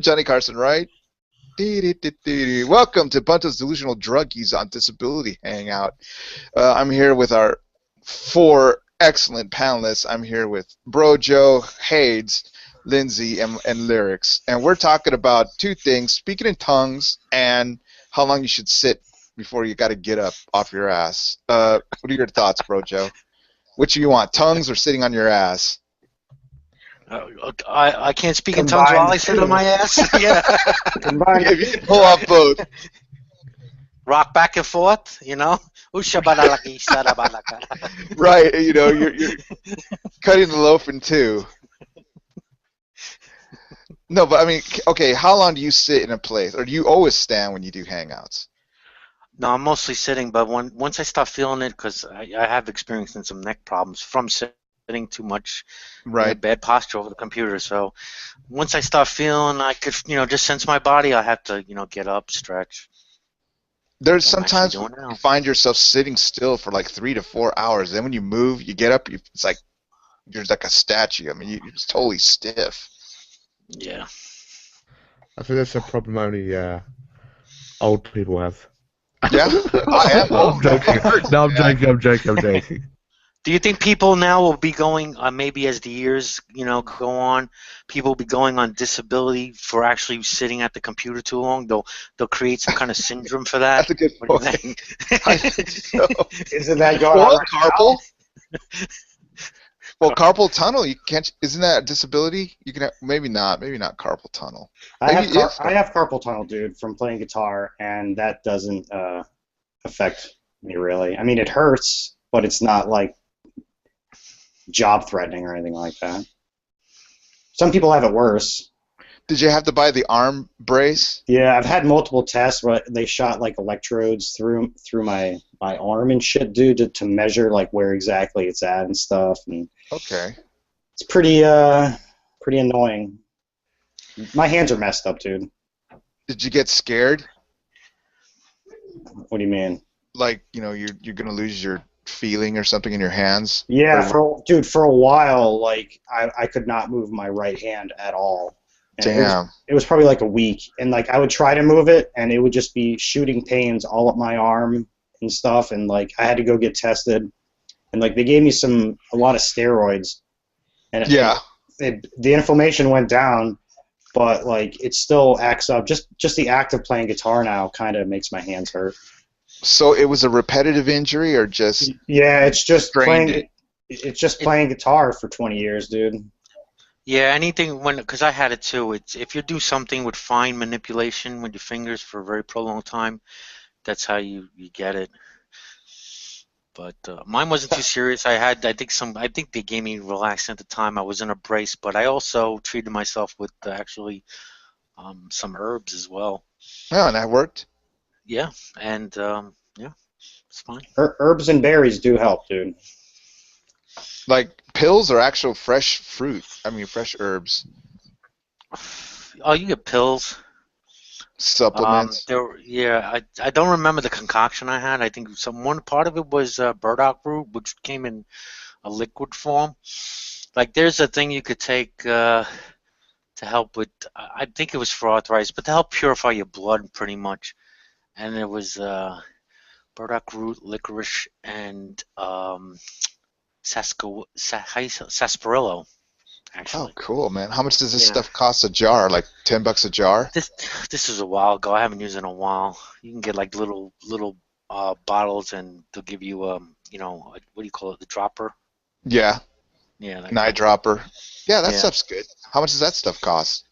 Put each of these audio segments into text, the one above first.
Johnny Carson, right? Dee-dee-dee-dee-dee. Welcome to Bunto's Delusional Druggies on Disability Hangout. I'm here with our four excellent panelists. I'm here with Brojo, Hades, Lindsay, and Lyrics. And we're talking about two things, speaking in tongues and how long you should sit before you got to get up off your ass. What are your thoughts, Brojo? Which do you want, tongues or sitting on your ass? I can't speak in tongues while I sit on my ass. Yeah. Combined. If you can pull off both. Rock back and forth, you know. Ushabalaki sarabalaka. Right, you know, you're cutting the loaf in two. No, but I mean, okay, how long do you sit in a place? Or do you always stand when you do hangouts? No, I'm mostly sitting, but once I start feeling it, because I have experienced some neck problems from sitting too much, Right. bad posture over the computer. So once I start feeling I could, just sense my body, I have to, get up, stretch. There's I'm actually sometimes doing you now. find yourself sitting still for like 3 to 4 hours. Then when you move, you get up, it's like you're like a statue. I mean, you're just totally stiff. Yeah. I think that's a problem only old people have. Yeah, I am. I'm joking. No, I'm joking. Do you think people now will be going, maybe as the years, go on, people will be going on disability for actually sitting at the computer too long? They'll create some kind of syndrome for that. That's a good What do you point. think? I think so. Isn't that going Well, on right carpal. Well, carpal tunnel. You can't. Isn't that a disability? You can have, maybe not carpal tunnel. now? Maybe it is. I have carpal tunnel, dude, from playing guitar, and that doesn't affect me really. I mean, it hurts, but it's not like job threatening or anything like that. Some people have it worse. Did you have to buy the arm brace? Yeah, I've had multiple tests where they shot like electrodes through my arm and shit, dude, to measure like where exactly it's at and stuff. And Okay. it's pretty annoying. My hands are messed up, dude. Did you get scared? What do you mean? Like, you're gonna lose your feeling or something in your hands? Yeah, for a while, like I could not move my right hand at all. And Damn. it was probably like a week, and like I would try to move it, and it would just be shooting pains all up my arm and stuff, and like I had to go get tested, and like they gave me a lot of steroids, and Yeah. the inflammation went down, but like it still acts up. Just the act of playing guitar now kind of makes my hands hurt. So it was a repetitive injury or just Yeah, it's just strained playing. It's just playing guitar for 20 years, dude. Yeah, anything because I had it too. It's if you do something with fine manipulation with your fingers for a very prolonged time, that's how you get it. But mine wasn't too serious. I think they gave me relaxant at the time. I was in a brace, but I also treated myself with actually some herbs as well. Oh, and that worked? Yeah, and yeah, it's fine. Herbs and berries do help, dude. Like pills or actual fresh fruit? I mean, fresh herbs. Oh, you get pills. Supplements. I don't remember the concoction I had. I think one part of it was burdock root, which came in a liquid form. Like there's a thing you could take to help with. I think it was for arthritis, but to help purify your blood, pretty much. And it was burdock root, licorice, and sarsaparilla. Actually. Oh, cool, man. How much does this Yeah. stuff cost a jar? Like $10 a jar? This is a while ago. I haven't used it in a while. You can get like little bottles, and they'll give you what do you call it? The dropper. Yeah. Yeah. Night dropper. Yeah, that Yeah. stuff's good. How much does that stuff cost?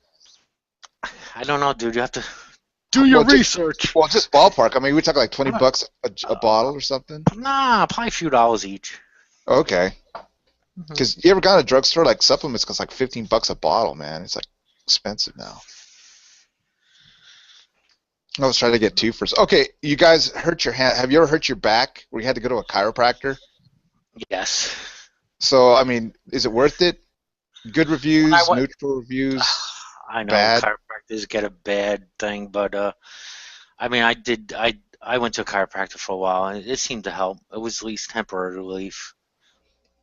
I don't know, dude. You have to do your research. Well, just ballpark. I mean, we talk like $20 a bottle or something. Nah, probably a few dollars each. Okay. Because you ever gone to a drugstore, like supplements cost like $15 a bottle, man. It's like expensive now. I was trying to get two first. Okay, you guys hurt your hand. Have you ever hurt your back where you had to go to a chiropractor? Yes. So, I mean, is it worth it? Good reviews, neutral reviews, I know bad? chiropractors get a bad thing, but I mean, I went to a chiropractor for a while, and it seemed to help. It was at least temporary relief.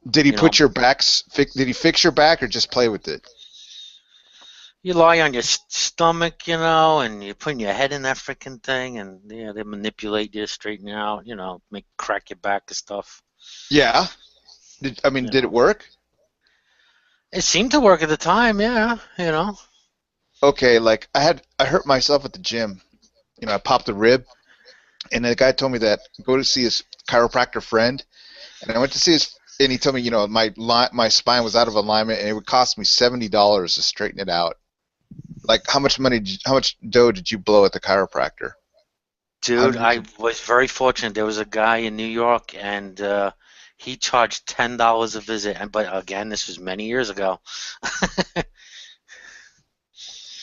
Did he You know, put your backs? Did he fix your back or just play with it? you lie on your stomach, and you're putting your head in that freaking thing, and yeah, they manipulate you, straighten you out, make crack your back and stuff. Yeah. Did it work? It seemed to work at the time, yeah, Okay, like I hurt myself at the gym. I popped a rib, and the guy told me that go to see his chiropractor friend, and I went to see his, and he told me, my spine was out of alignment, and it would cost me $70 to straighten it out. Like, how much dough did you blow at the chiropractor? Dude, I was very fortunate. There was a guy in New York, and he charged $10 a visit. But again, this was many years ago.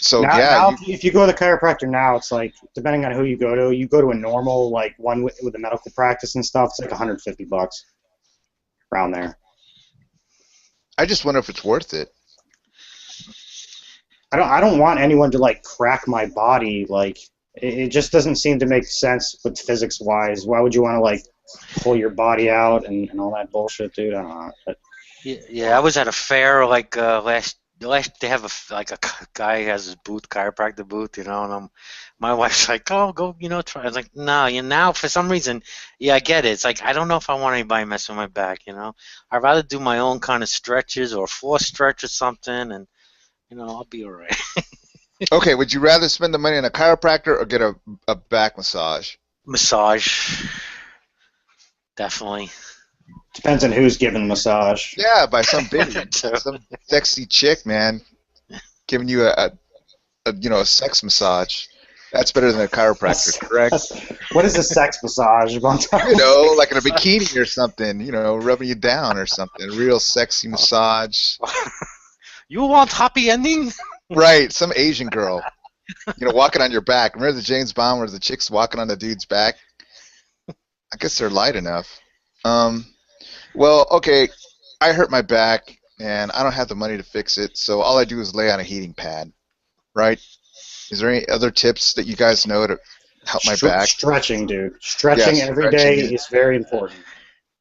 So now if you go to the chiropractor now, it's like, depending on who you go to a normal, like one with a medical practice and stuff, it's like $150 around there. I just wonder if it's worth it. I don't want anyone to like crack my body. Like it just doesn't seem to make sense with physics wise. Why would you want to like pull your body out and all that bullshit, dude? I don't know. But, yeah, I was at a fair like last. They have a guy who has his booth, chiropractor booth, and my wife's like, oh, go, try. I was like, no, now for some reason, yeah, I get it. It's like I don't know if I want anybody messing with my back, I'd rather do my own kind of stretches or force stretch or something, and I'll be all right. Okay, would you rather spend the money on a chiropractor or get a back massage? Massage, definitely. depends on who's giving the massage. Yeah, by some biddy, some sexy chick, man, giving you a sex massage. That's better than a chiropractor, correct? What is a sex massage, Bunto? Like in a bikini or something, rubbing you down or something. A real sexy massage. You want happy ending? Right, some Asian girl, walking on your back. Remember the James Bond where the chick's walking on the dude's back? I guess they're light enough. Well, okay, I hurt my back, and I don't have the money to fix it, so all I do is lay on a heating pad, right? Is there any other tips that you guys know to help my back? Stretching, dude. Stretching every day is very important.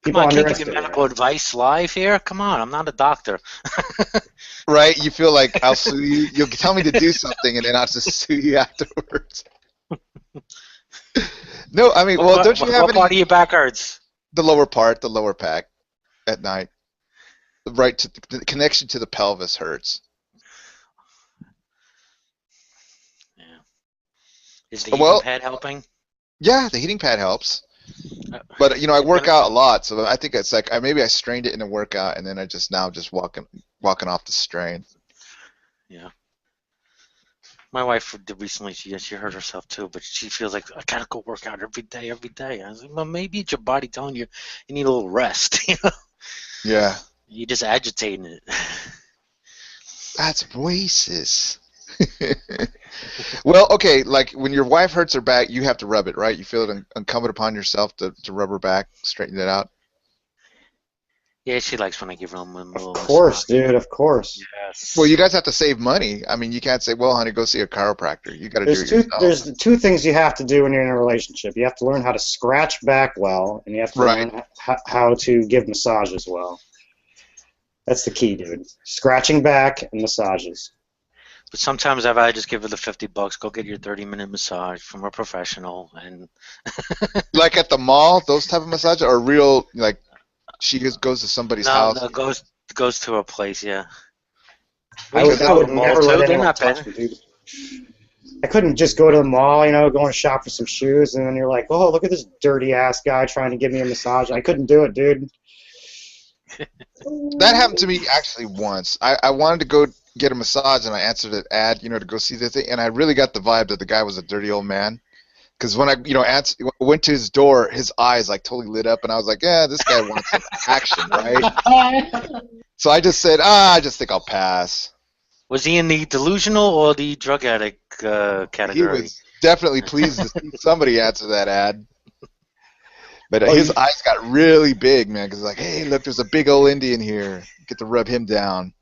People can't give you medical advice live here? Come on, I'm not a doctor. Right? You feel like I'll sue you. You'll tell me to do something, and then I'll just sue you afterwards. No, I mean, well, don't you have what part of your back hurts? The lower part, the lower back, at night. Right, the connection to the pelvis hurts. Yeah. Is the heating pad helping? Yeah, the heating pad helps. But I work out a lot, so I think it's like maybe I strained it in a workout, and then I just walking off the strain. Yeah. My wife did recently. She hurt herself too, but she feels like I gotta go work out every day. I was like, well, maybe it's your body telling you need a little rest. Yeah. You're just agitating it. That's racist. Well, okay, like when your wife hurts her back, you have to rub it, right? You feel it incumbent upon yourself to rub her back, straighten it out. Yeah, she likes when I give her a little. Of course, dude. Of course. Yes. Well, you guys have to save money. I mean, you can't say, "Well, honey, go see a chiropractor." You got to do it yourself. There's two things you have to do when you're in a relationship. You have to learn how to scratch back well, and you have to learn how to give massages well. That's the key, dude. Scratching back and massages. But sometimes I'd rather just give her the $50. Go get your 30-minute massage from a professional, and like at the mall, those type of massages are real. Like she goes to somebody's house. No, goes to a place. Yeah. I would never let anyone touch me, dude. I couldn't just go to the mall, go and shop for some shoes, and then you're like, oh, look at this dirty ass guy trying to give me a massage. I couldn't do it, dude. That happened to me actually once. I wanted to go get a massage, and I answered an ad, to go see the thing, and I really got the vibe that the guy was a dirty old man. Because when I, went to his door, his eyes like totally lit up, and I was like, yeah, this guy wants some action, right? So I just said, I just think I'll pass. Was he in the delusional or the drug addict category? He was definitely pleased to see somebody answer that ad. But his eyes got really big, man, because like, hey, look, there's a big old Indian here. Get to rub him down.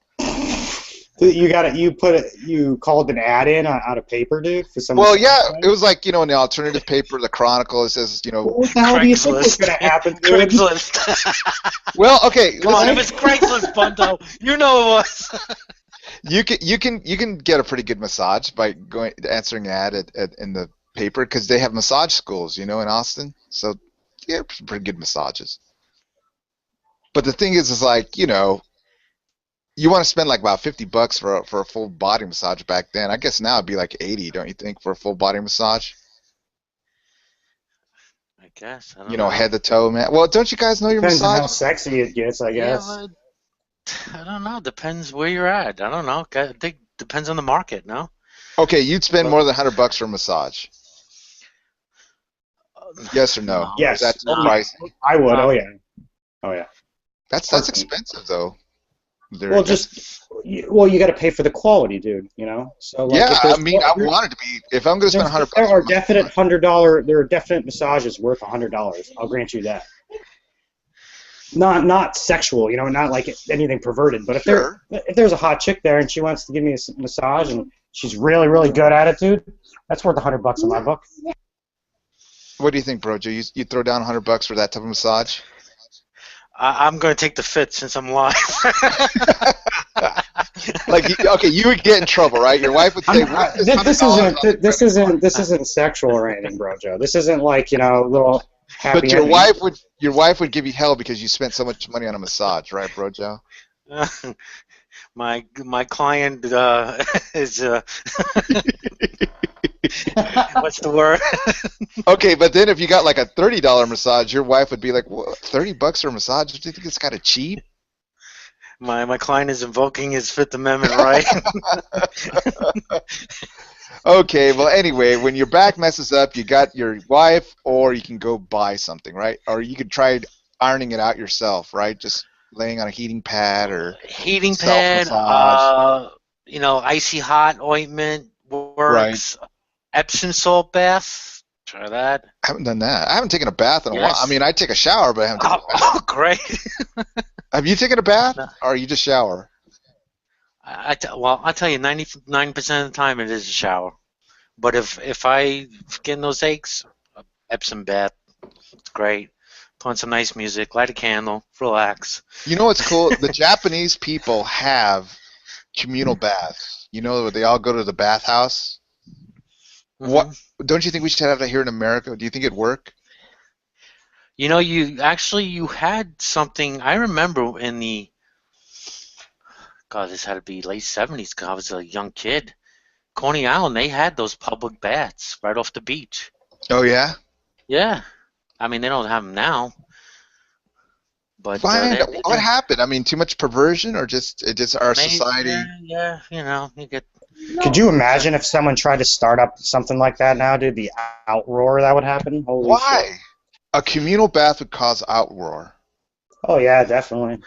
You called an ad in out of paper, dude, for some. Well, yeah, it was like, in the alternative paper, the Chronicle, it says, What the hell do you think was Craigslist. going to happen, dude? Craigslist. well, okay, Come on, listen, it was Craigslist, Bunto. You know it was. you can get a pretty good massage by answering an ad in the paper, because they have massage schools, in Austin. So yeah, pretty good massages. But the thing is like, you want to spend like about $50 for a full body massage back then. I guess now it'd be like 80, don't you think, for a full body massage? I guess. I don't know. Head to toe, man. Well, don't you guys know your Depends on massage? how sexy it gets, I Yeah, guess. but I don't know. Depends where you're at. I don't know. I think depends on the market, no? Okay, you'd spend more than $100 for a massage. Yes or no? No. Yes. That's the No. price. I would. Um, Oh yeah. Oh yeah. That's expensive though. Well, you got to pay for the quality, dude. So like, yeah, if there's- I want it to be. If I'm going to spend $100, there are definite $100. There are definite massages worth $100. I'll grant you that. Not sexual, not like anything perverted. But if there's a hot chick there and she wants to give me a massage and she's really really good at it, dude, that's worth $100 in my book. What do you think, Brojo? You throw down $100 for that type of massage? I'm going to take the fit since I'm live. Okay, you would get in trouble, right? Your wife would say, This isn't sexual or anything, Brojo. This isn't like little. Happy But your wife would give you hell because you spent so much money on a massage, right, Brojo? My client is what's the word? Okay, but then if you got like a $30 massage, your wife would be like, well, $30 for a massage? Do you think it's kind of cheap? My client is invoking his Fifth Amendment right. Okay, well, anyway, when your back messes up, you got your wife, or you can go buy something, right? Or you could try ironing it out yourself, right? Just laying on a heating pad or Heating pad, icy hot ointment works. Right. Epsom salt bath, try that. I haven't done that. I haven't taken a bath in a while. I mean, I take a shower, but I haven't taken a bath. Oh, great. Have you taken a bath, or you just shower? I'll tell you, 99% of the time it is a shower. But if I get those aches, Epsom bath, it's great. Put on some nice music, light a candle, relax. You know what's cool? The Japanese people have communal baths. They all go to the bathhouse. Mm-hmm. What? Don't you think we should have that here in America? Do you think it'd work? You had something. I remember in the. God, this had to be late 70s because I was a young kid. Coney Island, they had those public baths right off the beach. Oh, yeah? Yeah. I mean, they don't have them now. But what happened? I mean, too much perversion, or just our society? Yeah, you get. Could you imagine if someone tried to start up something like that now, dude? The outroar that would happen? Holy Why? shit. A communal bath would cause outroar. Oh, yeah, definitely.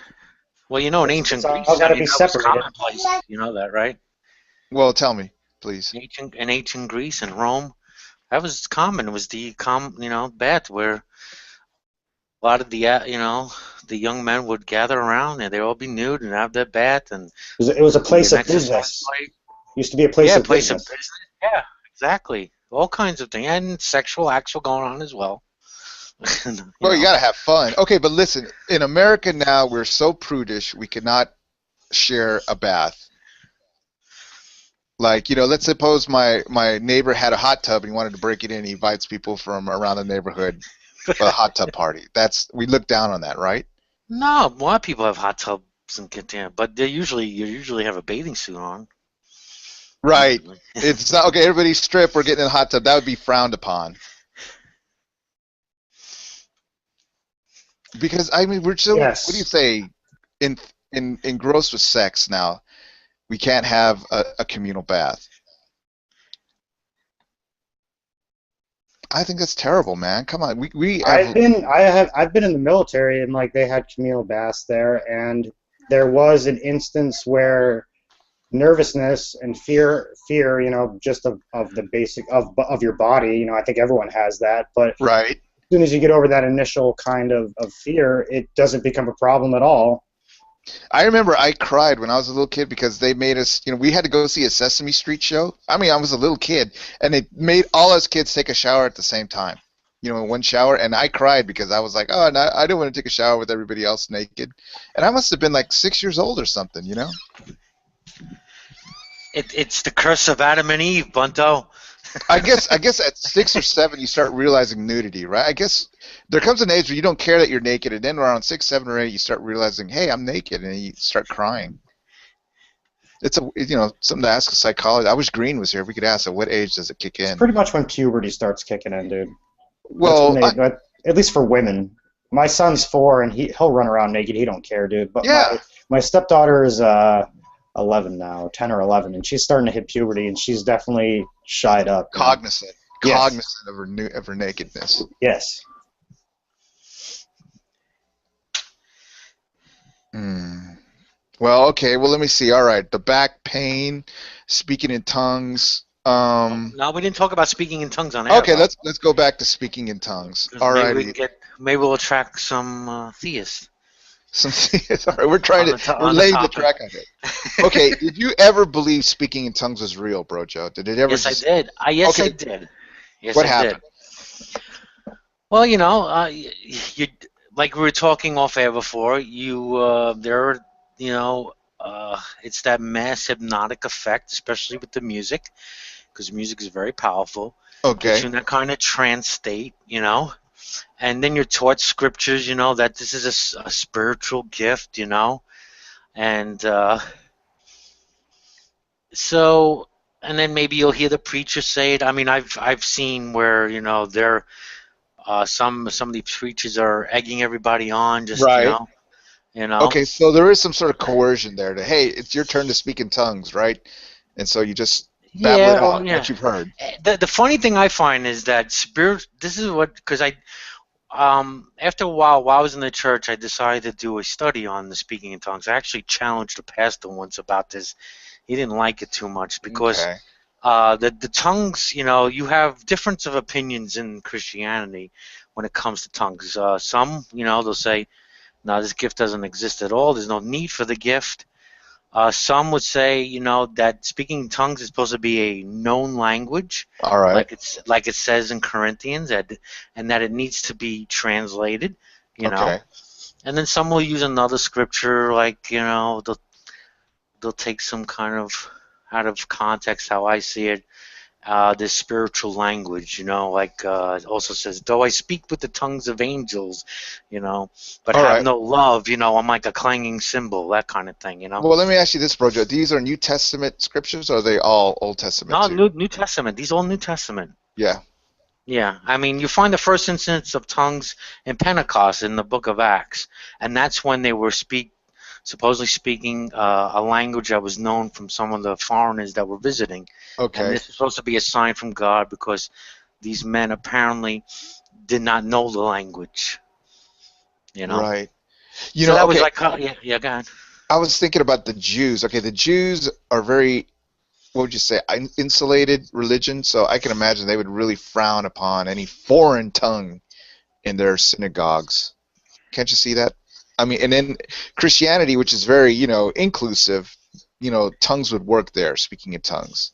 Well, in ancient Greece, that was commonplace. You know that, right? Well, tell me, please. In ancient Greece and Rome, that was common. It was the bath where a lot of the young men would gather around and they'd all be nude and have their bath. And it was a place of business. Used to be a place of business. Yeah, exactly. All kinds of things, and sexual acts were going on as well. Well, you gotta have fun. Okay, but listen, in America now, we're so prudish, we cannot share a bath. Like, let's suppose my neighbor had a hot tub and he wanted to break it in. He invites people from around the neighborhood for a hot tub party. We look down on that, right? No, a lot of people have hot tubs and get there, but you usually have a bathing suit on. Right. It's not okay. Everybody strip. We're getting in a hot tub. That would be frowned upon. Because we're so. Yes. What do you say? Engrossed with sex now, we can't have a communal bath. I think that's terrible, man. Come on, I've been in the military and like they had communal baths there, and there was an instance where nervousness and fear, just of the basic of your body. I think everyone has that, but right. As soon as you get over that initial kind of fear, it doesn't become a problem at all. I remember I cried when I was a little kid because they made us, we had to go see a Sesame Street show. I mean, I was a little kid, and they made all us kids take a shower at the same time, in one shower, and I cried because I was like, oh, no, I don't want to take a shower with everybody else naked. And I must have been like 6 years old or something, It's the curse of Adam and Eve, Bunto. I guess at 6 or 7 you start realizing nudity, right? I guess there comes an age where you don't care that you're naked, and then around 6, 7, or 8 you start realizing, hey, I'm naked, and you start crying. It's something to ask a psychologist. I wish Green was here. We could ask at what age does it kick in? It's pretty much when puberty starts kicking in, dude. Well, At least for women. My son's 4, and he'll run around naked. He don't care, dude. But yeah. my stepdaughter is 11 now, 10 or 11, and she's starting to hit puberty, and she's definitely shied up. Cognizant of her nakedness. Yes. Well, okay. Well, let me see. All right, the back pain, speaking in tongues. No, we didn't talk about speaking in tongues on air. Okay, let's go back to speaking in tongues. All right. Maybe we'll attract some theists. Some theists. All right, we're laying the track on it. Okay, did you ever believe speaking in tongues was real, Brojo? Did it ever? Yes, I did. Yes, I did. Yes, what I happened? Did. Well, you like we were talking off air before. It's that mass hypnotic effect, especially with the music, because music is very powerful. Okay. It's in that kind of trance state, and then you're taught scriptures, that this is a spiritual gift, and so, and then maybe you'll hear the preacher say it. I mean, I've seen where they're some of these preachers are egging everybody on, just right. Okay, so there is some sort of coercion there to, hey, it's your turn to speak in tongues, right? And so you just babble it out what you've heard. The funny thing I find is that this is what, because after a while I was in the church, I decided to do a study on the speaking in tongues. I actually challenged the pastor once about this. He didn't like it too much because the tongues, you have difference of opinions in Christianity when it comes to tongues. Some, they'll say, no, this gift doesn't exist at all. There's no need for the gift. Some would say, that speaking in tongues is supposed to be a known language, all right, like it says in Corinthians, and that it needs to be translated, know. And then some will use another scripture, like they'll take some kind of out of context, how I see it. This spiritual language, it also says, though I speak with the tongues of angels, but have no love, I'm like a clanging cymbal, that kind of thing, Well, let me ask you this, Brojo. These are New Testament scriptures, or are they all Old Testament? No, New Testament. These are all New Testament. Yeah. Yeah, I mean, you find the first instance of tongues in Pentecost in the book of Acts, and that's when they were supposedly speaking a language that was known from some of the foreigners that were visiting. Okay. And this is supposed to be a sign from God because these men apparently did not know the language. Right. So that was like, go ahead. I was thinking about the Jews. Okay, the Jews are very, what would you say, insulated religion, so I can imagine they would really frown upon any foreign tongue in their synagogues. Can't you see that? I mean, and then Christianity, which is very, inclusive, tongues would work there, speaking in tongues.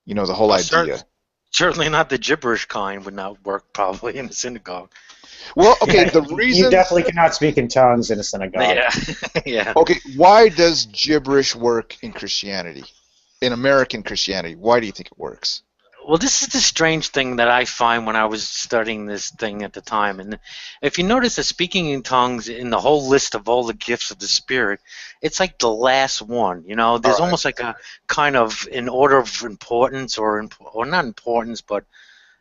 The whole idea. Certainly not the gibberish kind would not work probably in a synagogue. Well, okay, the reason... You definitely cannot speak in tongues in a synagogue. Yeah, yeah. Okay, why does gibberish work in Christianity? In American Christianity, why do you think it works? Well, this is the strange thing that I find when I was studying this thing at the time. And if you notice that speaking in tongues in the whole list of all the gifts of the Spirit, it's like the last one. There's almost like a kind of in order of importance or not importance, but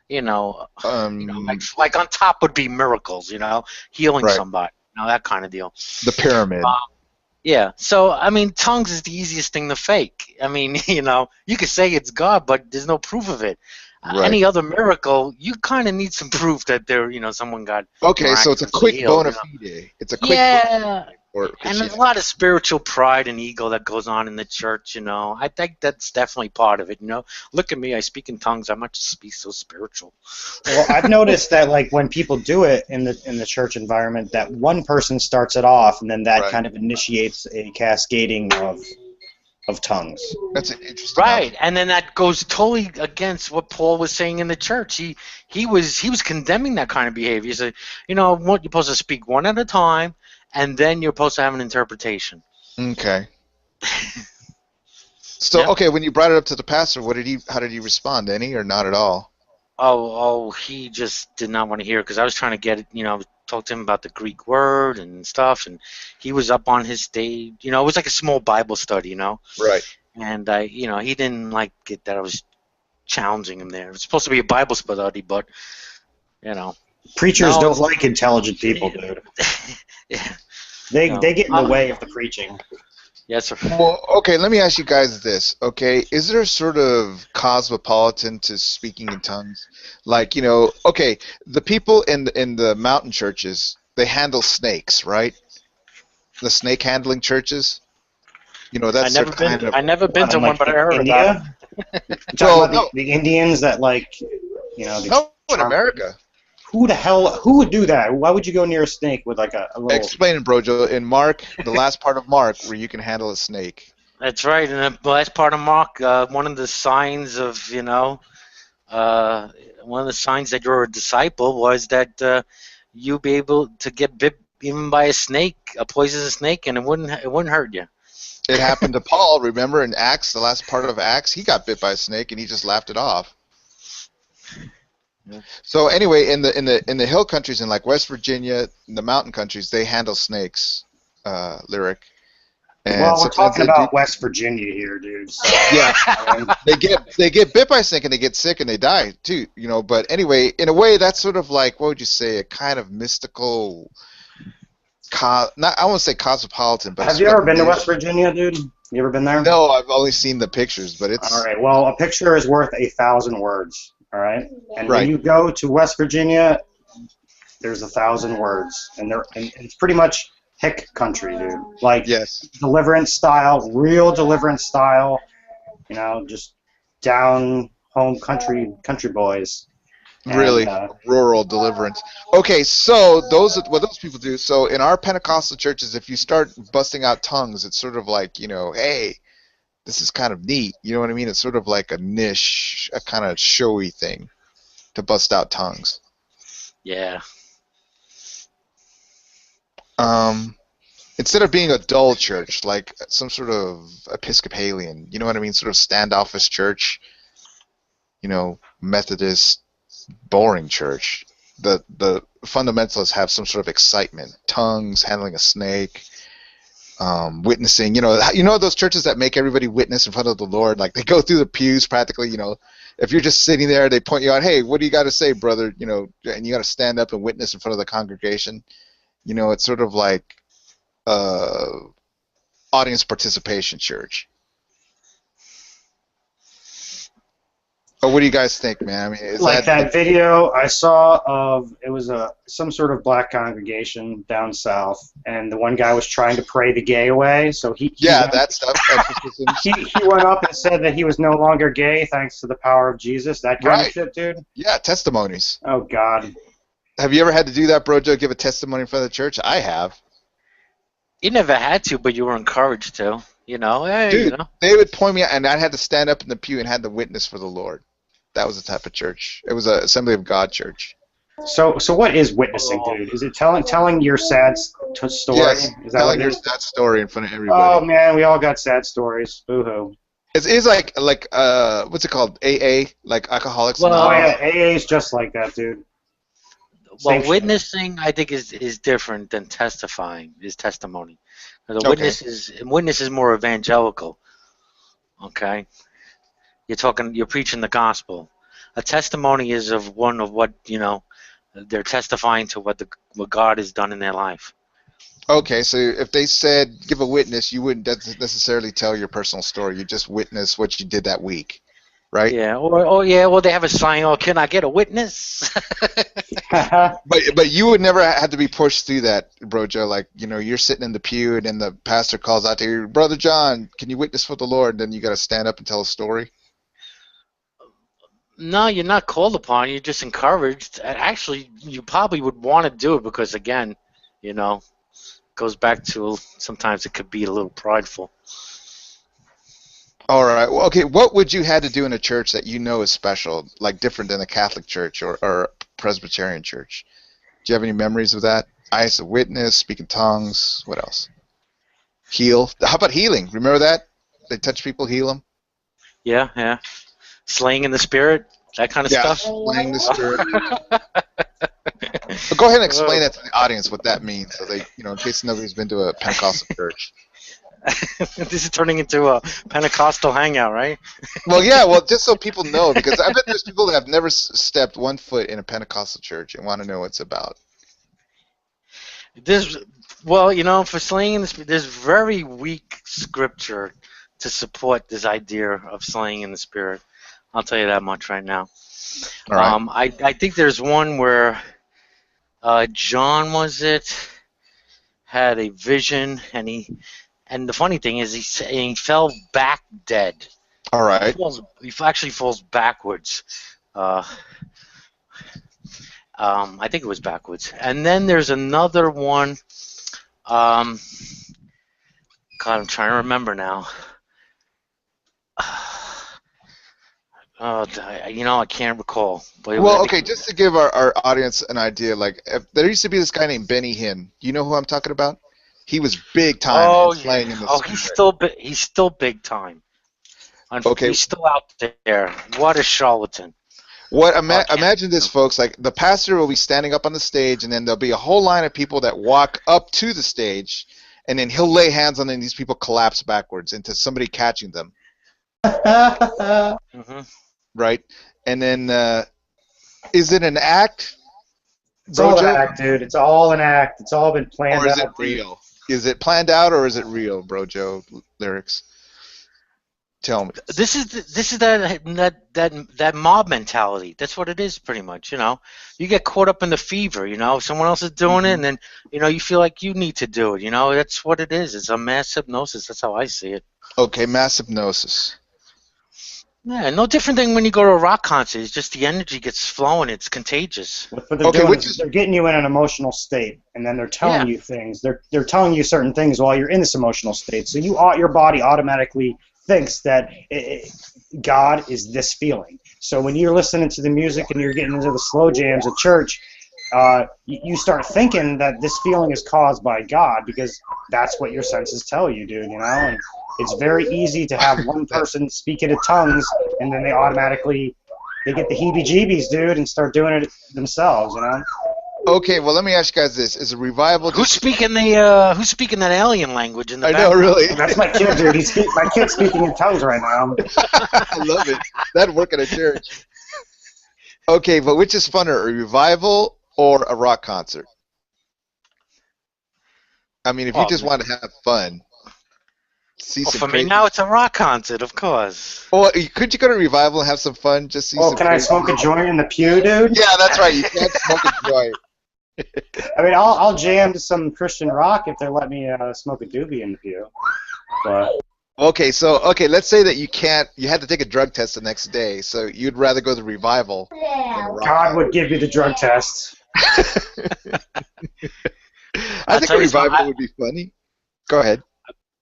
like on top would be miracles. Healing somebody, that kind of deal. The pyramid. Yeah, so, I mean, tongues is the easiest thing to fake. I mean, you could say it's God, but there's no proof of it. Right. Any other miracle, you kind of need some proof that someone got... Okay, so it's a quick bona fide. It's a quick... Yeah. or And there's a Christianity. lot of spiritual pride and ego that goes on in the church, you know. I think that's definitely part of it, you know. Look at me, I speak in tongues. I might just be so spiritual. Well, I've noticed that like when people do it in the church environment, that one person starts it off, and then that Right. kind of initiates a cascading of tongues. That's an interesting. Right, and then that goes totally against what Paul was saying in the church. He was condemning that kind of behavior. He said, you know, what you're supposed to speak one at a time, and then you're supposed to have an interpretation. Okay. So Yeah. okay, when you brought it up to the pastor, how did he respond? Any or not at all? Oh, he just did not want to hear it because I was trying to get it, you know, talk to him about the Greek word and stuff, and he was up on his stage. You know, it was like a small Bible study, you know, Right. and you know, he didn't like it that I was challenging him there. It was supposed to be a Bible study, but you know, Preachers No, don't it's- like intelligent people, dude. yeah, They No. they get in the way of the preaching. yes, sir. Well, okay, let me ask you guys this, okay? Is there a sort of cosmopolitan to speaking in tongues? Like, you know, okay, the people in the mountain churches, they handle snakes, right? The snake handling churches? You know, that's their kind of I never been to Like one, but I heard about it. India. You're talking Well, about the Indians that like, you know, they no, in charm- America. Who would do that? Why would you go near a snake with like a little? Explain it, Brojo. In Mark, the last part of Mark, where you can handle a snake. That's right. And the last part of Mark, one of the signs of, you know, one of the signs that you're a disciple was that you be able to get bit even by a snake, a poisonous snake, and it wouldn't hurt you. It happened to Paul, remember, in Acts, the last part of Acts, he got bit by a snake and he just laughed it off. Yeah. So anyway, in the hill countries, in like West Virginia, in the mountain countries, they handle snakes, lyric. And Well, we're sometimes talking they about do- West Virginia here, dude. So, yeah, I mean, they get bit by a snake and they get sick and they die too, you know. But anyway, in a way, that's sort of like, what would you say, a kind of mystical, not, I won't say cosmopolitan, but have it's you sort ever of been to niche. West Virginia, dude? You ever been there? No, I've only seen the pictures, but it's All right. Well, a picture is worth 1,000 words. All right. And Right. when you go to West Virginia, there's 1,000 words, and it's pretty much hick country, dude. Like yes. deliverance style, real deliverance style. You know, just down home country boys. And, Really rural deliverance. Okay, so what those people do. So in our Pentecostal churches, if you start busting out tongues, it's sort of like, you know, hey, this is kind of neat. You know what I mean? It's sort of like a niche, a kind of showy thing to bust out tongues. Yeah. Instead of being a dull church, like some sort of Episcopalian, you know what I mean? Sort of standoffish church, you know, Methodist, boring church. The fundamentalists have some sort of excitement, tongues, handling a snake, witnessing. You know those churches that make everybody witness in front of the Lord. Like they go through the pews practically. You know, if you're just sitting there, they point you out. Hey, what do you got to say, brother? You know, and you got to stand up and witness in front of the congregation. You know, it's sort of like audience participation church. Oh, what do you guys think, man? I mean, is like that video I saw of it was some sort of black congregation down south, and the one guy was trying to pray the gay away. So that stuff. Exorcism. he went up and said that he was no longer gay thanks to the power of Jesus. That kind Right. of shit, dude. Yeah, testimonies. Oh God. Have you ever had to do that, Brojo? Give a testimony in front of the church? I have. You never had to, but you were encouraged to. You know, hey, Dude, you know. they would point me out, and I had to stand up in the pew and had to witness for the Lord. That was the type of church. It was an Assembly of God church. So what is witnessing, dude? Is it telling your sad story? Yes, Is that telling what your it is? sad story in front of Oh everybody. man, we all got sad stories. Boo-hoo. It's like what's it called? AA, like Alcoholics Well, Oh Anonymous. yeah, AA is just like that, dude. Same Well, shit. witnessing, I think, is different than testifying. Is testimony. The Okay. witness is more evangelical. Okay, you're preaching the gospel. A testimony is of what you know. They're testifying to what God has done in their life. Okay, so if they said give a witness, you wouldn't necessarily tell your personal story. You just witness what you did that week, right? Yeah, or they have a sign. Oh, can I get a witness? But you would never have to be pushed through that, bro Joe. Like, you're sitting in the pew and then the pastor calls out to you, Brother John, can you witness for the Lord? And then you got to stand up and tell a story. No, you're not called upon. You're just encouraged. And actually, you probably would want to do it because, again, goes back to sometimes it could be a little prideful. All right. Well, okay. What would you had to do in a church that is special, like different than a Catholic church or a Presbyterian church? Do you have any memories of that? I as a witness, speak in tongues. What else? Heal. How about healing? Remember that? They touch people, heal them. Yeah. Slaying in the spirit, that kind of stuff. Slaying the spirit. But go ahead and explain that to the audience what that means, so they, in case nobody's been to a Pentecostal church. This is turning into a Pentecostal hangout, right? Well, yeah. Well, just so people know, because I bet there's people that have never stepped one foot in a Pentecostal church and want to know what it's about. For slaying in the spirit, there's very weak scripture to support this idea of slaying in the spirit. I'll tell you that much right now. All right. I think there's one where John had a vision, and the funny thing is he fell back dead. All right. He actually falls backwards. I think it was backwards. And then there's another one. God, I'm trying to remember now. I can't recall. But just to give our audience an idea, like there used to be this guy named Benny Hinn. You know who I'm talking about? He was big time in slaying in the spirit. He's still big time. Okay. He's still out there. What a charlatan. Imagine this, folks. Like the pastor will be standing up on the stage, and then there'll be a whole line of people that walk up to the stage, and then he'll lay hands on them, and these people collapse backwards into somebody catching them. Mm-hmm. Right? And then, is it an act? It's all an act, dude. It's all an act. It's all been planned out. Or is it real? Is it planned out or is it real, Bro Joe? Lyrics. Tell me. This is that mob mentality. That's what it is, pretty much. You get caught up in the fever. Someone else is doing it, and then you feel like you need to do it. That's what it is. It's a mass hypnosis. That's how I see it. Okay, mass hypnosis. Yeah, no different than when you go to a rock concert. It's just the energy gets flowing. It's contagious. What they're doing is they're getting you in an emotional state, and then they're telling you things. They're telling you certain things while you're in this emotional state. So your body automatically thinks that God is this feeling. So when you're listening to the music and you're getting into the slow jams at church, you start thinking that this feeling is caused by God because that's what your senses tell you, dude. And it's very easy to have one person speak into tongues, and then they get the heebie-jeebies, dude, and start doing it themselves. Okay, well, let me ask you guys this: is a revival? Who's speaking that alien language in the background? I know, really. That's my kid, dude. My kid's speaking in tongues right now. I love it. That'd work at a church. Okay, but which is funner, a revival or a rock concert? I mean, if you just want to have fun, see some. For me now, it's a rock concert, of course. Well, could you go to a revival and have some fun? Just see. Can I smoke a joint in the pew, dude? Yeah, that's right. You can't smoke a joint. I mean, I'll jam to some Christian rock if they let me smoke a doobie in the pew. But Okay, let's say that you had to take a drug test the next day, so you'd rather go to revival than a rock. God would give you the drug test. I think a revival would be funny. Go ahead.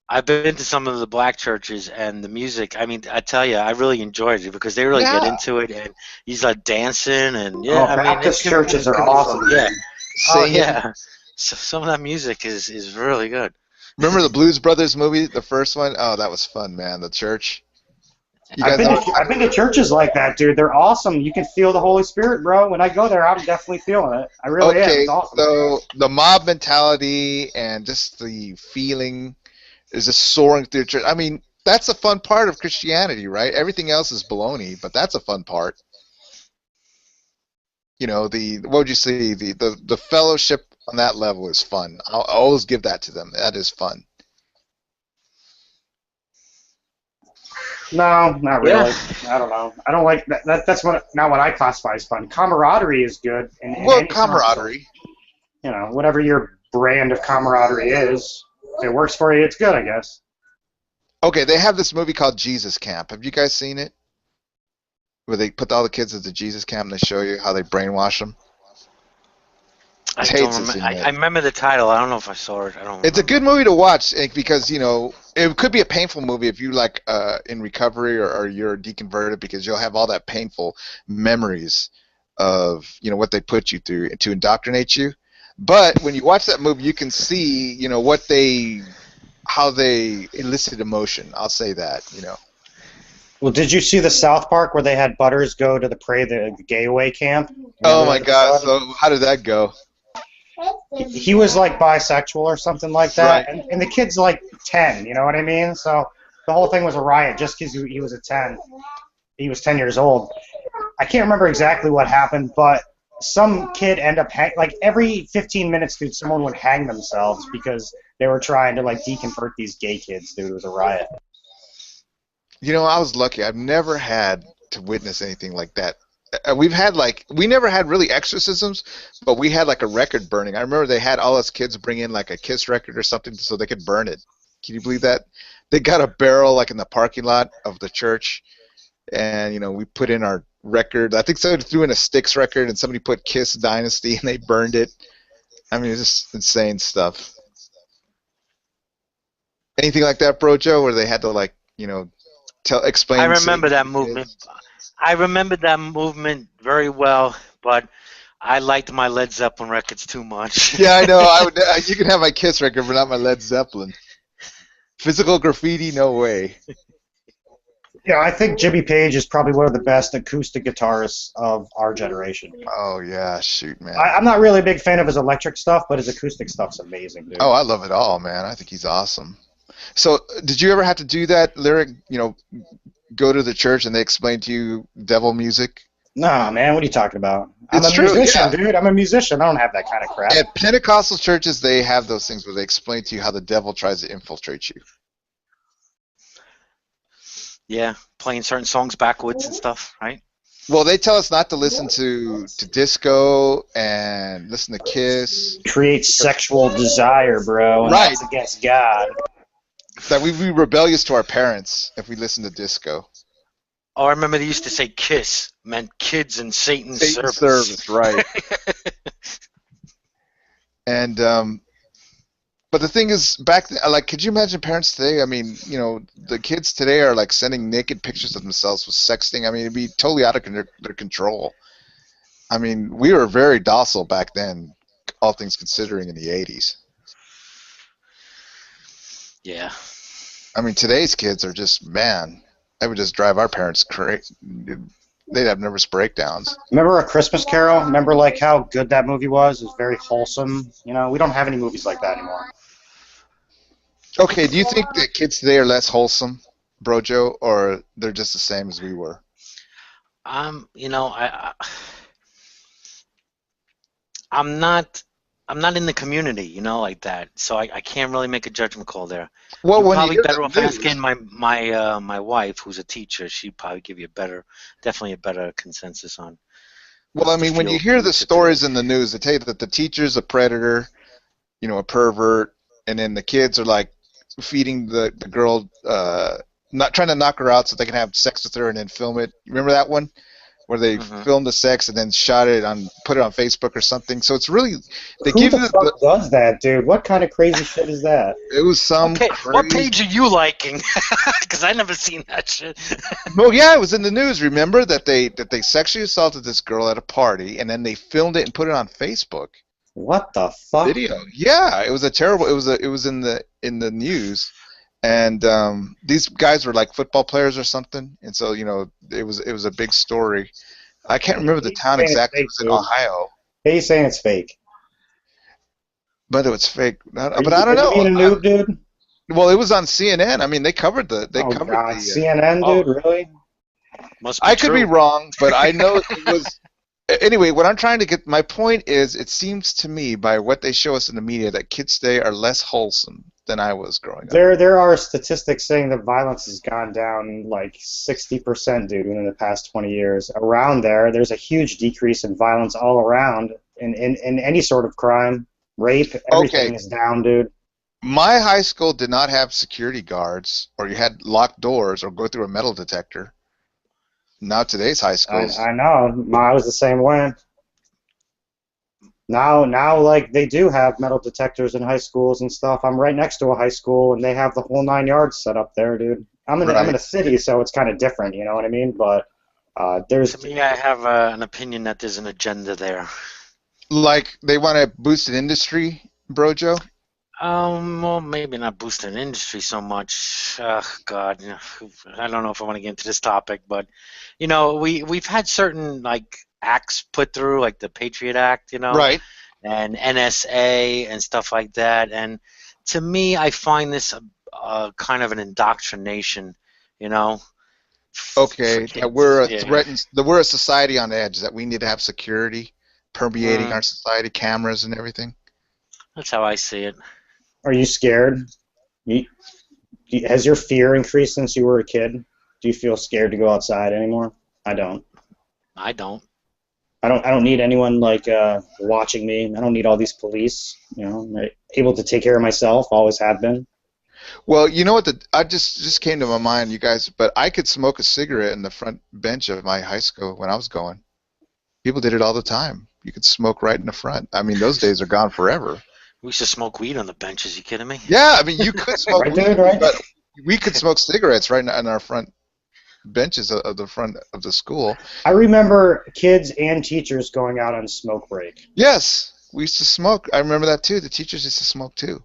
I've been to some of the black churches, and the music, I mean, I tell you, I really enjoyed it because they really get into it, and he's like dancing, and Baptist churches are awesome. Yeah. Oh, yeah. So some of that music is really good. Remember the Blues Brothers movie, the first one? Oh, that was fun, man. The church. I've been to churches like that, dude. They're awesome. You can feel the Holy Spirit, bro. When I go there, I'm definitely feeling it. I really am. It's awesome. So the mob mentality and just the feeling is just soaring through church. I mean, that's a fun part of Christianity, right? Everything else is baloney, but that's a fun part. What would you say? The fellowship on that level is fun. I'll always give that to them. That is fun. No, not really. Yeah. I don't know. I don't like that. That's not what I classify as fun. Camaraderie is good in Well, any sort of film. camaraderie. You know, whatever your brand of camaraderie is, if it works for you, it's good, I guess. Okay, they have this movie called Jesus Camp. Have you guys seen it? Where they put all the kids into Jesus Camp and they show you how they brainwash them. I Tate's don't has remember. seen I it. remember the title. I don't know if I saw it. I don't. It's a remember. good movie to watch because it could be a painful movie if you like in recovery or you're deconverted because you'll have all that painful memories of what they put you through to indoctrinate you. But when you watch that movie, you can see how they elicit emotion. I'll say that. Well, did you see the South Park where they had Butters go to the gay away camp? Oh Remember my that God! episode? So how did that go? He was like bisexual or something like that, Right. and the kid's like 10. You know what I mean? So the whole thing was a riot just because he was a 10. He was 10 years old. I can't remember exactly what happened, but some kid ended up like every 15 minutes, dude, someone would hang themselves because they were trying to like deconvert these gay kids, dude. It was a riot. I was lucky. I've never had to witness anything like that. We never had really exorcisms, but we had like a record burning. I remember they had all us kids bring in like a Kiss record or something so they could burn it. Can you believe that? They got a barrel like in the parking lot of the church, and we put in our record. I think somebody threw in a Styx record, and somebody put Kiss Dynasty, and they burned it. I mean, it's just insane stuff. Anything like that, Bro Joe, where they had to explain? I remember Satan that to movement. kids? I remember that movement very well, but I liked my Led Zeppelin records too much. Yeah, I know. You can have my Kiss record, but not my Led Zeppelin. Physical graffiti, no way. Yeah, I think Jimmy Page is probably one of the best acoustic guitarists of our generation. Oh yeah, shoot, man. I'm not really a big fan of his electric stuff, but his acoustic stuff's amazing, dude. Oh, I love it all, man. I think he's awesome. So, did you ever have to do that lyric? Go to the church and they explain to you devil music? Nah, man, what are you talking about? It's I'm a true, musician, yeah. dude. I'm a musician. I don't have that kind of crap. At Pentecostal churches, they have those things where they explain to you how the devil tries to infiltrate you. Yeah, playing certain songs backwards and stuff, right? Well, they tell us not to listen to disco and listen to Kiss. Creates sexual desire, bro. And Right. That's against God. That we'd be rebellious to our parents if we listened to disco. Oh, I remember they used to say "kiss" meant kids in Satan's Satan's service. right? And but the thing is, back then, could you imagine parents today? I mean, the kids today are like sending naked pictures of themselves with sexting. I mean, it'd be totally out of their control. I mean, we were very docile back then, all things considering, in the 80s. Yeah. I mean, today's kids are just, man, they would just drive our parents crazy. They'd have nervous breakdowns. Remember A Christmas Carol? Remember like how good that movie was? It was very wholesome. We don't have any movies like that anymore. Okay, do you think that kids today are less wholesome, Brojo, or they're just the same as we were? I'm not in the community, like that, so I can't really make a judgment call there. Well, You're when probably you hear better the off news, asking my wife, who's a teacher. She'd probably give you definitely a better consensus on. well, I mean, when you hear the stories in the news, they tell you that the teacher's a predator, a pervert, and then the kids are like feeding the girl, not trying to knock her out so they can have sex with her and then film it. Remember that one? Where they filmed the sex and then put it on Facebook or something. So it's really Who the fuck does that, dude? What kind of crazy shit is that? It was some What page are you liking? Because I never seen that shit. Well, yeah, it was in the news. Remember that they sexually assaulted this girl at a party and then they filmed it and put it on Facebook. What the fuck? Video. Yeah, it was a terrible. It was in the news. And these guys were like football players or something, and so it was a big story. I can't remember the town exactly. It was in Ohio. Hey, you saying it's fake? But it was fake. But I don't know. Are you being a noob, dude? Well, it was on CNN. I mean, they covered the. God, CNN, dude, really? Must be I could true. be wrong, but I know it was. Anyway, what I'm trying to my point is, it seems to me by what they show us in the media that kids today are less wholesome. than I was growing up. There are statistics saying that violence has gone down like 60%, dude, within the past 20 years. Around there's a huge decrease in violence all around in any sort of crime. Rape, everything is down, dude. My high school did not have security guards, or you had locked doors, or go through a metal detector. Now today's high schools. I know. I was the same way. Now, like, they do have metal detectors in high schools and stuff. I'm right next to a high school, and they have the whole 9 yards set up there, dude. I'm in a city, so it's kind of different, you know what I mean? But there's... To me, I have an opinion that there's an agenda there. Like, they want to boost an industry, Brojo? Well, maybe not boost an industry so much. God, you know, I don't know if I want to get into this topic, but, you know, we've had certain, like, acts put through, like the Patriot Act, you know, right, and NSA and stuff like that. And to me, I find this kind of an indoctrination, you know. Okay, that we're a society on edge, that we need to have security permeating our society, cameras and everything. That's how I see it. Are you scared? Has your fear increased since you were a kid? Do you feel scared to go outside anymore? I don't. I don't need anyone like watching me. I don't need all these police. You know, I'm able to take care of myself. Always have been. Well, you know what? I just came to my mind, you guys. But I could smoke a cigarette in the front bench of my high school when I was going. People did it all the time. You could smoke right in the front. I mean, those days are gone forever. We used to smoke weed on the benches. You kidding me? Yeah, I mean, you could smoke right, weed, dude, right? but we could smoke cigarettes right in our front benches of the front of the school. I remember kids and teachers going out on smoke break. Yes, we used to smoke. I remember that too. The teachers used to smoke too.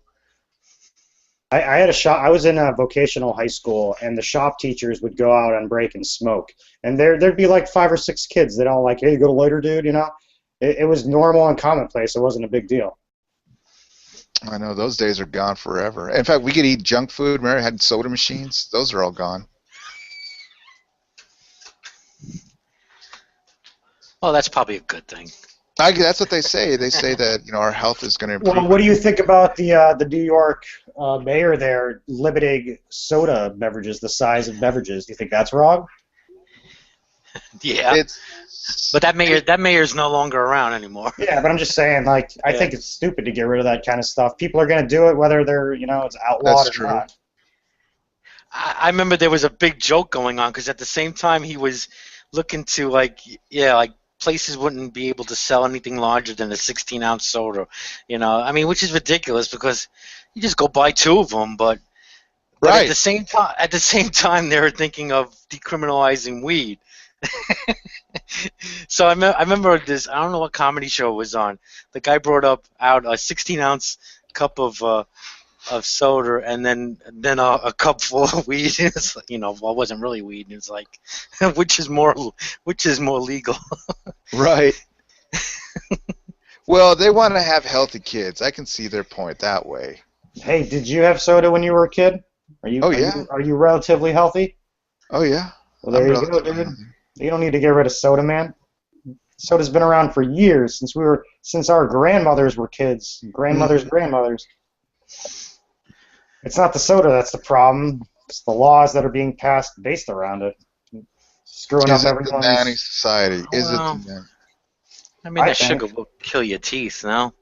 I had a shop. I was in a vocational high school, and the shop teachers would go out on break and smoke. And there'd be like 5 or 6 kids that all like, "Hey, you got a lighter, dude?" You know, it was normal and commonplace. It wasn't a big deal. I know, those days are gone forever. In fact, we could eat junk food. Remember, had soda machines. Those are all gone. Well, that's probably a good thing. That's what they say. They say that, you know, our health is going to improve. Well, what do you think about the New York mayor there limiting soda beverages, the size of beverages? Do you think that's wrong? Yeah. But that mayor's no longer around anymore. Yeah, but I'm just saying, like, I think it's stupid to get rid of that kind of stuff. People are going to do it whether they're, you know, it's outlawed or not. I remember there was a big joke going on because at the same time he was looking to, like, places wouldn't be able to sell anything larger than a 16-ounce soda, you know. I mean, which is ridiculous because you just go buy 2 of them, but right. At the same time, they were thinking of decriminalizing weed. So I remember this. I don't know what comedy show it was on. The guy brought out a 16-ounce cup of soda and then a cup full of weed. It's, you know, well, it wasn't really weed. And it's like, which is more legal? Right. Well, they want to have healthy kids. I can see their point that way. Hey, did you have soda when you were a kid? Are you relatively healthy? Oh yeah. Well, there you go, dude. You don't need to get rid of soda, man. Soda's been around for years, since our grandmothers were kids. Grandmothers. It's not the soda that's the problem. It's the laws that are being passed based around it. Screwing up everyone's... Is it the society? Is it the... I mean, that sugar will kill your teeth, no?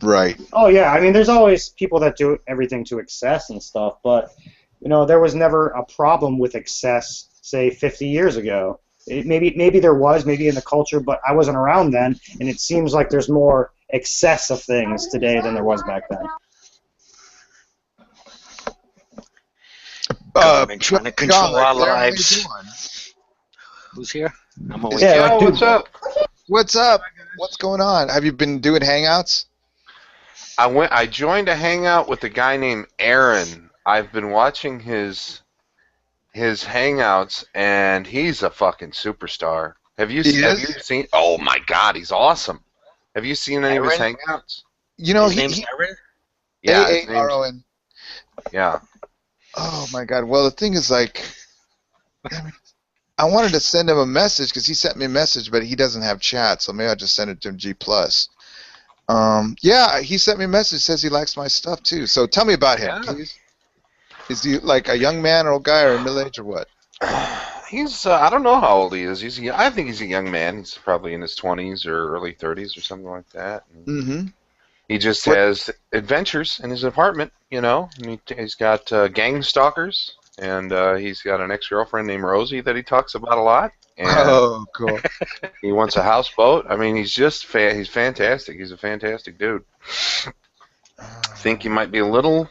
Right. Oh, yeah. I mean, there's always people that do everything to excess and stuff, but, you know, there was never a problem with excess, say, 50 years ago. Maybe there was, maybe in the culture, but I wasn't around then, and it seems like there's more excess of things today than there was back then. Government trying to control our lives. Who's here? I'm awake. Yeah, what's up? What's up? What's going on? Have you been doing hangouts? I joined a hangout with a guy named Aaron. I've been watching his hangouts, and he's a fucking superstar. Have you seen? Oh my God, he's awesome. Have you seen any of his hangouts? You know, his name's Aaron. Yeah, A-A-R-O-N. Yeah. Oh my God. Well, the thing is, like, I wanted to send him a message because he sent me a message, but he doesn't have chat, so maybe I'll just send it to him G+. Yeah, he sent me a message. Says he likes my stuff too. So tell me about him, Yeah. please. Is he like a young man or old guy or middle age or what? He's I don't know how old he is. I think he's a young man. He's probably in his 20s or early 30s or something like that. Mm-hmm. He just What? has adventures in his apartment, you know. And he's got gang stalkers, and he's got an ex-girlfriend named Rosie that he talks about a lot. And Oh, cool. he wants a houseboat. I mean, he's just he's fantastic. He's a fantastic dude. I think he might be a little.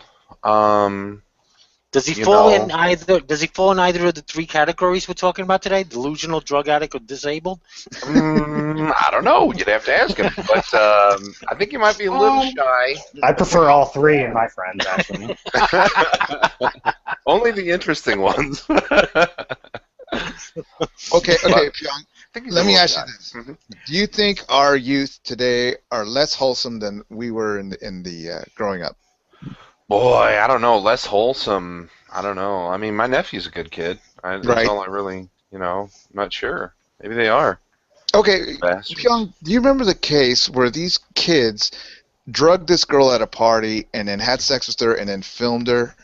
Does he You fall know. in either? Does he fall in either of the three categories we're talking about today? Delusional, drug addict, or disabled? I don't know. You'd have to ask him. But I think he might be a little shy. I prefer all three in my friends, actually. Only the interesting ones. Okay, But- Pyong, I think he's a let me little ask you shy. this. Mhm. Do you think our youth today are less wholesome than we were in the growing up? Boy, I don't know. Less wholesome. I don't know. I mean, my nephew's a good kid. That's Right. all I really, I'm not sure. Maybe they are. Okay, Bastards. Pyong, do you remember the case where these kids drugged this girl at a party and then had sex with her and then filmed her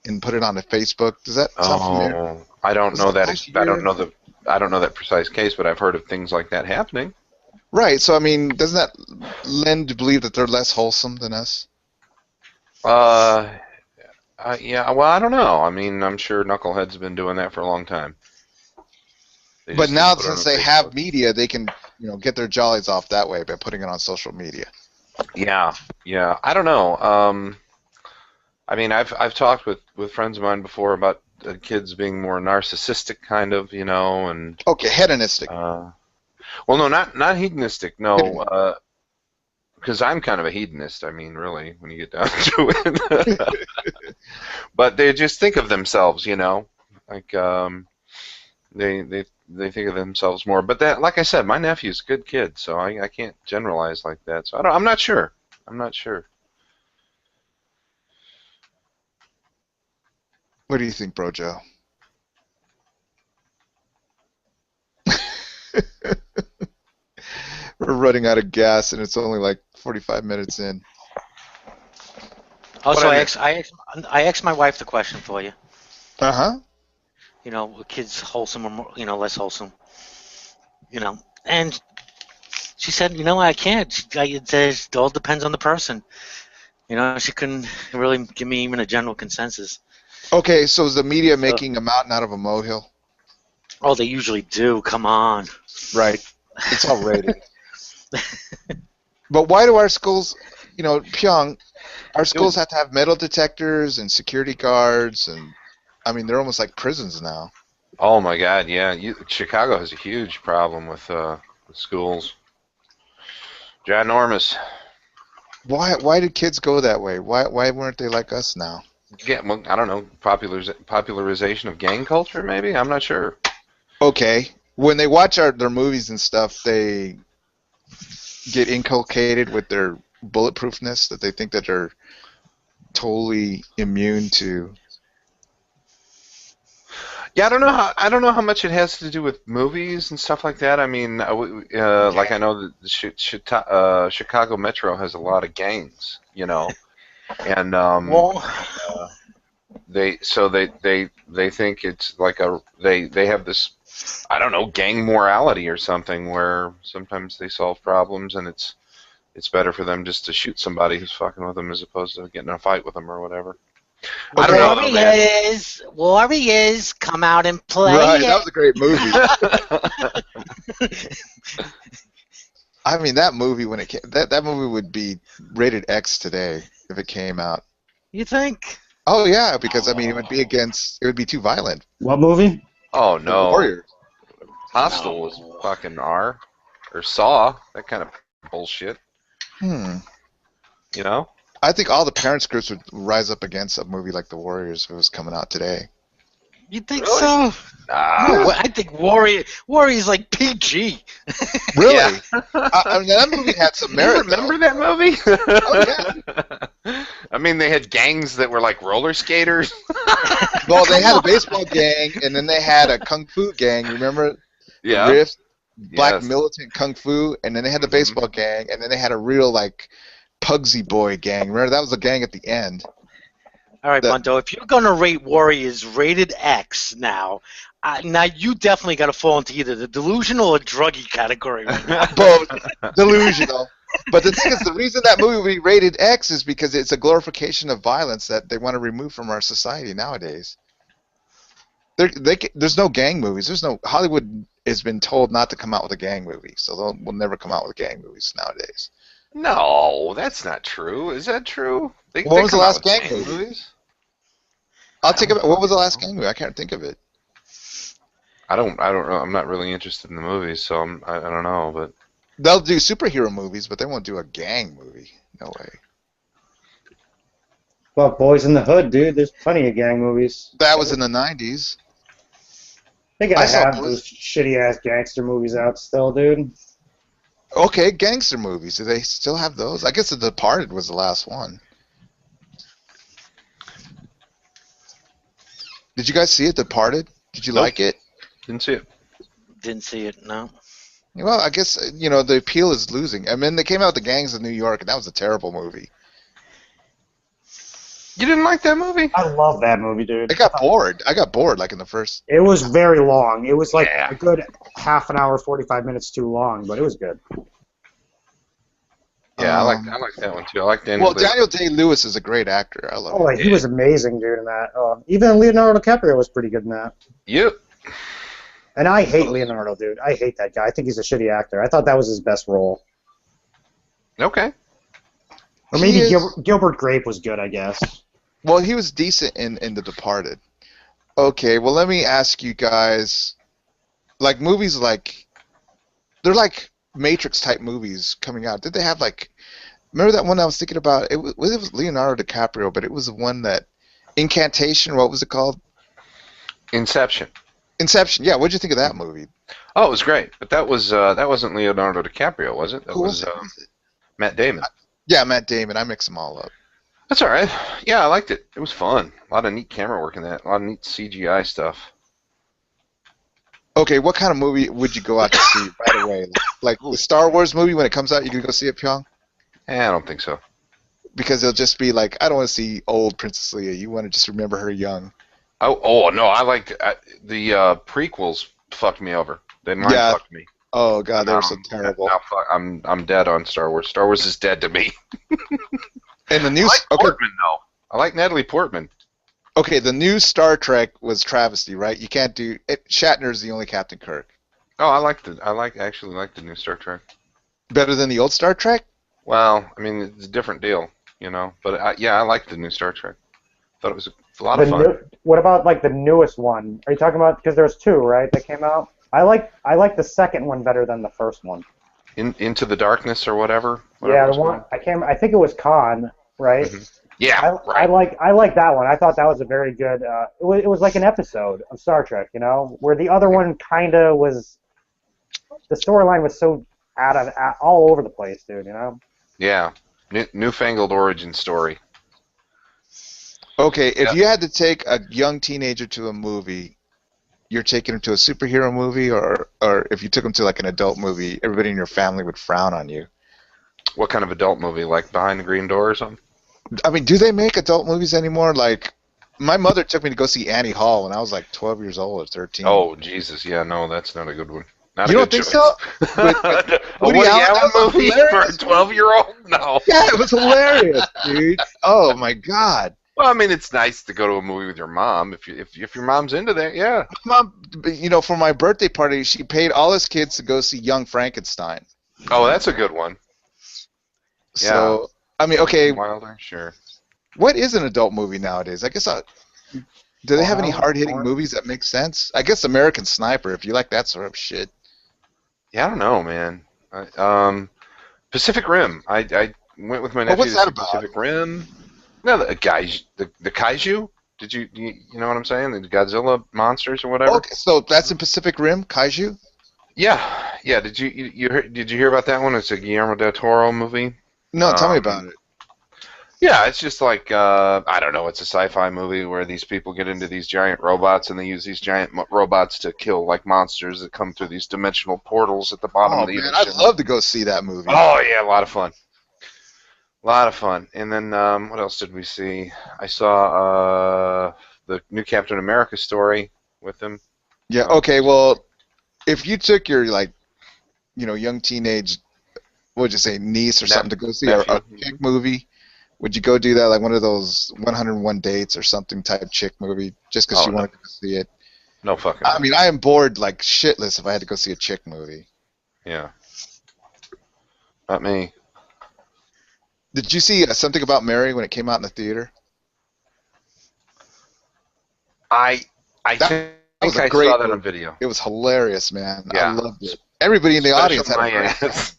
and put it on the Facebook? Does that sound familiar? Oh, I don't Was know it that. last I don't year? know I don't know that precise case, but I've heard of things like that happening. Right. So I mean, doesn't that lend to believe that they're less wholesome than us? Yeah. Well, I don't know. I mean, I'm sure knuckleheads have been doing that for a long time. They But just now, didn't put it since on they have Facebook. media, they can get their jollies off that way by putting it on social media. Yeah. I don't know. I mean, I've talked with friends of mine before about the kids being more narcissistic, kind of, and Okay, hedonistic. well, no, not hedonistic. No, Hedonic. because I'm kind of a hedonist. I mean, really, when you get down to it. But they just think of themselves, like they think of themselves more. But that, like I said, my nephew's a good kid, so I can't generalize like that. So I'm not sure. I'm not sure. What do you think, Bro Joe? We're running out of gas, and it's only like 45 minutes in. Also, What I asked my wife the question for you. Uh-huh. Were kids wholesome or more, less wholesome? And she said, I can't. It says it all depends on the person. She couldn't really give me even a general consensus. Okay, so is the media making a mountain out of a molehill? Oh, they usually do. Come on. Right. It's all rated. But why do our schools, Pyong, our schools have to have metal detectors and security guards, and I mean, they're almost like prisons now. Oh my God, yeah. Chicago has a huge problem with schools. Ginormous. Why did kids go that way? Why weren't they like us now? Yeah, well, I don't know. Popularization of gang culture, maybe. I'm not sure. Okay, when they watch their movies and stuff, they get inculcated with their bulletproofness that they think that they're totally immune to. Yeah, I don't know how much it has to do with movies and stuff like that. I mean, like I know that the Chicago Metro has a lot of gangs, and Well, they think it's like they have this, I don't know, gang morality or something where sometimes they solve problems and it's better for them just to shoot somebody who's fucking with them as opposed to getting in a fight with them or whatever. I don't know, man. Warriors, come out and play. Right, that was a great movie. I mean, that movie when it came, that movie would be rated X today if it came out. You think? Oh yeah, because I mean, it would be too violent. What movie? Oh The no. Warriors. Hostel was fucking R. Or Saw. That kind of bullshit. I think all the parents groups would rise up against a movie like The Warriors if it was coming out today. You think Really? so? Nah. I think Warriors like PG. Really? Yeah. I mean, that movie had some You merit. remember that movie? Oh, I mean, they had gangs that were like roller skaters. Well, they had a baseball gang, and then they had a kung fu gang. Remember? Yeah. Riff. black Yes. militant kung fu, and then they had the baseball gang, and then they had a real like Pugsy Boy gang. Remember that was the gang at the end. All right, The- Bunto, if you're gonna rate Warriors rated X now you definitely got to fall into either the delusional or druggy category right now. Both delusional. But the thing is, the reason that movie will be rated X is because it's a glorification of violence that they want to remove from our society nowadays. There's no gang movies. There's no Hollywood has been told not to come out with a gang movie, so we'll never come out with gang movies nowadays. No, that's not true. Is that true? What was the come out last with gang movie? I'll take it. What was the last gang movie? I can't think of it. I don't know. I'm not really interested in the movies, so I don't know. But they'll do superhero movies, but they won't do a gang movie. No way. Well, Boys in the Hood, dude. There's plenty of gang movies. That was in the 90s. They I gotta saw have Boys- those shitty-ass gangster movies out still, dude. Okay, gangster movies. Do they still have those? I guess The Departed was the last one. Did you guys see it, Departed? Did you Nope. like it? didn't see it. Didn't see it, no. Well, I guess, the appeal is losing. I mean, they came out with The Gangs of New York, and that was a terrible movie. You didn't like that movie? I love that movie, dude. I got bored. Like in the first... It was very long. It was like Yeah. a good half an hour, 45 minutes too long, but it was good. Yeah, I like that one too. I like Daniel. Well, Daniel Day-Lewis is a great actor. I love Oh, him. he was amazing, dude, in that. Even Leonardo DiCaprio was pretty good in that. Yep. And I hate Leonardo, dude. I hate that guy. I think he's a shitty actor. I thought that was his best role. Okay. Or maybe He is- Gilbert Grape was good, I guess. Well, he was decent in The Departed. Okay, well, let me ask you guys, like, movies like... They're like Matrix-type movies coming out. Did they have, like... Remember that one I was thinking about? It was Leonardo DiCaprio, but it was the one that... Incantation, what was it called? Inception. Inception, yeah. What'd you think of that movie? Oh, it was great, but that wasn't Leonardo DiCaprio, was it? That Who was it? Matt Damon. Yeah, Matt Damon. I mix them all up. That's all right. Yeah, I liked it. It was fun. A lot of neat camera work in that. A lot of neat CGI stuff. Okay, what kind of movie would you go out to see right away? Like the Star Wars movie, when it comes out, you can go see it, Pyong? I don't think so. Because it'll just be like, I don't want to see old Princess Leia. You want to just remember her young. Oh no, I liked the prequels. Fucked me over. They mind Yeah. fucked me. Oh god, they were so terrible. Now, I'm dead on Star Wars. Star Wars is dead to me. And the I new like Portman though. I like Natalie Portman. okay, the new Star Trek was travesty, right? You can't do it. Shatner's the only Captain Kirk. Oh, I actually like the new Star Trek. Better than the old Star Trek? Well, I mean, it's a different deal, But I like the new Star Trek. Thought it was a lot of fun. What about like the newest one? Are you talking about, because there's two, right, that came out? I like the second one better than the first one. Into the Darkness or whatever. Yeah, it the was one called. I think it was Khan, right? Mhm. Yeah, I like that one. I thought that was a very good. It was like an episode of Star Trek, where the other one kind of was. The storyline was so all over the place, dude. Yeah, newfangled origin story. Okay, if you had to take a young teenager to a movie, you're taking him to a superhero movie, or if you took him to like an adult movie, everybody in your family would frown on you. What kind of adult movie? Like Behind the Green Door or something? I mean, do they make adult movies anymore? Like, my mother took me to go see Annie Hall when I was like 12 years old or 13. Oh, Jesus, yeah, no, that's not a good one. Not You a don't good think choice. so? A Woody Woody Allen, Allen that was movie for a hilarious. 12-year-old? No. Yeah, it was hilarious, dude. Oh my God. Well, I mean, it's nice to go to a movie with your mom if your mom's into that. Yeah. Mom, for my birthday party, she paid all his kids to go see Young Frankenstein. Oh, that's a good one. So, I mean, okay, Wilder, sure. what is an adult movie nowadays? I guess do they have any Wow. hard-hitting movies that make sense? I guess American Sniper, if you like that sort of shit. Yeah, I don't know, man. Pacific Rim. I went with my Well, nephew what's to that see about? Pacific Rim. No, the guys, the kaiju. You know what I'm saying? The Godzilla monsters or whatever. Okay, so that's in Pacific Rim, Kaiju? Yeah. Did you hear about that one? It's a Guillermo del Toro movie. No, tell me about it. Yeah, it's just like I don't know. It's a sci-fi movie where these people get into these giant robots and they use these giant robots to kill like monsters that come through these dimensional portals at the bottom Oh of the man, I'd ocean. love to go see that movie. Oh yeah, a lot of fun. A lot of fun. And then what else did we see? I saw the new Captain America story with him. Yeah. Okay. Well, if you took your young teenage, what would you say, niece or something to go see a nephew. chick movie, would you go do that like one of those 101 dates or something type chick movie just because Oh, she no. wanted to go see it? No fucking. I mean, I am bored like shitless if I had to go see a chick movie. Yeah. Not me. Did you see Something About Mary when it came out in the theater? I That think was a I great saw that on movie. video. It was hilarious, man. Yeah. I loved it. Everybody in the Especially audience had my a great time. ass.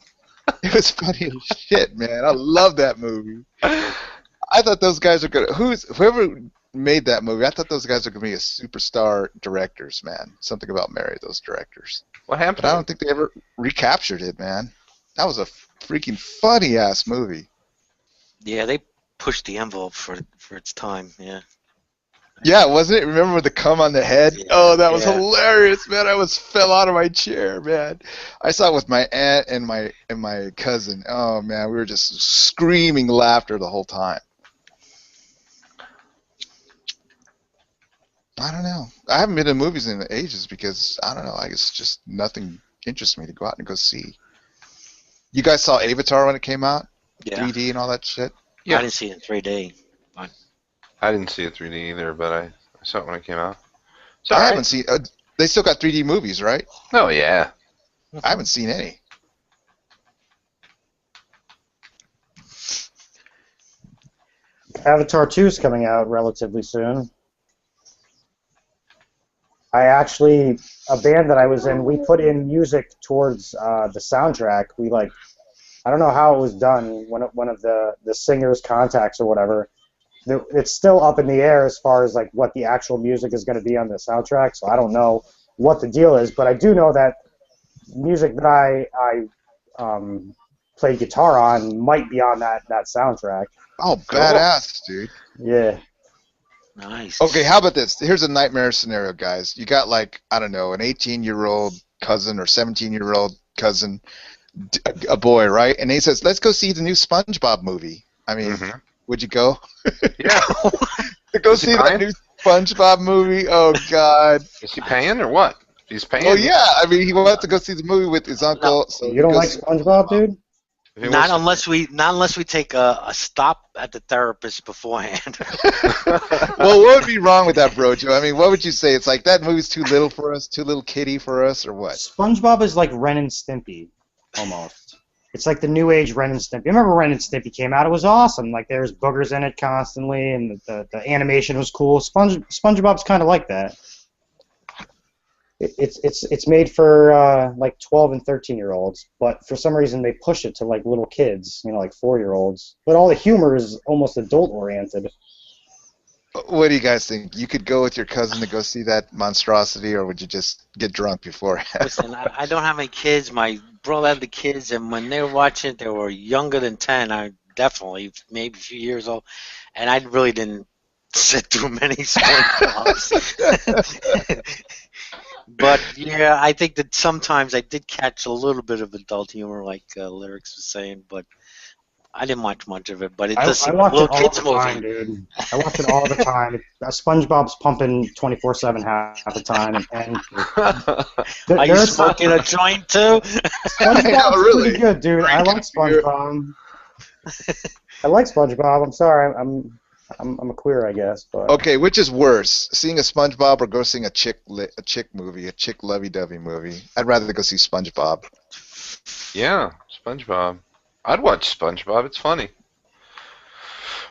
It was funny as shit, man. I love that movie. I thought those guys were good. Whoever made that movie, I thought those guys were going to be a superstar directors, man. Something About Mary, those directors. What happened? But I don't think they ever recaptured it, man. That was a freaking funny ass movie. Yeah, they pushed the envelope for its time. Yeah. Yeah, wasn't it? Remember with the cum on the head? Yeah. Oh, that was Yeah. hilarious, man. I almost fell out of my chair, man. I saw it with my aunt and my cousin. Oh man, we were just screaming laughter the whole time. I don't know. I haven't been to movies in ages because I don't know. I guess just nothing interests me to go out and go see. You guys saw Avatar when it came out, Yeah. 3D and all that shit. Yeah. I didn't see it in 3D. I didn't see it 3D either, but I saw it when it came out. So I haven't seen. They still got 3D movies, right? Oh yeah. I haven't seen any. Avatar 2 is coming out relatively soon. A band that I was in, we put in music towards the soundtrack. I don't know how it was done. One of the singer's contacts or whatever. It's still up in the air as far as like what the actual music is going to be on the soundtrack. So I don't know what the deal is, but I do know that music that I played guitar on might be on that soundtrack. Oh, badass, dude. Yeah. Nice. Okay, how about this? Here's a nightmare scenario, guys. You got like, I don't know, an 18-year-old cousin or 17-year-old cousin, a boy, right? And he says, let's go see the new SpongeBob movie. I mean, would you go? Yeah. To go Is he see that paying? new SpongeBob movie? Oh, God. Is he paying or what? He's paying. Oh, yeah. I mean, he wants to go see the movie with his uncle. So You don't he like goes- SpongeBob, dude? If he Not wants unless we take a stop at the therapist beforehand. Well, what would be wrong with that, Brojo? I mean, what would you say? It's like that movie's too little for us, too little kiddie for us, or what? SpongeBob is like Ren and Stimpy, almost. It's like the new age Ren and Stimpy. Remember Ren and Stimpy came out? It was awesome. Like there's boogers in it constantly, and the animation was cool. SpongeBob's kind of like that. It's made for like 12 and 13-year-olds, but for some reason they push it to like little kids, like 4-year-olds. But all the humor is almost adult oriented. What do you guys think? You could go with your cousin to go see that monstrosity, or would you just get drunk beforehand? Listen, I don't have any kids. My brother had the kids, and when they were watching it, they were younger than 10. I definitely, maybe a few years old, and I really didn't sit through many SpongeBobs. But yeah, I think that sometimes I did catch a little bit of adult humor, like Lyrics was saying, but I didn't watch much of it. But it I does seem a watch little it all kids the movie. time, dude. I watch it all the time. SpongeBob's pumping 24/7 half the time, and Are you smoking a joint too? SpongeBob's Yeah, really. pretty good, dude. I like SpongeBob. I like SpongeBob. I'm sorry, I'm a queer, I guess, but Okay, which is worse, seeing a SpongeBob or go seeing a chick movie, a chick lovey-dovey movie? I'd rather go see SpongeBob. Yeah, SpongeBob. I'd watch SpongeBob. It's funny.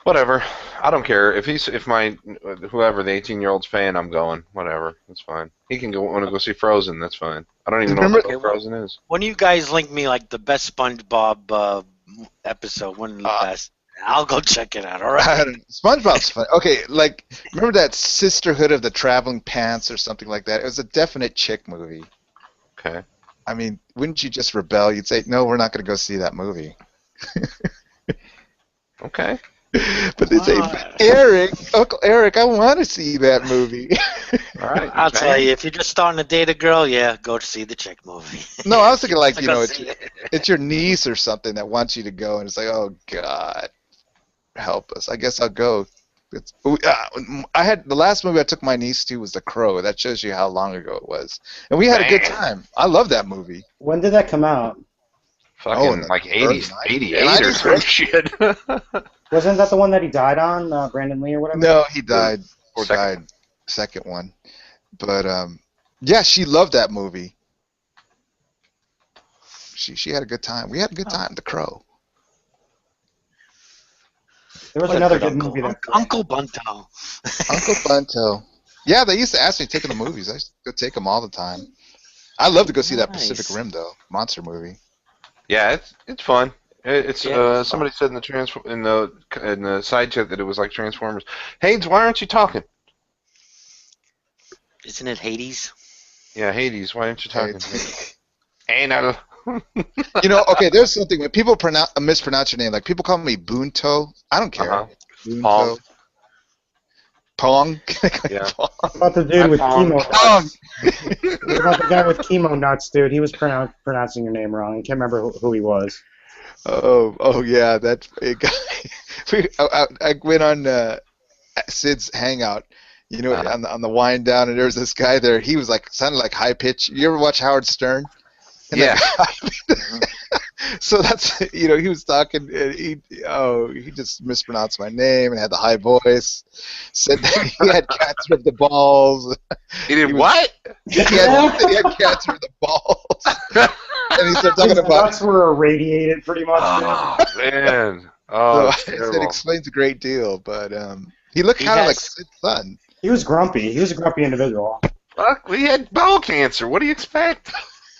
Whatever. I don't care if whoever the 18-year-old's paying. I'm going. Whatever. That's fine. He can want to go see Frozen. That's fine. I don't even know Remember- what Frozen is. When you guys link me like the best SpongeBob episode, one of the best, I'll go check it out. All right. SpongeBob's fun. Okay, like remember that Sisterhood of the Traveling Pants or something like that? It was a definite chick movie. Okay. I mean, wouldn't you just rebel? You'd say, no, we're not going to go see that movie. Okay. But they say, Eric, Uncle Eric, I want to see that movie. All right. I'll tell you, if you're just starting to date a girl, yeah, go to see the chick movie. No, I was thinking like, Go it's, see it. it's your niece or something that wants you to go, and it's like, oh God, help us. I guess I'll go. I had the last movie I took my niece to was The Crow. That shows you how long ago it was, and we had a good time. I love that movie. When did that come out? Fucking like 80s, 88 or some shit. Wasn't that the one that he died on, Brandon Lee or whatever? No, he died or died. Second one, but yeah, she loved that movie. She had a good time. We had a good time. The Crow. There was What a another good good movie. Uncle Bunto. Uncle Bunto. Yeah, they used to ask me to take them to movies. I used to go take them all the time. I love to go see that Pacific Rim though, monster movie. Yeah, it's fun. It's somebody fun. said in the side chat that it was like Transformers. Haynes, why aren't you talking? Isn't it Hades? Yeah, Hades, why aren't you talking? Anal. Okay, there's something when people mispronounce your name. Like people call me Bunto. I don't care. Bunto. Pong. Yeah. What about the dude with Pong. chemo nuts? What about the guy with chemo nuts, dude? He was pronouncing your name wrong. I can't remember who he was. Oh yeah, that big guy. I went on Sid's Hangout, on the wind down, and there was this guy there. He was like sounded like high pitch. You ever watch Howard Stern? And Yeah. So that's he was talking. And he just mispronounced my name and had the high voice. Said that he had cancer of the balls. He did what? He had cancer of the balls. And he started talking His about. nuts were irradiated, pretty much. Oh, man. So Oh, I said it terrible. explains a great deal, but he looked kind of like Sid's son. He was grumpy. He was a grumpy individual. Fuck, we had bowel cancer. What do you expect?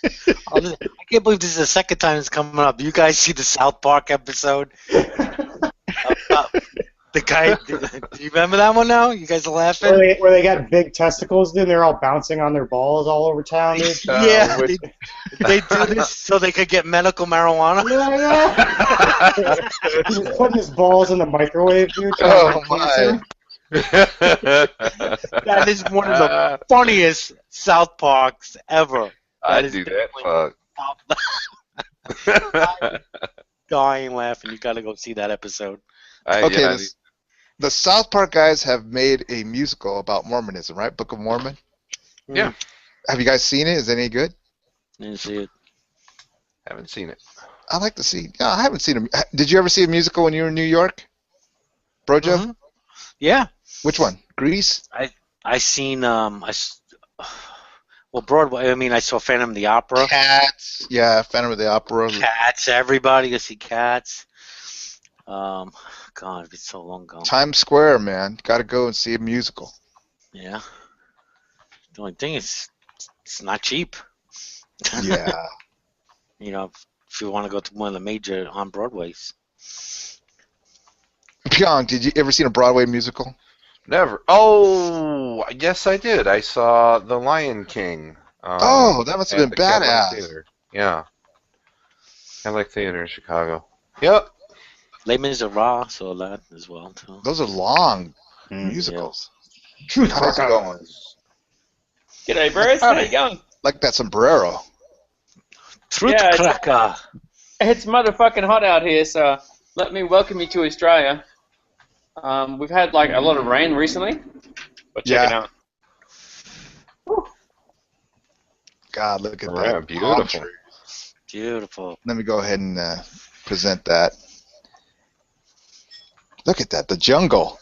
I can't believe this is the second time it's coming up. You guys see the South Park episode? The guy, do you remember that one now? You guys are laughing? Where they got big testicles, dude. They're all bouncing on their balls all over town, dude. Yeah, they do this so they could get medical marijuana. Yeah. He was putting his balls in the microwave, dude. Oh, my. That is one of the funniest South Parks ever. I'd do that. Fuck. Dying laughing. You gotta go see that episode. Okay, the South Park guys have made a musical about Mormonism, right? Book of Mormon. Yeah. Have you guys seen it? Is it any good? Didn't see it. Haven't seen it. I like to see. No, I haven't seen it. Did you ever see a musical when you were in New York, Brojo? Mhm. Yeah. Which one? Grease? I seen Broadway. I mean, I saw Phantom of the Opera. Cats. Yeah, Phantom of the Opera. Cats. Everybody go see Cats. God, it's so long ago. Times Square, man. Got to go and see a musical. Yeah. The only thing is, it's not cheap. Yeah. If you want to go to one of the major on Broadways. Pyong, did you ever seen a Broadway musical? Never. Oh, yes, I did. I saw The Lion King. That must have been badass. Theater. Yeah. Cadillac Theater in Chicago. Yep. Les Miserables, saw that as well, too. Those are long musicals. Truth How's it going? G'day, Bruce. How you going? Like that sombrero. Truth Yeah, Cracker. It's motherfucking hot out here, so let me welcome you to Australia. We've had like a lot of rain recently, but check it out. God, look at Yeah, that. beautiful. Beautiful. Let me go ahead and present that. Look at that, the jungle.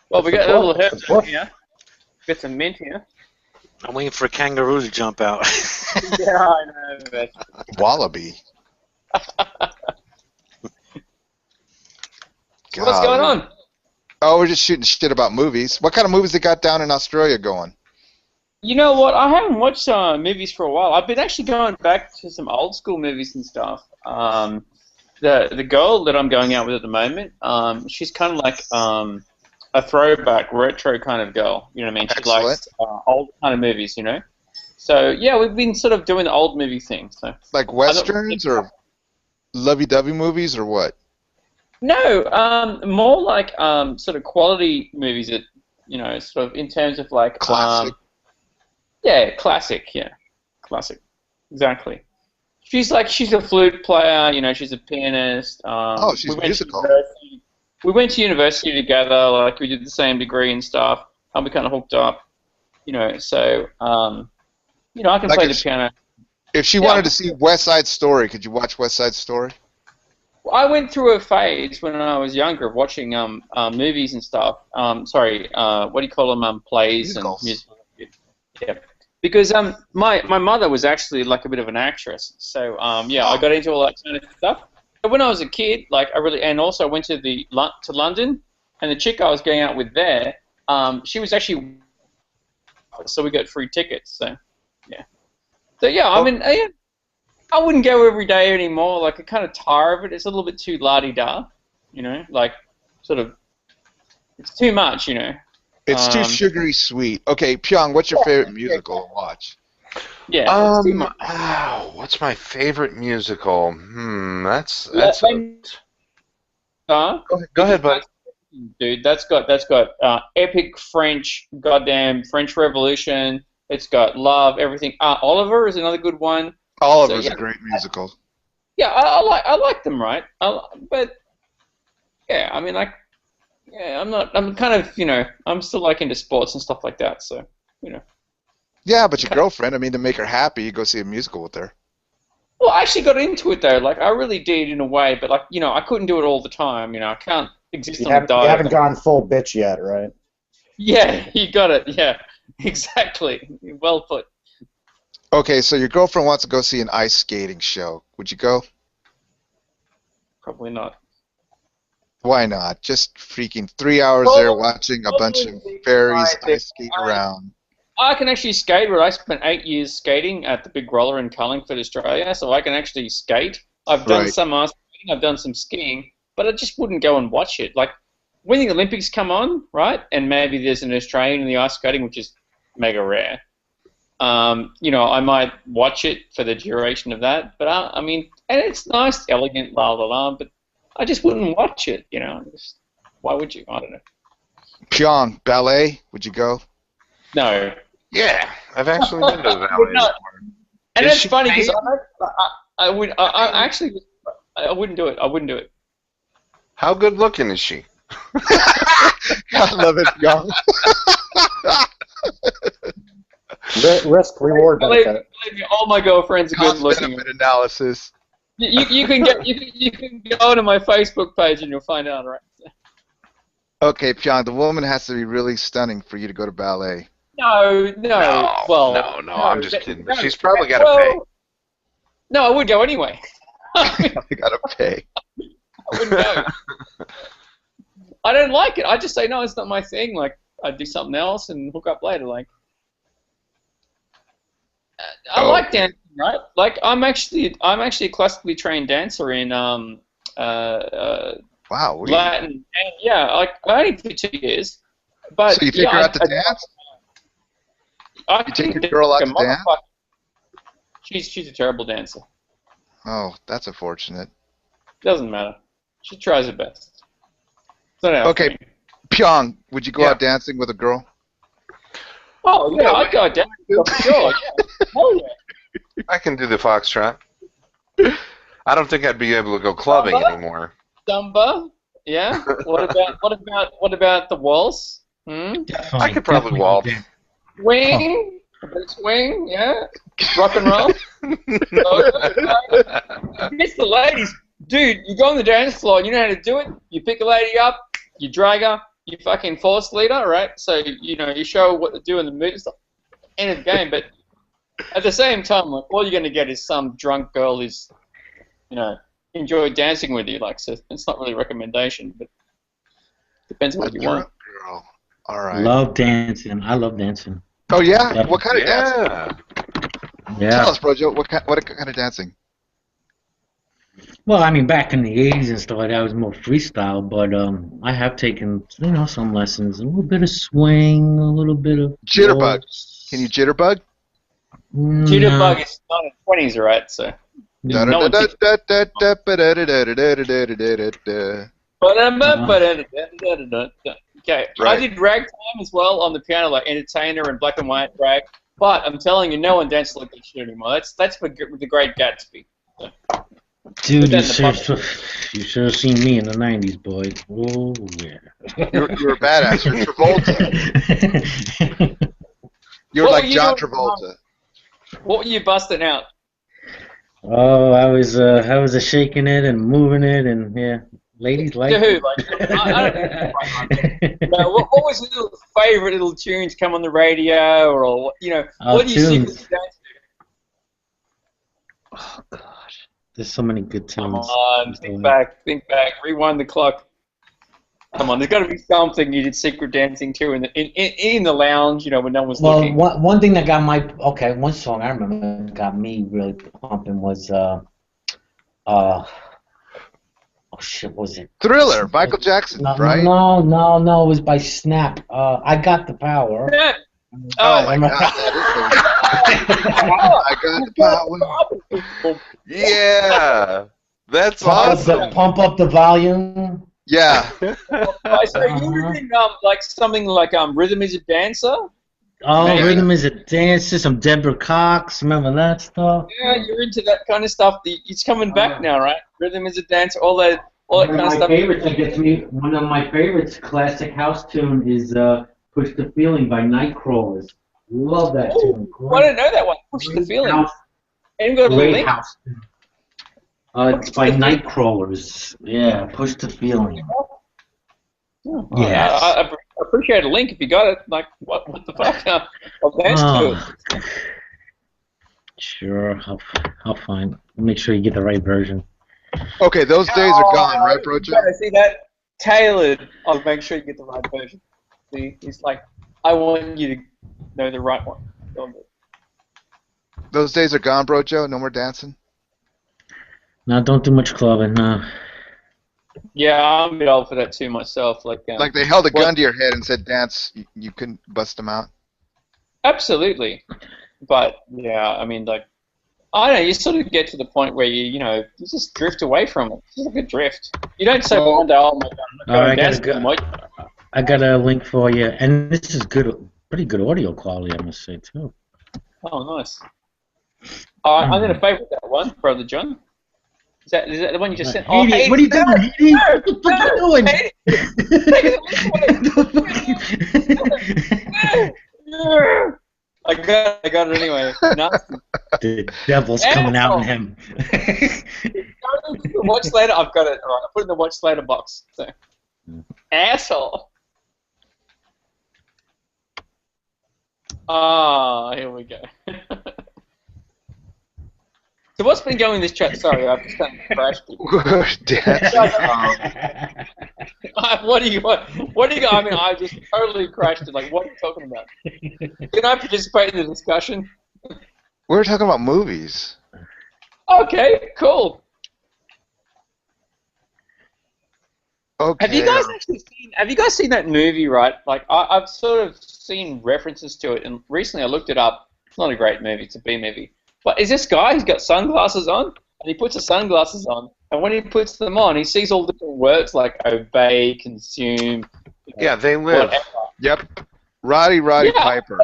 Well, we got a little herb here. Got some mint here. I'm waiting for a kangaroo to jump out. Yeah, I know. But Wallaby. what's going on? Oh, we're just shooting shit about movies. What kind of movies they got down in Australia going? You know what? I haven't watched movies for a while. I've been actually going back to some old school movies and stuff. The girl that I'm going out with at the moment, she's kind of like a throwback, retro kind of girl. You know what I mean? She Excellent. likes old kind of movies, you know? So, yeah, we've been sort of doing the old movie thing. So Like westerns or lovey-dovey movies or what? No, more like sort of quality movies that sort of in terms of like Classic. yeah, classic, yeah, classic, exactly. She's a flute player, she's a pianist. Oh, she's we went to musical. university. We went to university together, like we did the same degree and stuff, and we kind of hooked up, So I can Like play if the piano. If she Yeah. wanted to see West Side Story, could you watch West Side Story? I went through a phase when I was younger of watching movies and stuff. Sorry, what do you call them? Plays Musicals. and musicals. Yeah, because my mother was actually like a bit of an actress, so I got into all that kind of stuff. But when I was a kid, like and also I went to London, and the chick I was going out with there, she was actually, so we got free tickets. So yeah, I mean. I wouldn't go every day anymore. Like, I kind of tire of it. It's a little bit too la-di-da, like, sort of, it's too much, It's too sugary sweet. Okay, Pyong, what's your favorite musical to watch? Yeah, it's too much. What's my favorite musical? That's Huh? Go ahead, bud. Dude, that's got epic French, goddamn French Revolution. It's got love, everything. Oliver is another good one. Oliver's So, yeah. a great musical. Yeah, I like them, right? But yeah, I mean, like, yeah, I'm kind of, I'm still like into sports and stuff like that. So, Yeah, but your girlfriend, I mean, to make her happy, you go see a musical with her. Well, I actually got into it though. Like, I really did in a way, but like, I couldn't do it all the time. I can't exist on a You diet. haven't gone full bitch yet, right? Yeah, you got it. Yeah, exactly. Well put. Okay, so your girlfriend wants to go see an ice skating show. Would you go? Probably not. Why not? Just freaking 3 hours there watching a bunch of fairies ice skate around. I can actually skate, but I spent 8 years skating at the big roller in Carlingford, Australia, so I can actually skate. I've done Right. some ice skating, I've done some skiing, but I just wouldn't go and watch it. Like, when the Olympics come on, right, and maybe there's an Australian in the ice skating, which is mega rare, I might watch it for the duration of that, but I mean, and it's nice, elegant, la la la, but I just wouldn't watch it, why would you? I don't know. Pyong, ballet, would you go? No. Yeah, I've actually been to the Would valley not. before. And Is it's she funny because paid? I wouldn't do it. I wouldn't do it. How good looking is she? I love it, Pyong. Risk reward Believe benefit. me, all my girlfriends are good looking. Cost-benefit analysis. You can go to my Facebook page and you'll find out, right? Okay, Pyong, the woman has to be really stunning for you to go to ballet. No. Well, no, I'm just kidding. But no, she's probably got to pay. No, I would go anyway. I You gotta pay. wouldn't go. I don't like it. I just say no, it's not my thing. Like, I'd do something else and hook up later. Like, I like dancing, right? Like, I'm actually a classically trained dancer in Wow. Latin. And yeah, like only for 2 years. But So you take her out to dance? You take your girl out to dance? She's a terrible dancer. Oh, that's unfortunate. Doesn't matter. She tries her best. It's not our Okay, thing. Pyong, would you go Yeah. out dancing with a girl? Oh yeah, I'd go dancing for sure. Yeah. Hell yeah. I can do the foxtrot. I don't think I'd be able to go clubbing anymore. Samba. Yeah. What about the waltz? I could probably waltz. Swing. A bit of swing. Yeah. Rock and roll. Miss the ladies, dude. You go on the dance floor and you know how to do it. You pick a lady up, you drag her, you fucking force lead her, right? So you show her what to do in the mood and stuff. End of the game. But at the same time, like, all you're gonna get is some drunk girl who's, enjoy dancing with you. Like, so it's not really a recommendation, but depends on what you want. Girl. All right. Love dancing. I love dancing. Oh yeah? What kind of dancing? Yeah. Yeah. Tell us, bro, Joe. What kind of dancing? Well, I mean, back in the 80s and stuff like that, it was more freestyle, but I have taken, some lessons. A little bit of swing, a little bit of Jitterbug. waltz. Can you jitterbug? Jitterbug is not in the 20s, right? So no one thinks- Okay, I Right. did ragtime as well on the piano, like entertainer and black and white rag. But I'm telling you, no one dances like that shit anymore. That's for the Great Gatsby. Dude, Put that in the you should have seen me in the 90s, boy. Oh, yeah. You were a badass. You're Travolta. You were What like were you John doing? Travolta. What were you busting out? Oh, I was shaking it and moving it, and yeah, ladies like To who? it. Like, I don't know. What was your little favorite little tunes come on the radio, or what do you Tunes. secretly dance Oh gosh, there's so many good to? Come tunes. on, think back, rewind the clock. Come on, there's got to be something you did secret dancing to in the lounge, when no one was Well, looking. one thing that got one song I remember that got me really pumping was oh shit, what was it? Thriller, Michael Jackson, No, right? no, it was by Snap. I Got the Power. Oh my God, I got the power. Yeah, that's Pump awesome. up the volume. Yeah. So you think like something like Rhythm is a Dancer? Oh, Man. Rhythm is a Dancer, some Deborah Cox. Remember that stuff? Yeah, you're into that kind of stuff. It's coming back now, right? Rhythm is a Dancer, all that One kind of of my stuff. favorites that gets me. One of my favorites, classic house tune, is "Push the Feeling" by Nightcrawlers. Love that tune. I didn't know that one. Push the Feeling. House, And got a great link. house tune. It's by Nightcrawlers. Yeah, "Push the Feeling." Yes. I appreciate a link if you got it. Like, what the fuck? I'll dance to it. Sure, I'll find. Make sure you get the right version. Okay, those days are gone, right, Bro Joe? Yeah, see that? Tailored. I'll make sure you get the right version. See, it's like, I want you to know the right one. Those days are gone, Bro Joe. No more dancing. No, don't do much clubbing. No. Yeah, I'm a bit old for that too myself. Like Like they held a gun to your head and said dance, you couldn't bust them out. Absolutely. But, yeah, I mean, like, I don't know, you sort of get to the point where you just drift away from it. It's like a drift. You don't say one day, oh my God, I'm not going dancing. I got a link for you, and this is pretty good audio quality, I must say, too. Oh, nice. I'm going to favorite that one, Brother John. Is that the one you just sent? Oh, hey, what are you doing? What the fuck are you doing? I got it anyway. Nasty. The devil's coming out in him. Watch later. I've got it. All right, I put it in the watch later box. So, asshole. Here we go. So what's been going in this chat? Sorry, I've just kind of crashed it. What do you got? I mean, I just totally crashed it. Like, what are you talking about? Can I participate in the discussion? We're talking about movies. Okay, cool. Okay. Have you guys seen that movie, right? Like, I've sort of seen references to it, and recently I looked it up. It's not a great movie. It's a B movie. But is this guy who's got sunglasses on, and he puts the sunglasses on, and when he puts them on, he sees all different words like obey, consume. Yeah, they live. Whatever. Yep. Roddy Piper.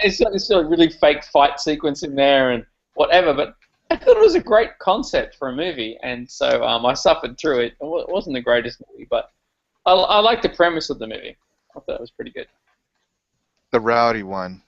It's a really fake fight sequence in there and whatever, but I thought it was a great concept for a movie, and so I suffered through it. It wasn't the greatest movie, but I like the premise of the movie. I thought it was pretty good. The rowdy one.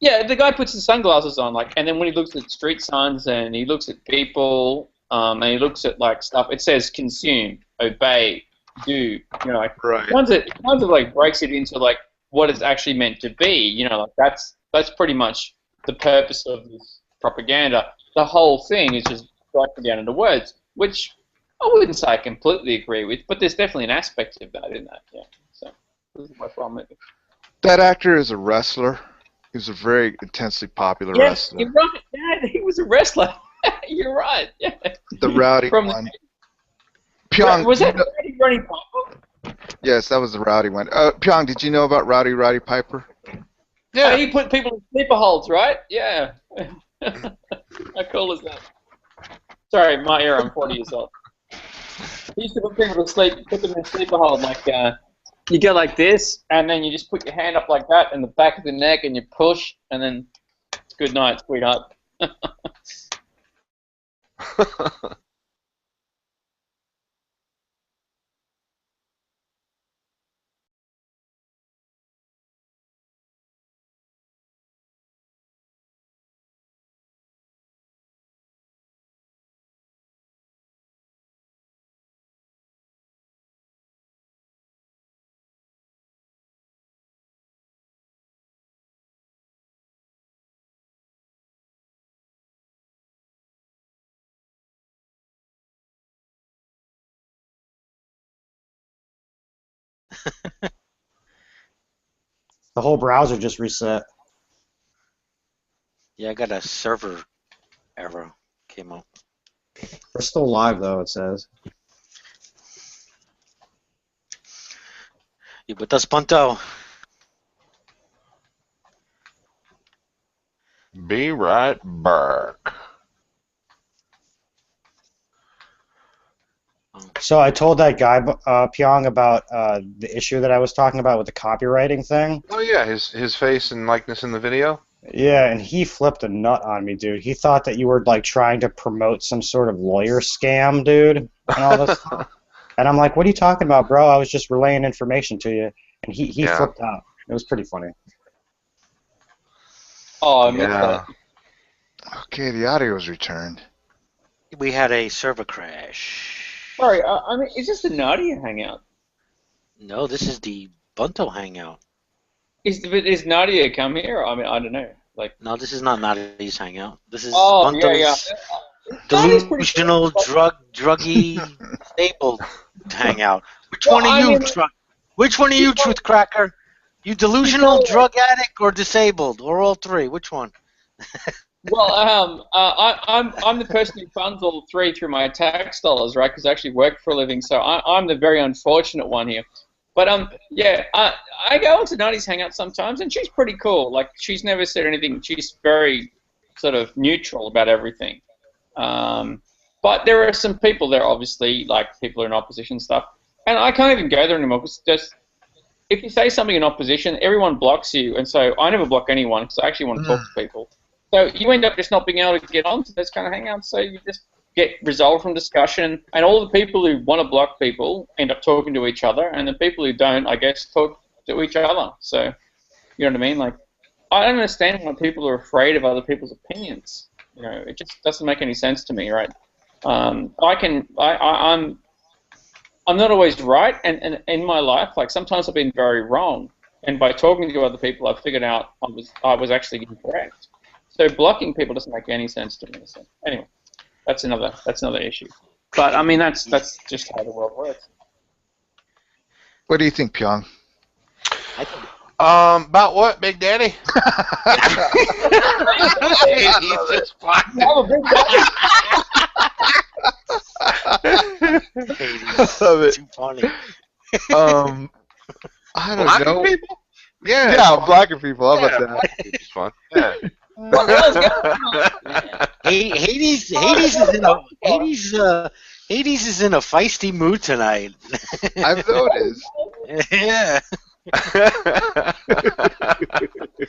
Yeah, the guy puts his sunglasses on, like, and then when he looks at street signs and he looks at people, and he looks at like stuff, it says consume, obey, do, like Right. once it like breaks it into like what it's actually meant to be, like that's pretty much the purpose of this propaganda. The whole thing is just breaking down into words, which I wouldn't say I completely agree with, but there's definitely an aspect of that in that. Yeah. So this is my problem with it. That actor is a wrestler. He was a very intensely popular wrestler. You're right. Yeah, he was a wrestler. You're right. Yeah. The rowdy one. Pyong, was that Roddy Piper? Yes, that was the rowdy one. Pyong, did you know about Roddy Piper? Yeah. Oh, he put people in sleeper holds, right? Yeah. How cool is that? Sorry, my era. I'm 40 years old. He used to put people to sleep, put them in sleeper hold, like you go like this, and then you just put your hand up like that in the back of the neck, and you push, and then it's good night, sweetheart. The whole browser just reset. Yeah, I got a server error came up. We're still live though, it says. You with us, Bunto? Be right back. So I told that guy, Pyong, about the issue that I was talking about with the copywriting thing. Oh yeah, his face and likeness in the video. Yeah, and he flipped a nut on me, dude. He thought that you were like trying to promote some sort of lawyer scam, dude, and all this stuff. And I'm like, what are you talking about, bro? I was just relaying information to you. And he Yeah. flipped out. It was pretty funny. Oh, I missed Yeah. that. Okay, the audio is returned. We had a server crash. Sorry, I mean, is this the Nadia Hangout? No, this is the Bunto Hangout. Is Nadia come here? I mean, I don't know. Like, No, this is not Nadia's Hangout. This is oh, Bunto's yeah. Nadia's pretty delusional, cool. druggy, disabled Hangout. Which Well, one are I you, mean- Which one are you, Truth Cracker? You delusional, drug addict, or disabled, or all three? Which one? Well, I'm the person who funds all three through my tax dollars, right? Because I actually work for a living, so I'm the very unfortunate one here. But yeah, I go onto Nadia's Hangout sometimes, and she's pretty cool. Like, she's never said anything. She's very sort of neutral about everything. But there are some people there, obviously, like people in opposition stuff, and I can't even go there anymore because just if you say something in opposition, everyone blocks you, and so I never block anyone because I actually want to talk to people. So you end up just not being able to get onto this kind of hangouts, so you just get resolved from discussion, and all the people who want to block people end up talking to each other, and the people who don't, I guess, talk to each other. So, you know what I mean? Like, I don't understand why people are afraid of other people's opinions. You know, it just doesn't make any sense to me, right? I'm not always right, and in my life, like sometimes I've been very wrong, and by talking to other people, I've figured out I was actually incorrect. So blocking people doesn't make any sense to me. So anyway, that's another issue. But I mean, that's just how the world works. What do you think, Pyong? I think About what, Big Daddy? He's just fine. I love it. too funny. I don't Blocking know. people? Yeah. Yeah, blocking people. How about Yeah, that? blocking people's fun. Yeah. Hades is in a feisty mood tonight. I've noticed. Yeah.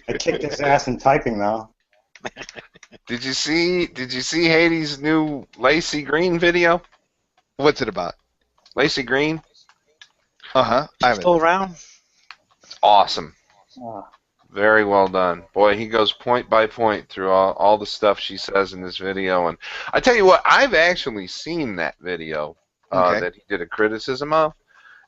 I kicked his ass in typing, though. Did you see Hades' new Lacey Green video? What's it about? Lacey Green? I haven't. Still around? Awesome. Ah. Very well done. Boy, he goes point by point through all the stuff she says in this video. And I tell you what, I've actually seen that video Okay. that he did a criticism of.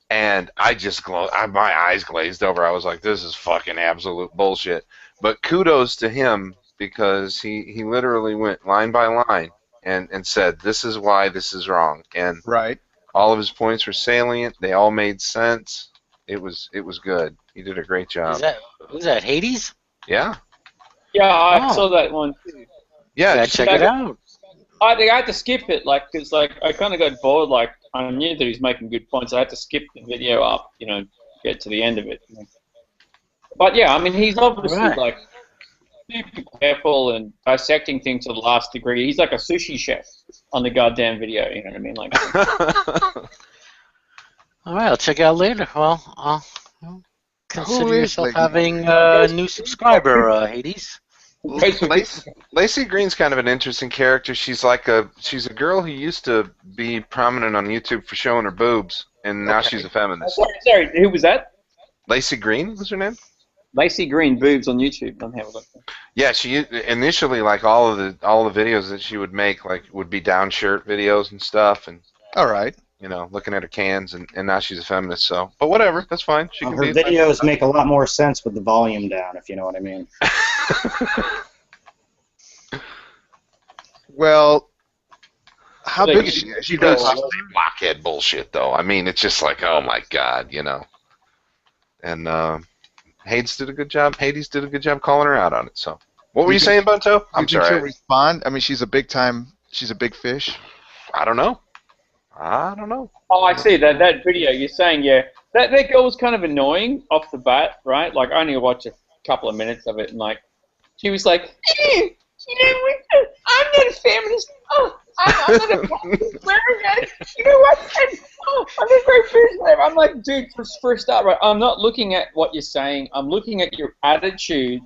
And I just my eyes glazed over. I was like, this is fucking absolute bullshit. But kudos to him because he literally went line by line and said, this is why this is wrong. And Right. all of his points were salient. They all made sense. It was good. He did a great job. Who's that, Hades? Yeah. Yeah, I Oh. saw that one too. Yeah. Yeah, check it out. I had to skip it, like, because I kind of got bored. Like, I knew that he was making good points. I had to skip the video up, you know, get to the end of it. But yeah, I mean, he's obviously Right. like super careful and dissecting things to the last degree. He's like a sushi chef on the goddamn video. You know what I mean? Like, All right, I'll check it out later. Well, consider is yourself Lady having a new subscriber, Hades. Lacey Green's kind of an interesting character. She's a girl who used to be prominent on YouTube for showing her boobs, and now she's a feminist. Sorry, who was that? Lacey Green was her name? Lacey Green boobs on YouTube. I'm having a look. Yeah, she initially, like, all the videos that she would make, like, would be down shirt videos and stuff, and All right. you know, looking at her cans, and now she's a feminist. So, but whatever, that's fine. She can Her be a videos make a lot more sense with the volume down, if you know what I mean. Well, how big is she? She does blockhead bullshit, though. I mean, it's just like, oh my god, you know. And Hades did a good job calling her out on it. So, what were you saying, Bunto? I'm You think sorry. she'll respond? I mean, she's a big fish. I don't know. Oh, I see that video. You're saying, yeah, that girl was kind of annoying off the bat, right? Like, I only watched a couple of minutes of it, and like, she was like, you know, I'm not a feminist. Oh, I'm not a feminist. You know what? I'm a very feminist. I'm like, dude, for a start, right? I'm not looking at what you're saying. I'm looking at your attitude,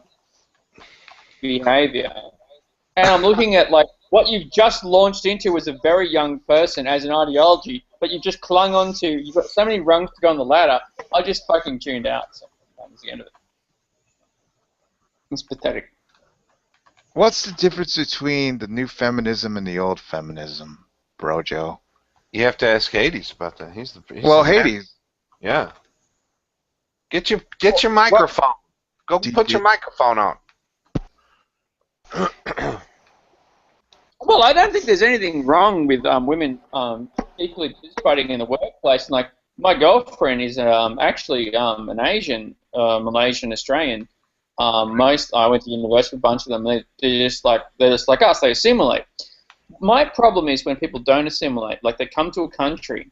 behavior, and I'm looking at like what you've just launched into as a very young person as an ideology, but you've just clung on to. You've got so many rungs to go on the ladder. I just fucking tuned out. So that was the end of it. It's pathetic. What's the difference between the new feminism and the old feminism, Brojo? You have to ask Hades about that. He's the Hades. Yeah. Get your microphone. Go put your microphone on. Well, I don't think there's anything wrong with women equally participating in the workplace. And, like, my girlfriend is actually an Asian, Malaysian Australian. I went to university with a bunch of them. They're just like us. They assimilate. My problem is when people don't assimilate. Like, they come to a country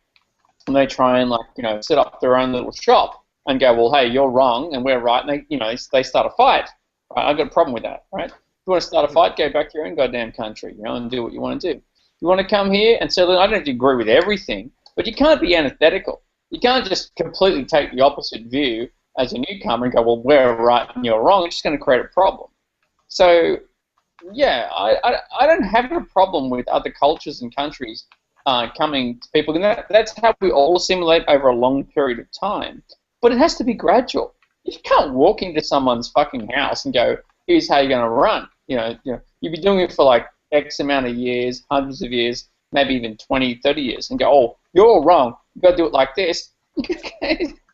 and they try and, like, you know, set up their own little shop and go, well, hey, you're wrong and we're right. And they, you know, they start a fight. Right? I've got a problem with that. Right? You want to start a fight, go back to your own goddamn country, you know, and do what you want to do. You want to come here and so I don't agree with everything, but you can't be antithetical. You can't just completely take the opposite view as a newcomer and go, well, we're right and you're wrong. It's just going to create a problem. So, yeah, I don't have a problem with other cultures and countries coming to people. And that's how we all assimilate over a long period of time. But it has to be gradual. You can't walk into someone's fucking house and go, here's how you're going to run. You know, you'd be doing it for like X amount of years, hundreds of years, maybe even 20, 30 years, and go, oh, you're all wrong. You've got to do it like this.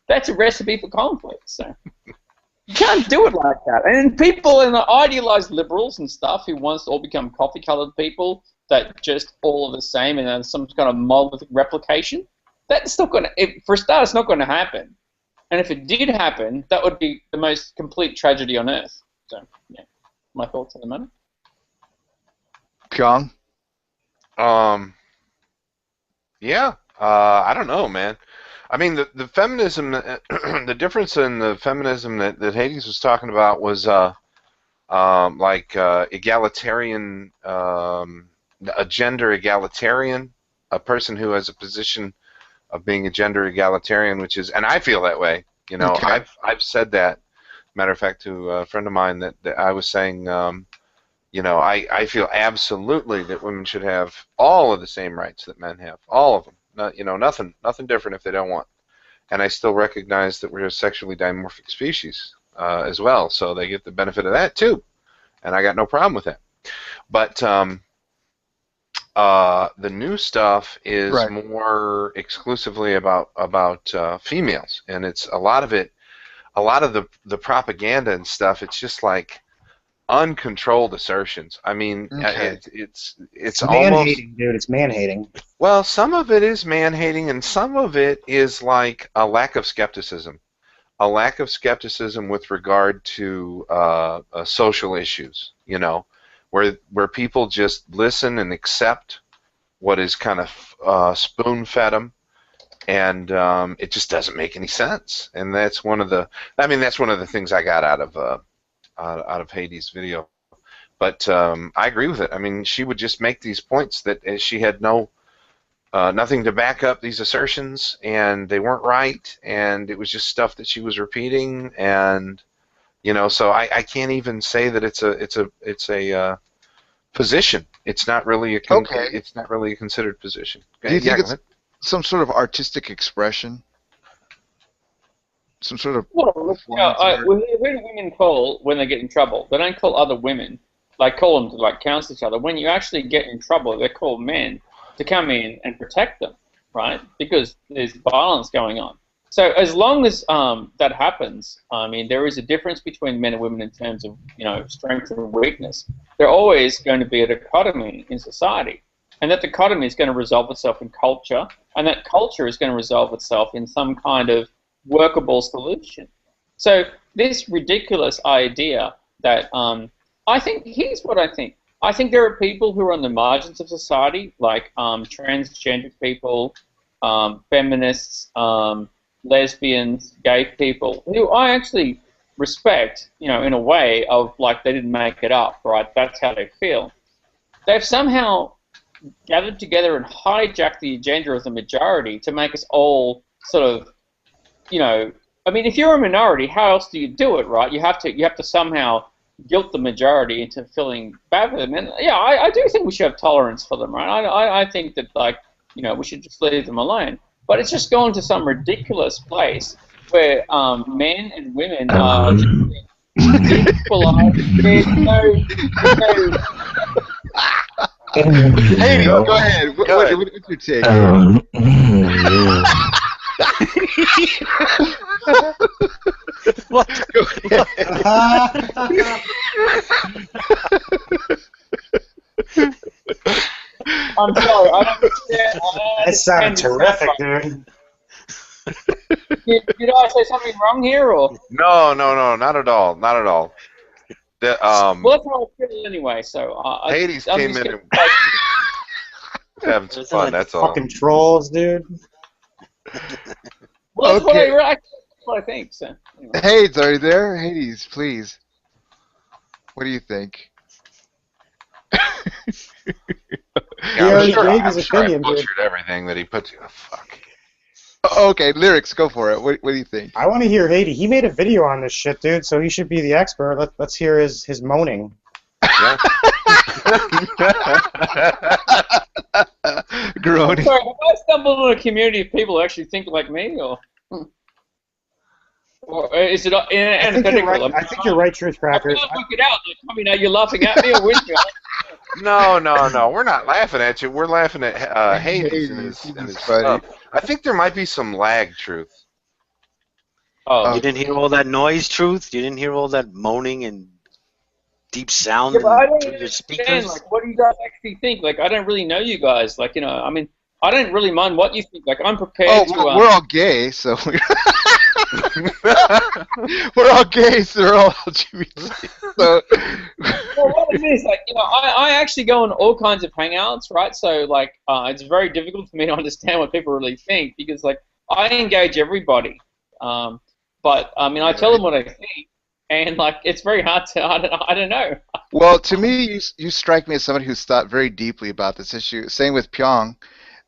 That's a recipe for conflict. So you can't do it like that. And people and the idealized liberals and stuff who wants to all become coffee-colored people that just all are the same and there's some kind of monolithic replication, that's not going to, for a start, it's not going to happen. And if it did happen, that would be the most complete tragedy on earth. So, yeah. My thoughts on the matter? Pyong? Yeah. I don't know, man. I mean, the feminism, the difference in the feminism that Hades was talking about was egalitarian, a gender egalitarian, a person who has a position of being a gender egalitarian, which is, and I feel that way. You know, Okay. I've said that. Matter of fact, to a friend of mine that I was saying, you know, I feel absolutely that women should have all of the same rights that men have, all of them. Not, you know, nothing different if they don't want. And I still recognize that we're a sexually dimorphic species as well, so they get the benefit of that too. And I got no problem with that. But the new stuff is more exclusively about females, and it's a lot of the propaganda and stuff. It's just like uncontrolled assertions. I mean, it's man almost hating, dude. It's man hating. well, some of it is man hating, and some of it is like a lack of skepticism, with regard to social issues. You know, where people just listen and accept what is kind of spoon-fed them, and it just doesn't make any sense. And that's one of the things I got out of Hades' video. But I agree with it. I mean, she would just make these points that she had nothing to back up these assertions, and they weren't right, and it was just stuff that she was repeating, and so I can't even say that it's a position. It's not really Okay. It's not really a considered position. Do you think go it's ahead. some sort of artistic expression? Some sort of Well, look, performance art? who do women call when they get in trouble? They don't call other women, call them to counsel each other. When you actually get in trouble, they call men to come in and protect them, right? Because there's violence going on. So as long as that happens, I mean, there is a difference between men and women in terms of strength and weakness. There's always going to be a dichotomy in society, and that dichotomy is going to resolve itself in culture, and that culture is going to resolve itself in some kind of workable solution. So this ridiculous idea that I think, here's what I think. I think there are people who are on the margins of society, like transgender people, feminists, lesbians, gay people, who I actually respect, in a way of they didn't make it up, right? That's how they feel. They've somehow gathered together and hijacked the agenda of the majority to make us all sort of, I mean, if you're a minority, how else do you do it, right? You have to somehow guilt the majority into feeling bad for them. And yeah, I do think we should have tolerance for them, right? I think that we should just leave them alone. But it's just gone to some ridiculous place where men and women are just equalized. There's no Hey, go ahead. What's your take? What? I'm sorry, I don't understand. That sounded terrific, dude. Did I say something wrong here, or? No, not at all. Not at all. The, Well, that's how I feel anyway. So Hades I'm came just in gonna- and having some fun. That's all. Fucking trolls, dude. Well, that's Okay. that's what I think. So. Anyway. Hades, are you there? Hades, please. What do you think? He already gave I'm his sure I opinion, dude. butchered everything that he put. Oh, fuck. Okay, lyrics, go for it. What do you think? I want to hear Haiti. He made a video on this shit, dude, so he should be the expert. Let's hear his moaning. Yeah. Groaning. Sorry, have I stumbled on a community of people who actually think like me, or is it antithetical? I think you're right, Truth I Cracker. can't work it out. You're laughing at me or with me. No. We're not laughing at you. We're laughing at Hades and his stuff. I think there might be some lag, Truth. Oh, You didn't hear all that noise, Truth? You didn't hear all that moaning and deep sound yeah, but I don't through your understand. speakers? What do you guys actually think? I don't really know you guys. I mean, I don't really mind what you think. I'm prepared to. We're all gay, so we're all gay, so we're all LGBT. So. Well, what it is, I actually go on all kinds of hangouts, right? So, it's very difficult for me to understand what people really think because, I engage everybody. But, I mean, I tell them what I think, and, it's very hard to, I don't know. Well, to me, you strike me as somebody who's thought very deeply about this issue. Same with Pyong.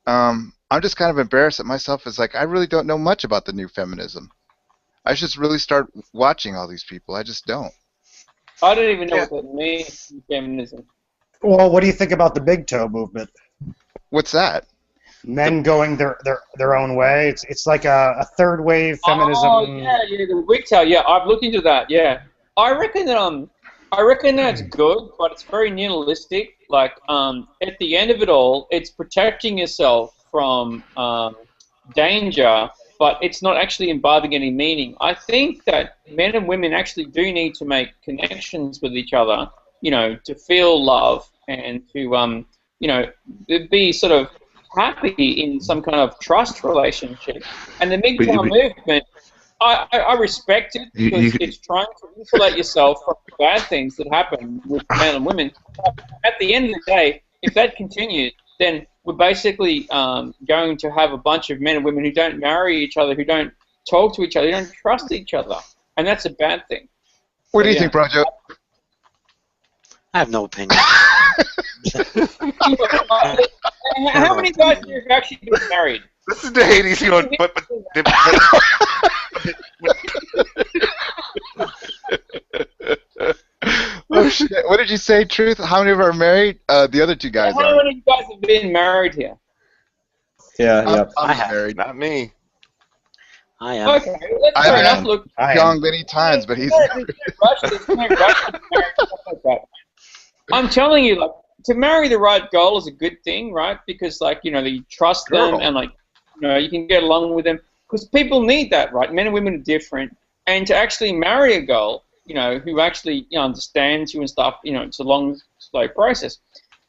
I'm just kind of embarrassed at myself. It's I really don't know much about the new feminism. I should really start watching all these people. I just don't. I don't even know what that means, feminism. Well, what do you think about the big toe movement? What's that? Men going their own way. It's like a third wave feminism. Oh, yeah, the wigtail. Yeah, I've looked into that, yeah. I reckon that's good, but it's very nihilistic. At the end of it all, it's protecting yourself from danger, but it's not actually imbibing any meaning. I think that men and women actually do need to make connections with each other, to feel love and to, be sort of happy in some kind of trust relationship. And the MGTOW movement, I respect it because it's trying to insulate yourself from the bad things that happen with men and women. But at the end of the day, if that continues, then we're basically going to have a bunch of men and women who don't marry each other, who don't talk to each other, who don't trust each other. And that's a bad thing. What do you think, Brancho? I have no opinion. How many guys here have actually been married? This is the Hades going. Oh shit! What did you say, Truth? How many of are married? The other two guys How are. many of you guys have been married here? Yeah, yep. I'm I have. married. Not me. I am. Okay, that's I fair am. enough. Look, Young many times, but he's. I'm telling you, like, to marry the right girl is a good thing, right? Because, like, you know, you trust them Girl. and, like, you know, you can get along with them. Because people need that, right? Men and women are different. And to actually marry a girl, you know, who actually, you know, understands you and stuff, you know, it's a long, slow process.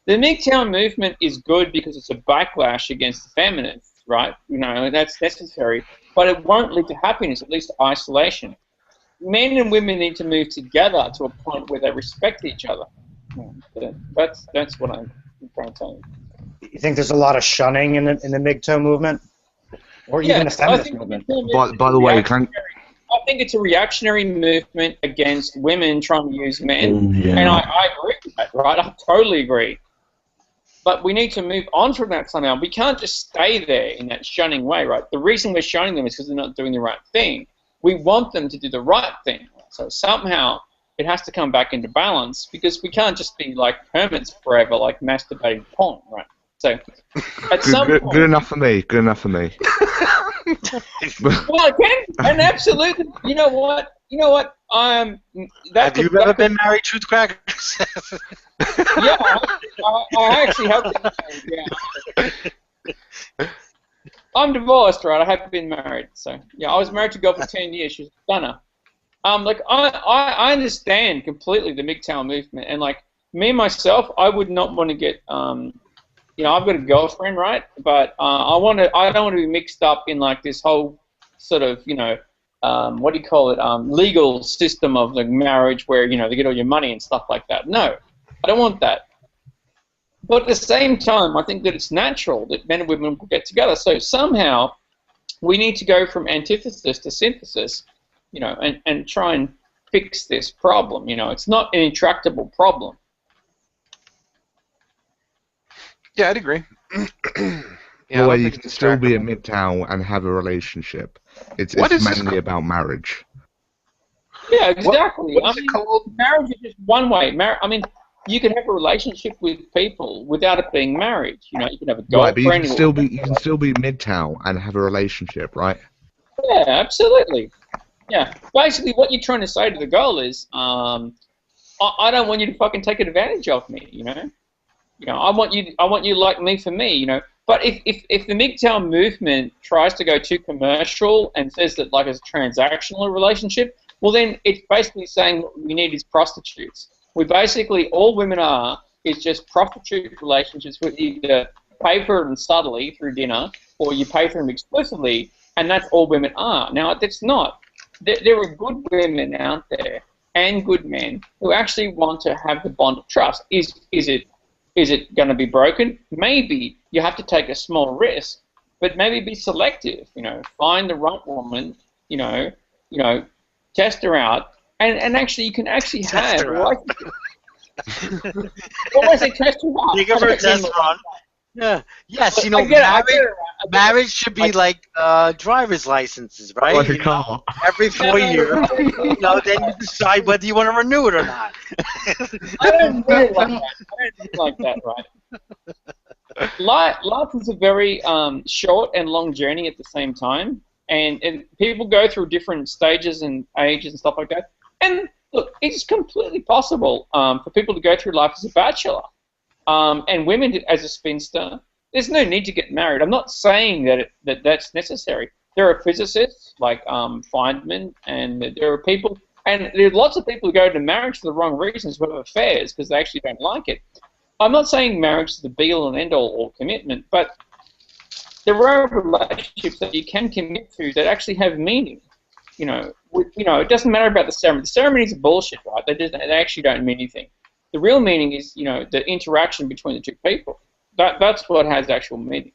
The MGTOW movement is good because it's a backlash against the feminists, right? You know, that's necessary. But it won't lead to happiness, at least to isolation. Men and women need to move together to a point where they respect each other. That's what I'm trying to tell you. You think there's a lot of shunning in the MGTOW movement, or even the feminist movement? By the way, can I think it's a reactionary movement against women trying to use men, yeah. and I agree with that, right? I totally agree. But we need to move on from that somehow. We can't just stay there in that shunning way, right? The reason we're shunning them is because they're not doing the right thing. We want them to do the right thing. So somehow it has to come back into balance because we can't just be like hermits forever, like masturbating porn, right? So at some point, good enough for me. Good enough for me. well, it can, and absolutely. You know what? Have you ever been married, Truth Crackers? Yeah, I actually have been married, yeah. I'm divorced, right? I have been married, so yeah, I was married to a girl for 10 years. She's a stunner. Like I understand completely the MGTOW movement, and like me myself, I would not want to get you know, I've got a girlfriend, right? But I don't want to be mixed up in like this whole sort of, you know, what do you call it? Legal system of the marriage where, you know, they get all your money and stuff like that. No, I don't want that. But at the same time, I think that it's natural that men and women will get together. So somehow we need to go from antithesis to synthesis, you know, and try and fix this problem. You know, it's not an intractable problem. Yeah, I'd agree. The way you can still be a MGTOW and have a relationship. It's mainly about marriage. Yeah, exactly. What is it called? Marriage is just one way. I mean, you can have a relationship with people without it being marriage. You know, you can have a girlfriend. Right, but you can still be MGTOW and have a relationship, right? Yeah, absolutely. Yeah, basically, what you're trying to say to the girl is, I don't want you to fucking take advantage of me. You know, I want you to like me for me. You know, but if the MGTOW movement tries to go too commercial and says that like it's a transactional relationship, well then it's basically saying what we need is prostitutes. We basically, all women are is just prostitute relationships with either pay for them subtly through dinner or you pay for them explicitly, and that's all women are. Now, that's not. There are good women out there and good men who actually want to have the bond of trust. Is it going to be broken? Maybe. You have to take a small risk, but maybe be selective. You know, find the right woman. You know, test her out. And actually, you can actually have a relationship. What was it? Test her out. Take her for a test run. Yeah. Yes, you know, marriage should be like driver's licenses, right? Like a car. Every 4 years, you know, then you decide whether you want to renew it or not. I don't mean it like that. I don't mean it like that, right? Life is a very short and long journey at the same time, and people go through different stages and ages and stuff like that. And look, it's completely possible for people to go through life as a bachelor, and women as a spinster. There's no need to get married. I'm not saying that that's necessary. There are physicists like Feynman, and there are people, and there are lots of people who go to marriage for the wrong reasons, who have affairs because they actually don't like it. I'm not saying marriage is the be-all and end-all or commitment, but there are relationships that you can commit to that actually have meaning. You know, it doesn't matter about the ceremony. The ceremonies are bullshit, right? They actually don't mean anything. The real meaning is, you know, the interaction between the two people. That's what has actual meaning.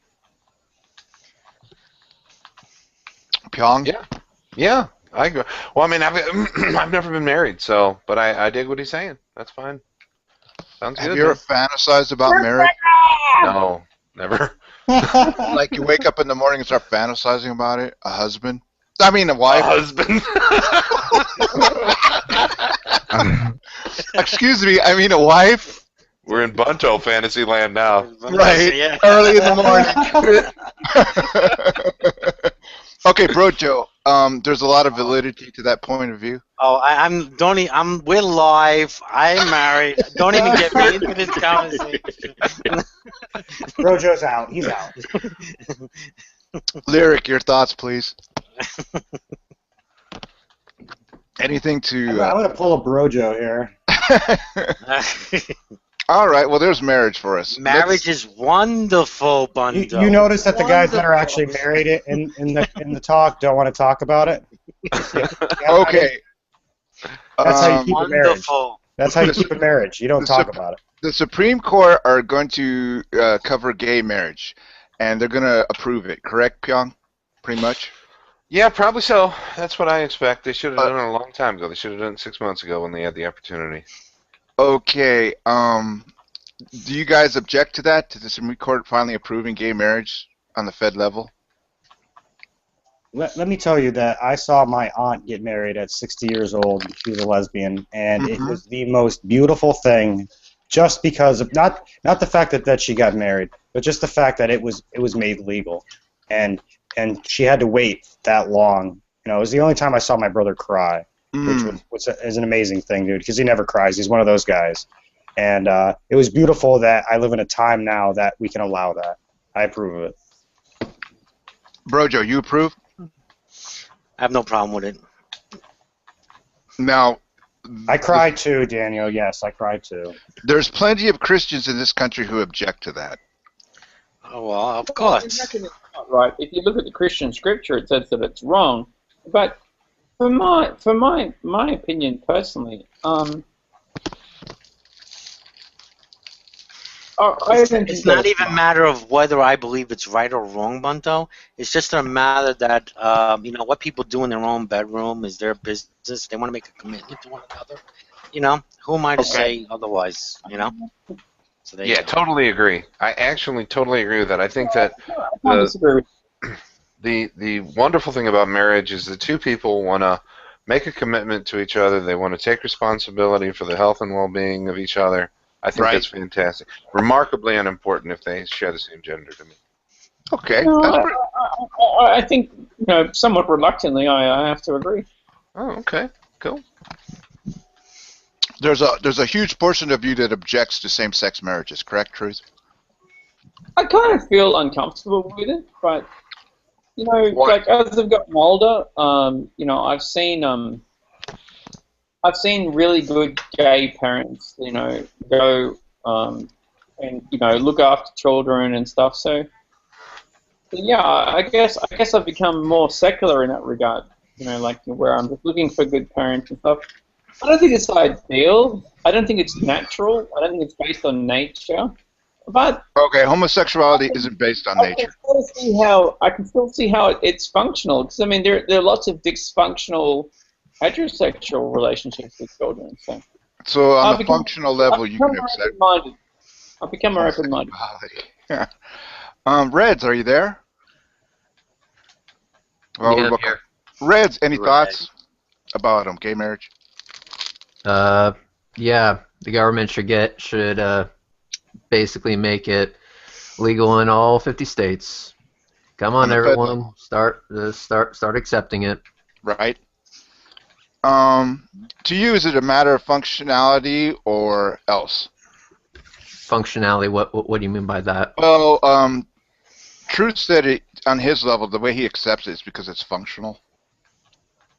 Pyong? Yeah, I agree. Well, I mean, I've never been married, so, but I dig what he's saying. That's fine. Sounds Have good. you ever fantasized about marriage? No, never. Like you wake up in the morning and start fantasizing about it? A husband? I mean, a wife. Husband. Excuse me, I mean a wife? We're in Bunto fantasy land now. Right. Yeah. Early in the morning. Okay, Bro Joe. There's a lot of validity to that point of view. Oh, we're live. I'm married. Don't even get me into this conversation. Rojo's out. He's out. Lyric, your thoughts, please. Anything to... I'm going to pull a Brojo here. All right, well, there's marriage for us. Marriage is wonderful, Bunto. You notice that the guys that are actually married in the talk don't want to talk about it? Okay. That's how you keep a marriage. Wonderful. That's how you keep a marriage. You don't talk about it. The Supreme Court are going to cover gay marriage, and they're going to approve it, correct, Pyong? Pretty much? Yeah, probably so. That's what I expect. They should have done it a long time ago. They should have done it 6 months ago when they had the opportunity. Okay. Do you guys object to that? To the Supreme Court finally approving gay marriage on the Fed level? Let me tell you that I saw my aunt get married at 60 years old. She was a lesbian, and it was the most beautiful thing. Just because of not the fact that she got married, but just the fact that it was made legal, and she had to wait that long. You know, it was the only time I saw my brother cry, which is an amazing thing, dude, because he never cries. He's one of those guys, and it was beautiful that I live in a time now that we can allow that. I approve of it. Brojo, you approve? I have no problem with it. Now, I cried too, Daniel. Yes, I cried too. there's plenty of Christians in this country who object to that. Oh, well, of course. It's not right. If you look at the Christian scripture, it says that it's wrong. But for my opinion personally, it's not even a matter of whether I believe it's right or wrong, Bunto. It's just a matter that what people do in their own bedroom is their business. They want to make a commitment to one another. Who am I to say otherwise? So Yeah, totally agree. I actually totally agree with that. I think that the wonderful thing about marriage is the two people want to make a commitment to each other. They want to take responsibility for the health and well-being of each other. I think that's fantastic. Remarkably unimportant if they share the same gender to me. Okay. I think, somewhat reluctantly, I have to agree. Oh, okay. Cool. There's a huge portion of you that objects to same-sex marriages, correct, Truth? I kind of feel uncomfortable with it, but, like as I've gotten older, I've seen really good gay parents, go and look after children and stuff. So, yeah, I guess I've become more secular in that regard. Where I'm just looking for good parents and stuff. I don't think it's ideal. I don't think it's natural. I don't think it's based on nature. But okay, homosexuality isn't based on nature. I can still see how it's functional. Because there are lots of dysfunctional heterosexual relationships with children. So on the functional level, you can accept. I've become more open-minded. Yeah. Reds, are you there? Well, yeah, I'm here. Reds, any thoughts about gay marriage? Yeah, the government should basically make it legal in all 50 states. Come on, everyone, start accepting it. Right. To you, is it a matter of functionality or else? Functionality. What do you mean by that? Well, Truth said it on his level. The way he accepts it is because it's functional,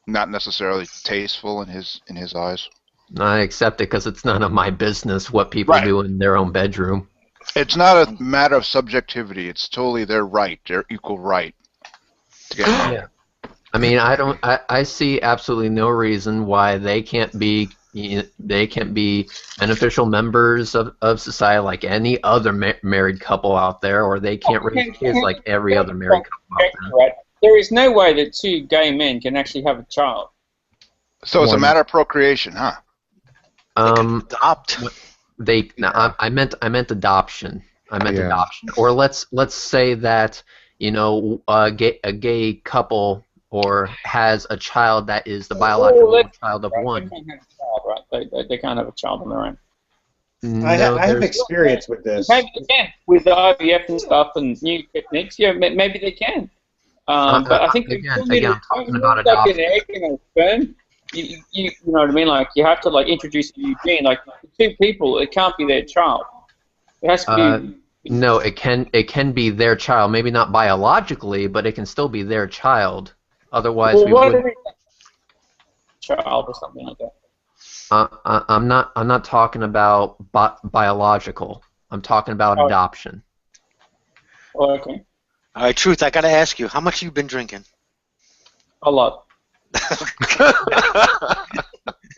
not necessarily tasteful in his eyes. I accept it because it's none of my business what people do in their own bedroom. It's not a matter of subjectivity. It's totally their right, their equal right to get married. Yeah. I see absolutely no reason why they can't be beneficial members of society like any other married couple out there, or they can't raise kids like every other married couple out there. There is no way that two gay men can actually have a child. So it's a matter of procreation, huh? Adopt. I meant adoption. Adoption. Or let's say that a gay couple or has a child that is the biological child of one. They can't have a child, right? They can't have a child on their own. I have experience with this. Maybe they can with IVF and stuff and new techniques. Yeah, maybe they can. But I think I'm talking about adoption. An egg and a sperm. You know what I mean? Like you have to introduce a new gene. Like two people, it can't be their child. It has to be. No, it can be their child. Maybe not biologically, but it can still be their child. Otherwise, we would. Child or something like that. I'm not talking about biological. I'm talking about adoption. Oh, okay. All right, Truth. I gotta ask you, how much have you been drinking? A lot.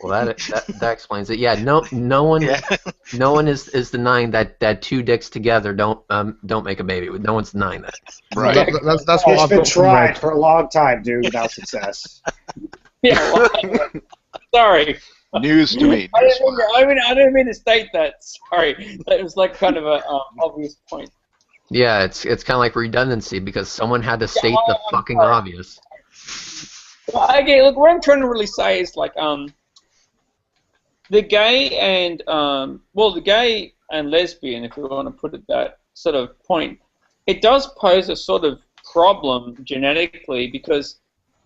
Well, that explains it. Yeah, no one is denying that two dicks together don't make a baby. No one's denying that. Right. That's what I've been got tried for a long time, dude, without success. Yeah. Well, sorry. News to me. I didn't mean to state that. Sorry, that was kind of a obvious point. Yeah, it's kind of like redundancy because someone had to state the fucking obvious. Well, okay, look, what I'm trying to really say is the gay and the gay and lesbian, if we want to put it that sort of point, it does pose a sort of problem genetically because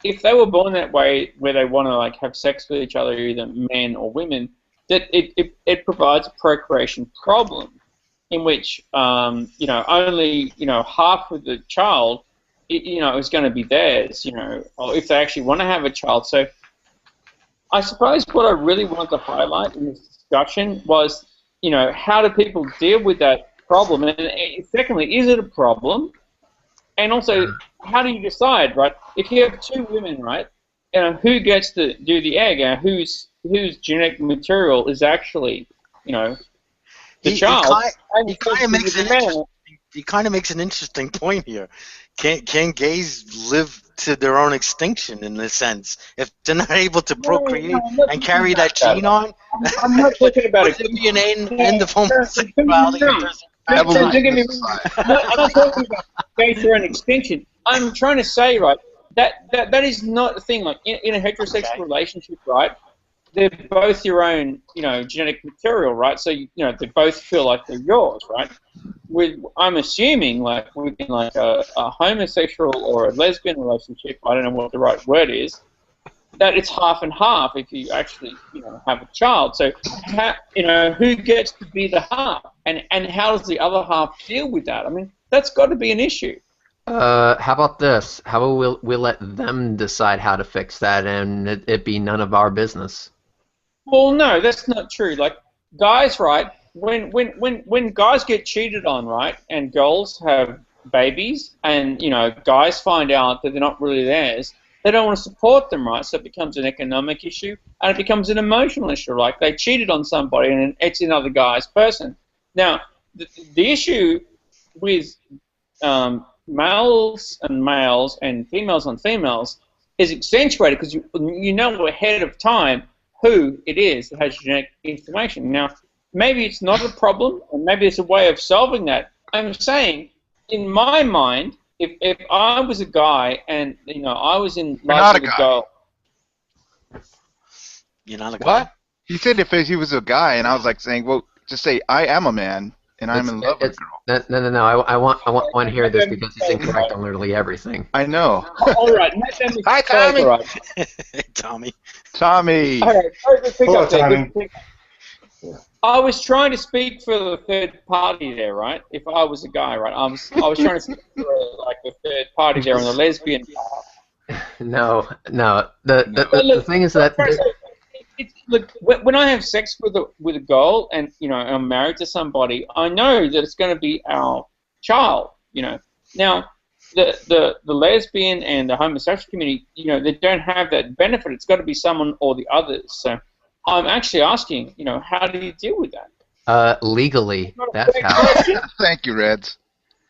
if they were born that way, where they want to have sex with each other, either men or women, that it provides a procreation problem in which only half of the child is going to be theirs, or if they actually want to have a child. So I suppose what I really wanted to highlight in this discussion was, how do people deal with that problem? And secondly, is it a problem? And also, how do you decide, right? If you have two women, right, who gets to do the egg and whose genetic material is actually, the child? He kind of makes an interesting point here. Can gays live to their own extinction in a sense if they're not able to procreate and carry that gene on? I'm not talking about it. Would there be an end of homosexuality? I'm not talking about gays their own extinction. I'm trying to say, right, that is not a thing. Like in a heterosexual relationship, right? They're both your own, genetic material, right? So they both feel like they're yours, right? I'm assuming, within a homosexual or a lesbian relationship, I don't know what the right word is, that it's half and half if you actually, have a child. So, who gets to be the half, and how does the other half deal with that? I mean, that's got to be an issue. How about this? How about we'll let them decide how to fix that, and it be none of our business? Well, no, that's not true. Guys, right? When guys get cheated on, right, and girls have babies, and guys find out that they're not really theirs, they don't want to support them, right? So it becomes an economic issue, and it becomes an emotional issue. Like they cheated on somebody, and it's another guy's person. Now, the issue with males on males and females on females is accentuated because you know ahead of time who it is that has genetic information. Now, maybe it's not a problem, and maybe it's a way of solving that. I'm saying, in my mind, if I was a guy and I was in love with a girl. You're not a guy. What? He said if he was a guy, and I was saying, well, just say I am a man and I'm in love with a girl. No. I want to hear this because it's incorrect on literally everything. I know. All right. Hi, Tommy. Hey, Tommy. Tommy. All right. Hello, Tommy. I was trying to speak for the third party there, right? If I was a guy, right? I was trying to speak for the third party there on the lesbian part. No. The thing is that look, when I have sex with a girl and I'm married to somebody, I know that it's going to be our child. Now the lesbian and the homosexual community, they don't have that benefit. It's got to be someone or the others. So I'm actually asking, how do you deal with that? Legally, that's how. Thank you, Reds.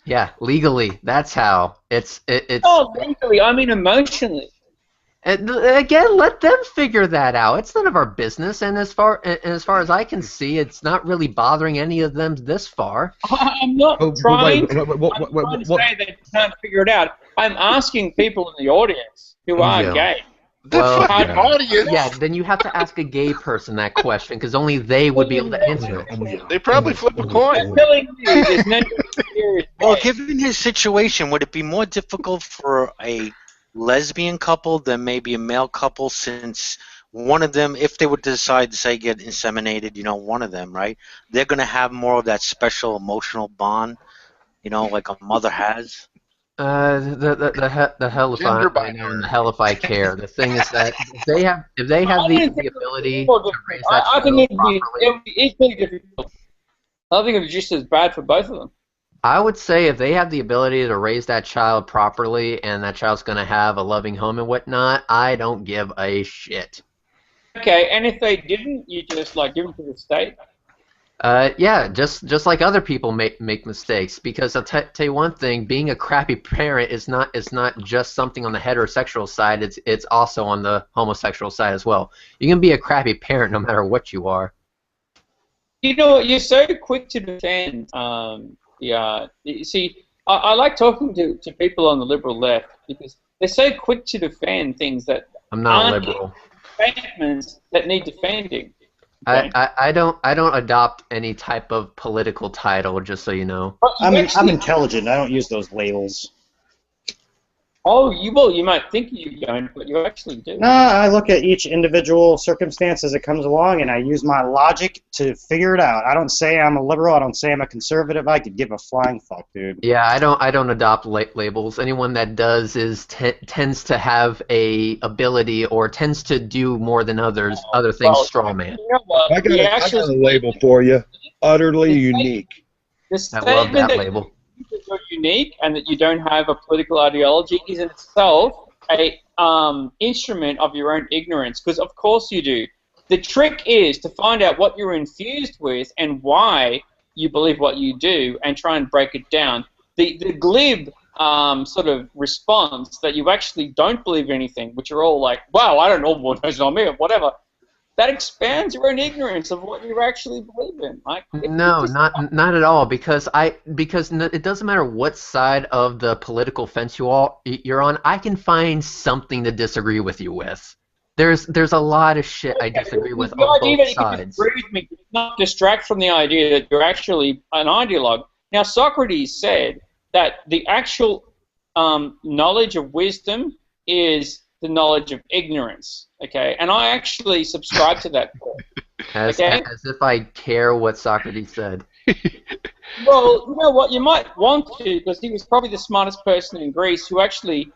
Yeah, legally, that's how. It's. Oh, legally, I mean emotionally. And again, let them figure that out. It's none of our business, and as far as I can see, it's not really bothering any of them this far. I'm not trying to say they can't figure it out. I'm asking people in the audience who are gay. Yeah, then you have to ask a gay person that question, because only they would be able to answer it. They probably flip a coin. Well, given his situation, would it be more difficult for a lesbian couple than maybe a male couple, since one of them, if they would decide to say get inseminated, one of them, right, they're going to have more of that special emotional bond, like a mother has? The hell if I know, and the hell if I care. The thing is that if they have the ability to raise that I think child it'd properly, be equally difficult. I think it's just as bad for both of them. I would say if they have the ability to raise that child properly and that child's going to have a loving home and whatnot, I don't give a shit. Okay, and if they didn't, you just give them to the state? Yeah, just like other people make mistakes. Because I'll tell you one thing: being a crappy parent is not just something on the heterosexual side. It's also on the homosexual side as well. You can be a crappy parent no matter what you are. You're so quick to defend. You see, I like talking to people on the liberal left because they're so quick to defend things that I'm not a liberal. Statements that need defending. Okay? I don't adopt any type of political title, just so you know. I'm intelligent. I don't use those labels. Oh, you might think you don't, but you actually do. No, I look at each individual circumstance as it comes along, and I use my logic to figure it out. I don't say I'm a liberal. I don't say I'm a conservative. I could give a flying fuck, dude. Yeah, I don't adopt labels. Anyone that does tends to have a ability or tends to do more than others. Other things, straw man. You know what? I got a label for you. Utterly unique. I love that label. That you're unique and that you don't have a political ideology is in itself a instrument of your own ignorance, because of course you do. The trick is to find out what you're infused with and why you believe what you do and try and break it down. The glib sort of response that you actually don't believe anything, which are all like, wow, I don't know what goes on me or whatever, that expands your own ignorance of what you actually believe in. No, not at all. Because it doesn't matter what side of the political fence you're on. I can find something to disagree with you with. There's a lot of shit I disagree with on both sides. You agree with me, not distract from the idea that you're actually an ideologue. Now, Socrates said that the actual knowledge of wisdom is the knowledge of ignorance, okay? And I actually subscribe to that point. As if I care what Socrates said. Well, you know what? You might want to, because he was probably the smartest person in Greece who actually...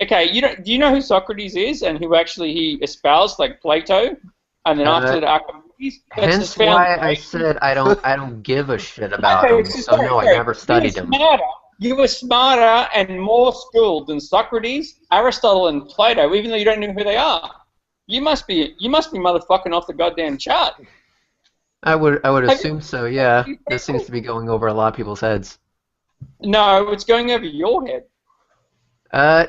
okay, do you know who Socrates is and who actually he espoused, like Plato? And then after the Archimedes? Hence why I said I don't give a shit about him. So no, I never studied him. You were smarter and more skilled than Socrates, Aristotle, and Plato, even though you don't know who they are. You must be motherfucking off the goddamn chart. I would assume so. Yeah, this seems to be going over a lot of people's heads. No, it's going over your head.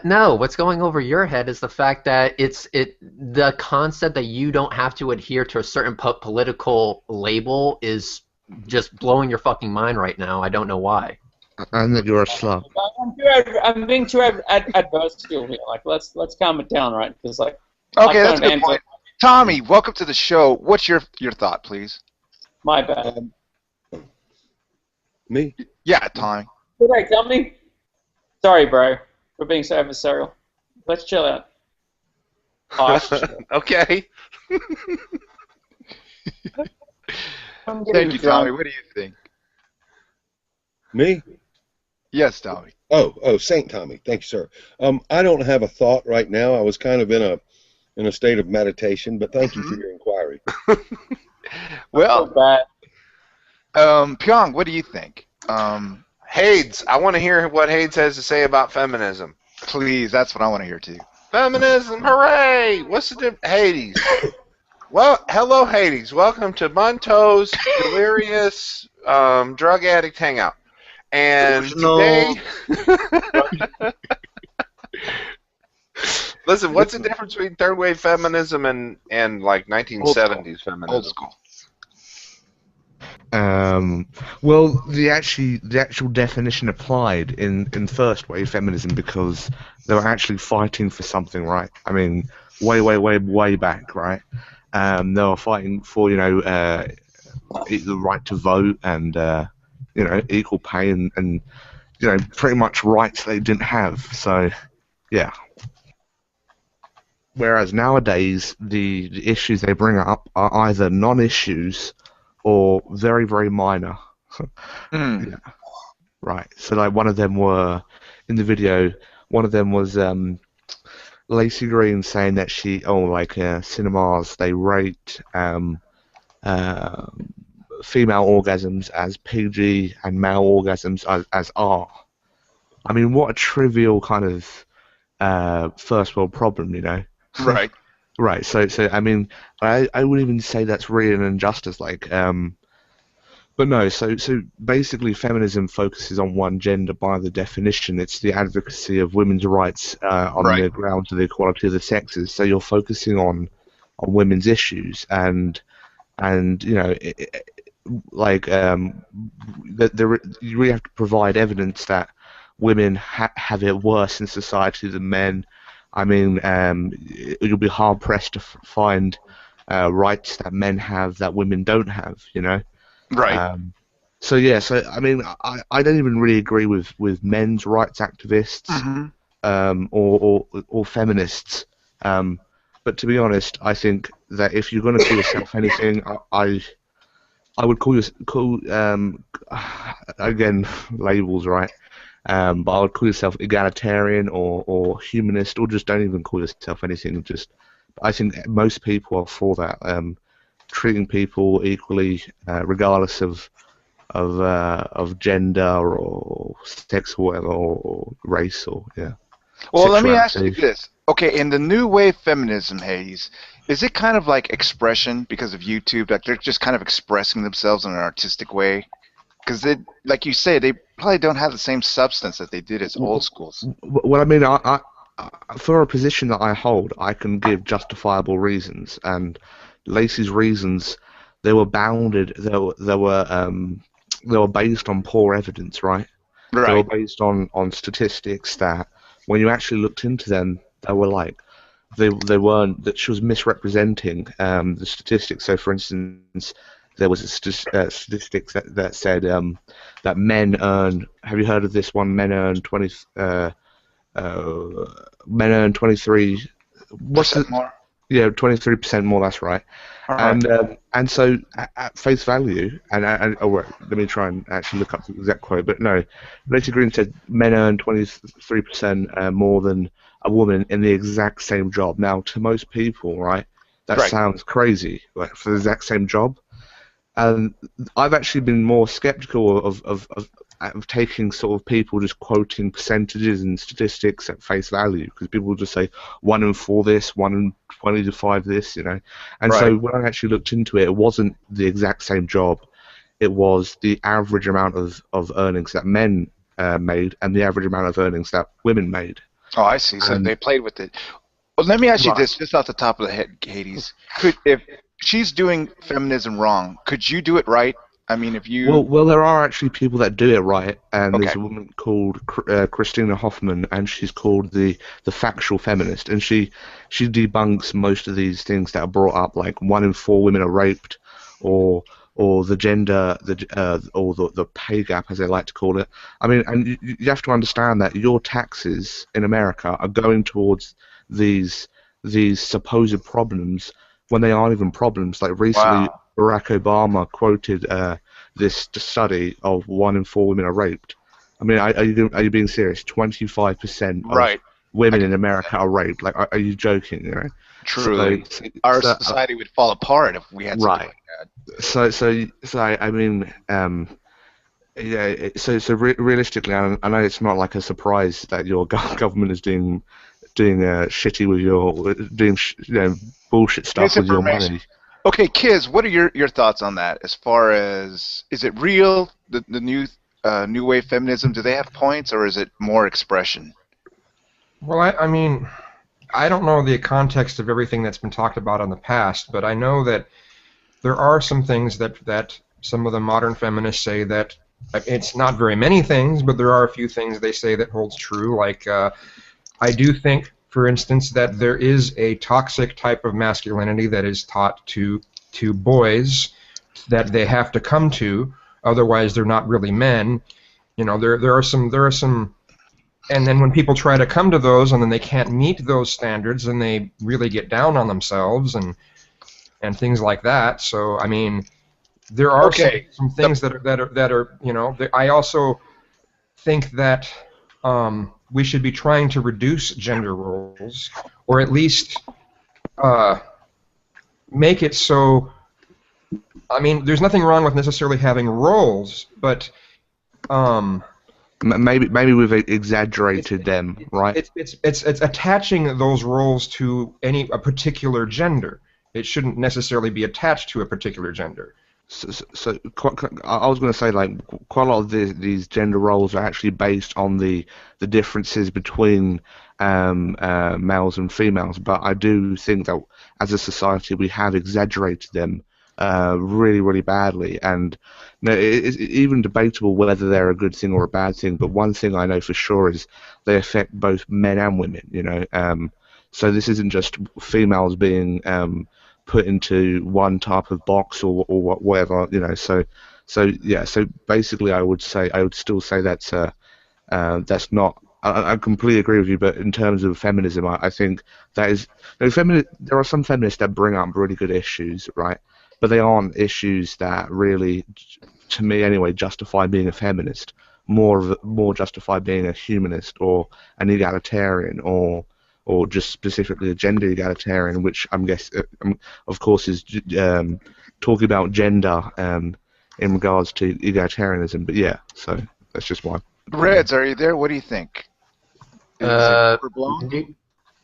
No, what's going over your head is the fact that the concept that you don't have to adhere to a certain political label is just blowing your fucking mind right now. I don't know why. And that you're a slut. I'm being too adverse still here. Let's calm it down, right? Because okay, that's a good point. Tommy, welcome to the show. What's your thought, please? My bad. Me? Yeah, Tommy. Hey, Tommy. Sorry, bro. We're being so adversarial. Let's chill out. Okay. Thank you, Tommy. What do you think? Me? Yes, Tommy. Oh, Saint Tommy. Thank you, sir. I don't have a thought right now. I was kind of in a state of meditation, but thank you for your inquiry. Well, Pyong, what do you think? Hades, I want to hear what Hades has to say about feminism. Please, that's what I want to hear too. Feminism, hooray! What's the difference? Hades. Well, hello, Hades. Welcome to Bunto's Delirious Drug Addict Hangout. And today, Listen, what's the difference between third wave feminism and like 1970s feminism? Old school. Well, the actual definition applied in first wave feminism because they were actually fighting for something, right? I mean, way back, right? They were fighting for the right to vote and equal pay and pretty much rights they didn't have. So, yeah. Whereas nowadays the issues they bring up are either non-issues or very, very minor. Yeah. Right. So like one of them were in the video. One of them was Lacey Green saying that cinemas they rate female orgasms as PG and male orgasms as R. I mean, what a trivial kind of first world problem, Right. Right. So I mean, I wouldn't even say that's really an injustice. But no. So basically, feminism focuses on one gender by the definition. It's the advocacy of women's rights on the grounds of the equality of the sexes. So you're focusing on women's issues and you really have to provide evidence that women have it worse in society than men. I mean, you'll be hard pressed to find rights that men have that women don't have. Right. So I mean, I don't even really agree with men's rights activists or feminists. But to be honest, I think that if you're going to call yourself anything, I would call again labels, right? But I would call yourself egalitarian or humanist, or just don't even call yourself anything. I think most people are for that, treating people equally, regardless of gender or sex or whatever, or race or Well, let me ask you this. Okay, in the new wave feminism, Hades, is it kind of like expression because of YouTube? Like they're just kind of expressing themselves in an artistic way? Because like you say, they probably don't have the same substance that they did as old schools. Well, I mean, I for a position that I hold, I can give justifiable reasons, and Lacey's reasons, they were bounded. They were based on poor evidence, right? Right. They were based on statistics that, when you actually looked into them, they were they weren't. That she was misrepresenting the statistics. So, for instance, there was a statistics that said that men earn. Have you heard of this one? Men earn 23. What's it more? Yeah, 23% more. That's right. And so at face value, let me try and actually look up the exact quote. But no, Lacey Green said men earn 23% more than a woman in the exact same job. Now, to most people, right, that sounds crazy, like for the exact same job. And I've actually been more skeptical of taking sort of people just quoting percentages and statistics at face value, because people will just say 1 in 4 this, 1 in 20 to 5 this, And so when I actually looked into it, it wasn't the exact same job. It was the average amount of earnings that men made and the average amount of earnings that women made. Oh, I see. So they played with it. Well, let me ask you this, just off the top of the head, Hades. If she's doing feminism wrong, could you do it right? I mean, if you... Well, there are actually people that do it right, and there's a woman called Christina Hoffman, and she's called the factual feminist, and she debunks most of these things that are brought up, like 1 in 4 women are raped, or the gender, or the pay gap, as they like to call it. I mean, and you have to understand that your taxes in America are going towards these supposed problems when they aren't even problems. Like recently, Barack Obama quoted this study of 1 in 4 women are raped. I mean, are you being serious? 25% of women in America are raped. Like, are you joking? Truly, our society would fall apart if we had something like that. So I mean, realistically, I know it's not like a surprise that your government is doing shitty with doing bullshit stuff with your money. Okay, Kiz, what are your thoughts on that? As far as, is it real, the new wave feminism? Do they have points, or is it more expression? Well, I mean, I don't know the context of everything that's been talked about in the past, but I know that there are some things that some of the modern feminists say that it's not very many things, but there are a few things they say that holds true. Like I do think, for instance, that there is a toxic type of masculinity that is taught to boys that they have to come to, otherwise they're not really men. You know, there are some. And then when people try to come to those and then they can't meet those standards, then they really get down on themselves and things like that. So I mean, there are some things that are you know. I also think that we should be trying to reduce gender roles, or at least make it so. I mean, there's nothing wrong with necessarily having roles, but maybe we've exaggerated them, right? It's attaching those roles to a particular gender. It shouldn't necessarily be attached to a particular gender. So I was going to say, like, quite a lot of these gender roles are actually based on the differences between males and females, but I do think that as a society we have exaggerated them really, really badly, and you know, it's even debatable whether they're a good thing or a bad thing. But one thing I know for sure is they affect both men and women. You know, so this isn't just females being put into one type of box or whatever. You know, so yeah. So basically, I would still say that's not. I completely agree with you, but in terms of feminism, I think that is. You know, there are some feminists that bring up really good issues, right? But they aren't issues that really, to me anyway, justify being a feminist. More justify being a humanist or an egalitarian or just specifically a gender egalitarian, which I'm guessing, of course, is talking about gender in regards to egalitarianism. But yeah, so that's just one. Reds, are you there? What do you think? Is it overblown?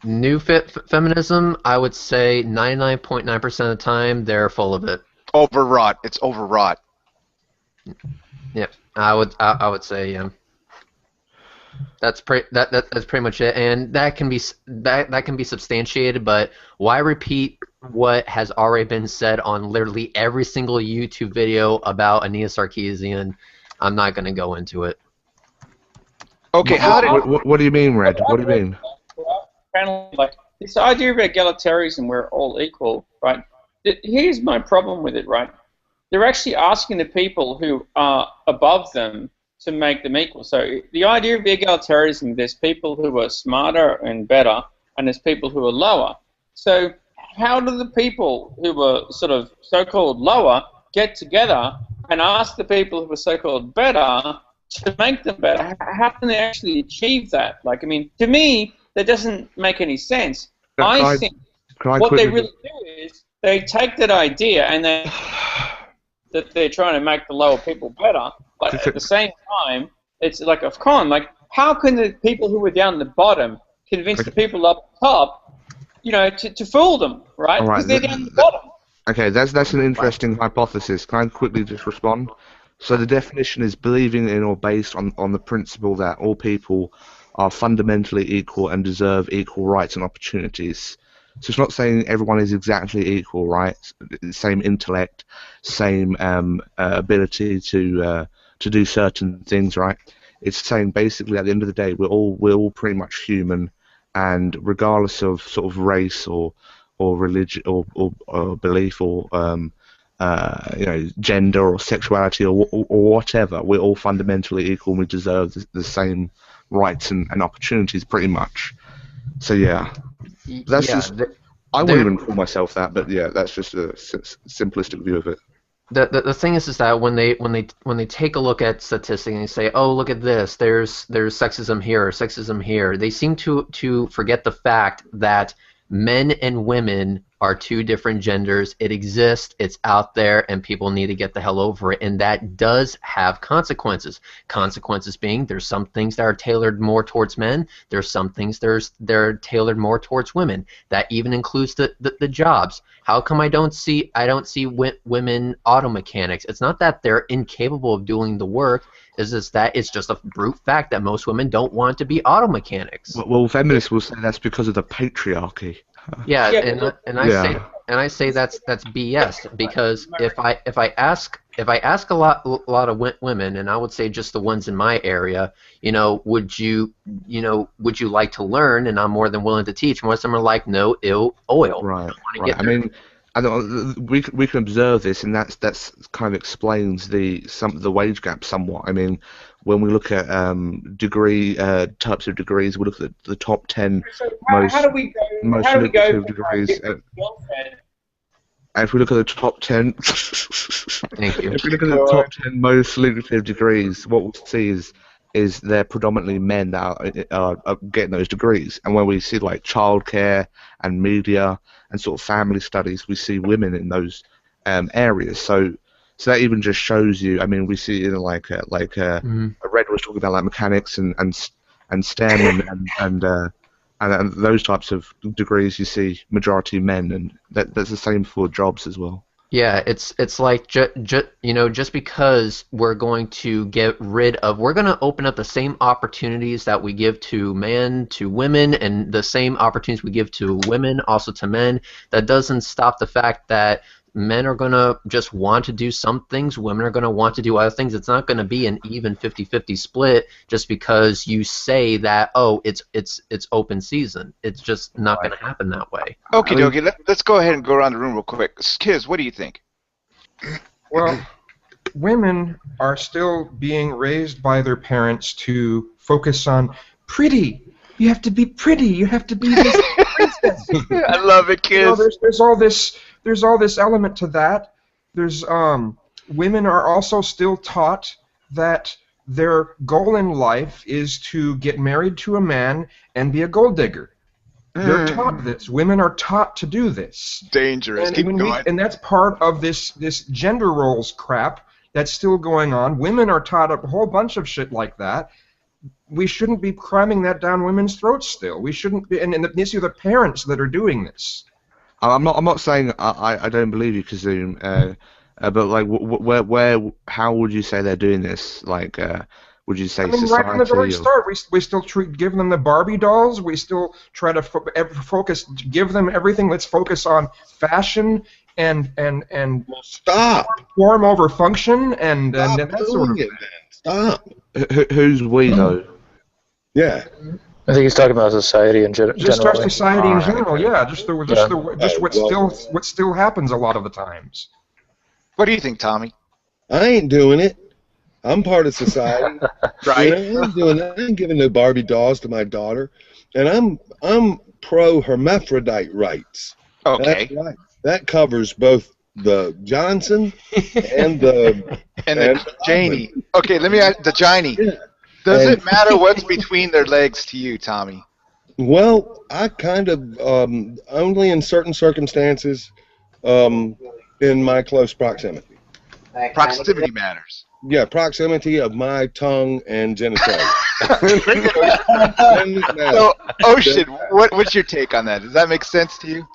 New feminism, I would say 99.9% of the time they're full of it. Overwrought. It's overwrought. Yep, I would say yeah. That's pretty much it, and that can be substantiated. But why repeat what has already been said on literally every single YouTube video about Anita Sarkeesian? I'm not going to go into it. Okay, what do you mean, Red? What do you mean? Kind of like this idea of egalitarianism, we're all equal, right? Here's my problem with it, right? They're actually asking the people who are above them to make them equal. So the idea of egalitarianism, there's people who are smarter and better, and there's people who are lower. So how do the people who are sort of so-called lower get together and ask the people who are so-called better to make them better? How can they actually achieve that? Like, I mean, to me, that doesn't make any sense. I think what they really do is they take that idea and that they're trying to make the lower people better, but at the same time, it's like a con. Like, how can the people who are down at the bottom convince the people up top, you know, to fool them, right? Because they're down at the bottom. Okay, that's an interesting hypothesis. Can I quickly just respond? So the definition is believing in or based on the principle that all people are fundamentally equal and deserve equal rights and opportunities. So it's not saying everyone is exactly equal, right? Same intellect, same ability to do certain things, right? It's saying basically at the end of the day we're all pretty much human, and regardless of sort of race or religion or belief or you know, gender or sexuality or whatever, we're all fundamentally equal and we deserve the same rights and opportunities, pretty much. So yeah, that's I wouldn't even call myself that, but yeah, that's just a simplistic view of it. The thing is that when they take a look at statistics and they say, oh, look at this, there's sexism here, sexism here, they seem to forget the fact that men and women are two different genders. It exists, it's out there, and people need to get the hell over it. And that does have consequences. Consequences being there's some things that are tailored more towards men, there's some things they're tailored more towards women. That even includes the jobs. How come I don't see women auto mechanics? It's not that they're incapable of doing the work. It's just that it's just a brute fact that most women don't want to be auto mechanics. Well, feminists will say that's because of the patriarchy. Yeah, and I say that's BS, because if I ask a lot of women, and I would say just the ones in my area, would you like to learn? And I'm more than willing to teach. Most of them are like, no, oil. Right. I mean, we can observe this, and that's kind of explains the wage gap somewhat. I mean, when we look at types of degrees, we look at the top 10 most lucrative degrees. And if we look at the top 10, Thank you. If we look at the top 10 most lucrative degrees, what we'll see is they're predominantly men that are getting those degrees. And when we see like childcare and media and sort of family studies, we see women in those areas. So that even just shows you. I mean, we see like Red was talking about like mechanics and STEM and those types of degrees. You see majority men, and that's the same for jobs as well. Yeah, it's like just because we're going to we're going to open up the same opportunities that we give to men to women, and the same opportunities we give to women also to men. That doesn't stop the fact that men are going to just want to do some things, women are going to want to do other things. It's not going to be an even 50-50 split just because you say that, oh, it's open season. It's just not going to happen that way. Okay, let's go ahead and go around the room real quick. Kiz, what do you think? Well, women are still being raised by their parents to focus on pretty. You have to be pretty. You have to be this princess. I love it, Kiz. There's all this element to that. There's women are also still taught that their goal in life is to get married to a man and be a gold digger. They're taught this. Women are taught to do this. Dangerous. Keep going. And that's part of this gender roles crap that's still going on. Women are taught a whole bunch of shit like that. We shouldn't be cramming that down women's throats still. We shouldn't be, and these are the parents that are doing this. I'm not saying I don't believe you, Kazoom, but like how would you say they're doing this? Like, would you say society? Right from the very start, we still give them the Barbie dolls. We still try to give them everything. Let's focus on fashion and form over function and that sort of thing. Stop. Who's we though? Yeah. I think he's talking about society in general. Just our society in general, yeah. Just what still happens a lot of the times. What do you think, Tommy? I ain't doing it. I'm part of society. Right. I ain't doing that. I ain't giving no Barbie dolls to my daughter, and I'm pro hermaphrodite rights. Okay. That's right. That covers both the Johnson and the Janie. Okay, let me ask the Janie. Yeah. Does it matter what's between their legs to you, Tommy? Well, I kind of only in certain circumstances in my close proximity. Proximity matters. Yeah, proximity of my tongue and genitalia. So, Ocean, what's your take on that? Does that make sense to you?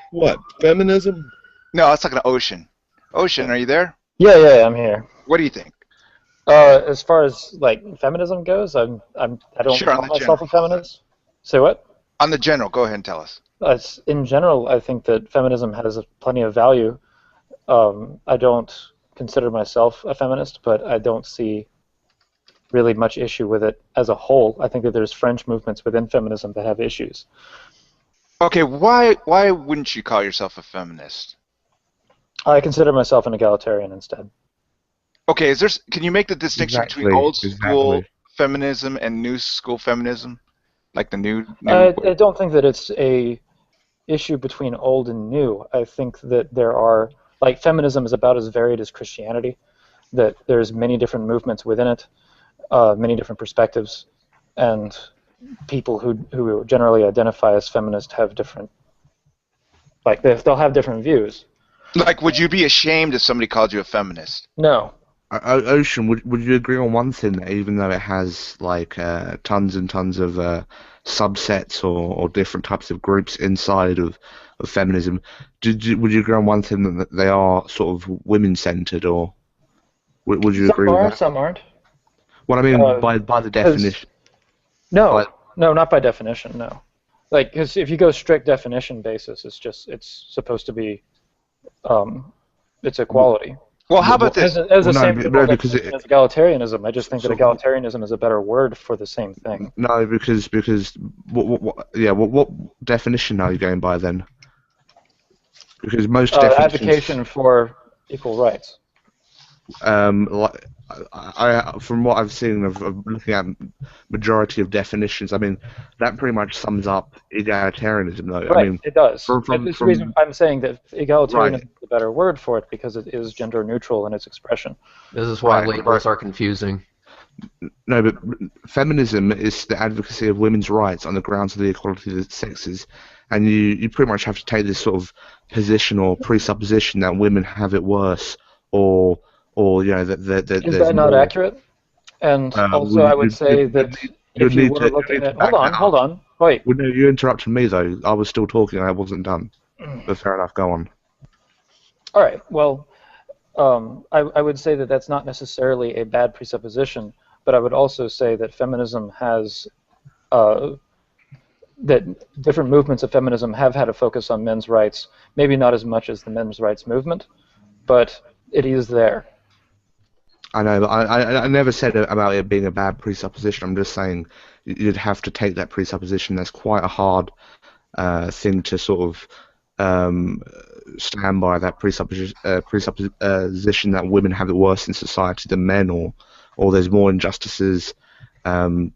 What, feminism? No, I was talking to Ocean. Ocean, are you there? Yeah, I'm here. What do you think? As far as like feminism goes, I don't call myself a feminist. Say what? On the general, go ahead and tell us. In general, I think that feminism has plenty of value. I don't consider myself a feminist, but I don't see really much issue with it as a whole. I think that there's fringe movements within feminism that have issues. Okay, why wouldn't you call yourself a feminist? I consider myself an egalitarian instead. Okay, can you make the distinction between old school feminism and new school feminism? Like the new I don't think that it's a issue between old and new. I think that there are, like, feminism is about as varied as Christianity, that there's many different movements within it, many different perspectives, and people who generally identify as feminist have different Like they'll have different views. Like, would you be ashamed if somebody called you a feminist? No. Ocean, would you agree on one thing, that even though it has like tons and tons of subsets or different types of groups inside of feminism, would you agree on one thing, that they are sort of women-centered, or would you agree with that? Some aren't. What I mean by the definition. No, not by definition. No, like, because if you go strict definition basis, it's supposed to be, it's equality. Well, how about this? As the same definition as egalitarianism, I just think that egalitarianism is a better word for the same thing. No, because what definition are you going by then? Because most definitions. Advocation for equal rights. From what I've seen of looking at majority of definitions, I mean, that pretty much sums up egalitarianism, though. Right, I mean, it does. That's the reason I'm saying that egalitarianism is a better word for it, because it is gender neutral in its expression. This is why labels are confusing. No, but feminism is the advocacy of women's rights on the grounds of the equality of the sexes, and you pretty much have to take this sort of position or presupposition that women have it worse, or that is that not accurate? And also, I would say that if you were looking at, hold on, wait. Well, no, you interrupted me though. I was still talking. I wasn't done. But fair enough. Go on. All right. Well, I would say that that's not necessarily a bad presupposition, but I would also say that feminism has that different movements of feminism have had a focus on men's rights. Maybe not as much as the men's rights movement, but it is there. I know, but I never said about it being a bad presupposition. I'm just saying you'd have to take that presupposition. That's quite a hard thing to sort of stand by, that presupposition that women have it worse in society than men, or there's more injustices to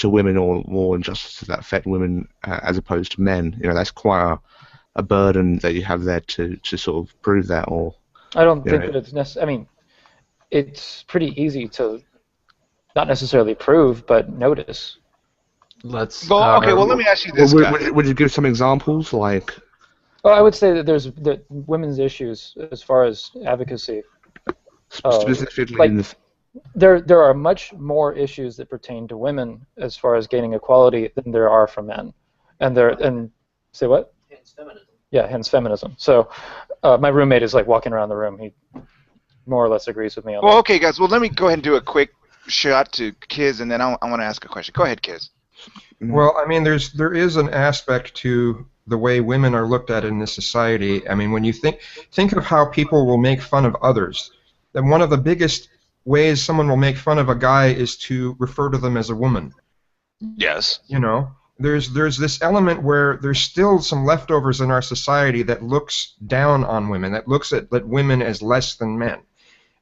women, or more injustices that affect women as opposed to men. That's quite a burden that you have there to sort of prove that, or. I don't think that it's necessary. I mean, it's pretty easy to not necessarily prove, but notice. Let's. Okay. Well, let me ask you this. Would you give some examples, like? Well, I would say that there's women's issues as far as advocacy. Specifically, like, there are much more issues that pertain to women as far as gaining equality than there are for men, and say what? Hence feminism. Yeah, hence feminism. So. My roommate is like walking around the room. He more or less agrees with me on that. Well, okay, guys. Well, let me go ahead and do a quick shot to Kiz, and then I want to ask a question. Go ahead, Kiz. Well, I mean, there is an aspect to the way women are looked at in this society. I mean, when you think of how people will make fun of others, then one of the biggest ways someone will make fun of a guy is to refer to them as a woman. Yes. There's this element where there's still some leftovers in our society that looks down on women, that looks at women as less than men.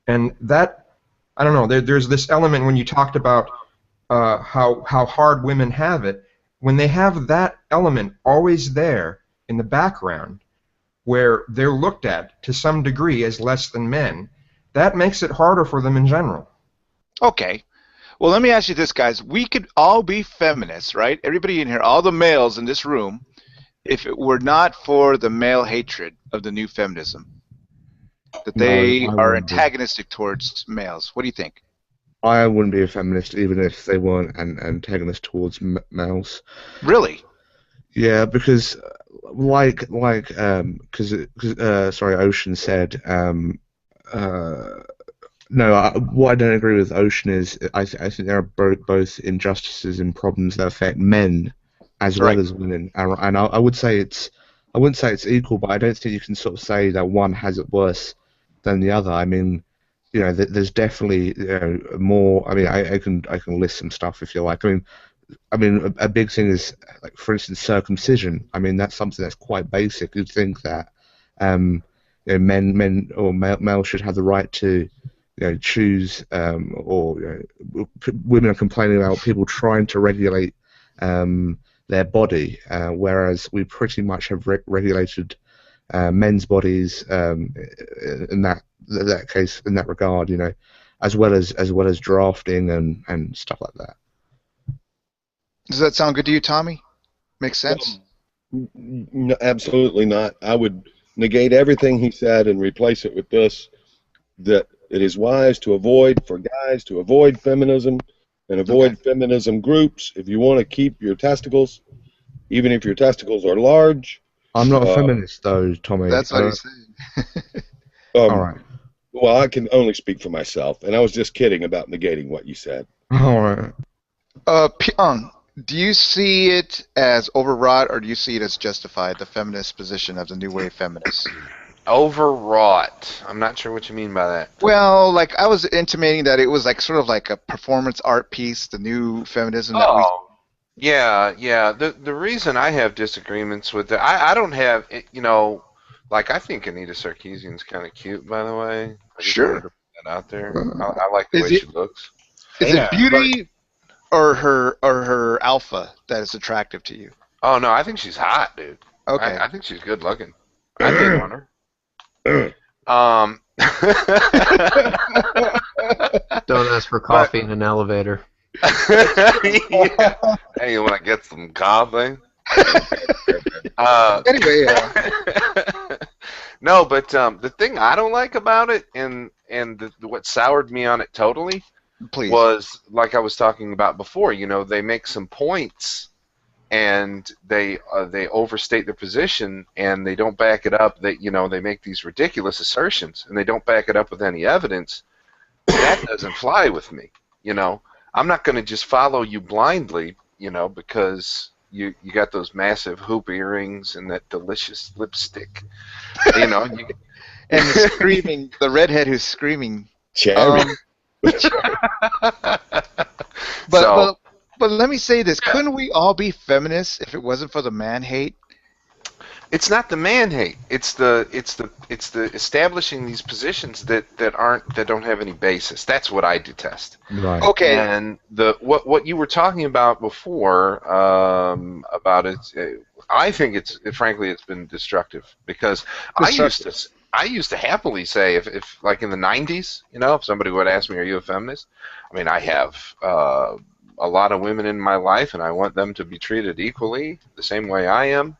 And that, I don't know, there's this element when you talked about how hard women have it, when they have that element always there in the background where they're looked at to some degree as less than men, that makes it harder for them in general. Okay. Well, let me ask you this, guys. We could all be feminists, right? Everybody in here, all the males in this room, if it were not for the male hatred of the new feminism, that they are antagonistic towards males. What do you think? I wouldn't be a feminist even if they weren't an antagonist towards males. Really? Yeah, because sorry, Ocean said. No, what I don't agree with Ocean is I think there are both injustices and problems that affect men as well as women, and I would say I wouldn't say it's equal, but I don't think you can sort of say that one has it worse than the other. I mean, there's definitely more. I mean, I can list some stuff if you like. I mean, a big thing is, like, for instance, circumcision. I mean, that's something that's quite basic. You'd think that men or males should have the right to choose, or women are complaining about people trying to regulate their body, whereas we pretty much have regulated men's bodies in that case, in that regard, as well as drafting and stuff like that. Does that sound good to you, Tommy? Makes sense? No, absolutely not. I would negate everything he said and replace it with this, that it is wise to avoid, for guys, to avoid feminism and avoid feminism groups. If you want to keep your testicles, even if your testicles are large. I'm not a feminist, though, Tommy. That's what he's saying. All right. Well, I can only speak for myself, and I was just kidding about negating what you said. All right. Pyong, do you see it as overwrought, or do you see it as justified, the feminist position of the new wave feminists? Overwrought. I'm not sure what you mean by that. Well, like I was intimating that it was like sort of like a performance art piece, the new feminism that we. Yeah. The reason I have disagreements with it, I don't have, like I think Anita Sarkeesian's kind of cute, by the way. I just wanted to put that out there. I like the way she looks. Is it beauty or her alpha that is attractive to you? Oh no, I think she's hot, dude. Okay. I think she's good looking. I dig on her. Don't ask for coffee in an elevator. Yeah. Hey, you want to get some coffee? Anyway, no, but the thing I don't like about it, and what soured me on it totally, was like I was talking about before. They make some points, and they overstate their position, and they don't back it up. They they make these ridiculous assertions, and they don't back it up with any evidence. That doesn't fly with me. I'm not going to just follow you blindly, because you got those massive hoop earrings and that delicious lipstick, and the screaming, the redhead who's screaming. But let me say this: couldn't we all be feminists if it wasn't for the man hate? It's not the man hate. It's the establishing these positions that don't have any basis. That's what I detest. Right. Okay. And what you were talking about before about it, I think frankly it's been destructive, because I used to happily say if like in the 90s, if somebody would ask me, "Are you a feminist?" I mean, I have a lot of women in my life, and I want them to be treated equally, the same way I am.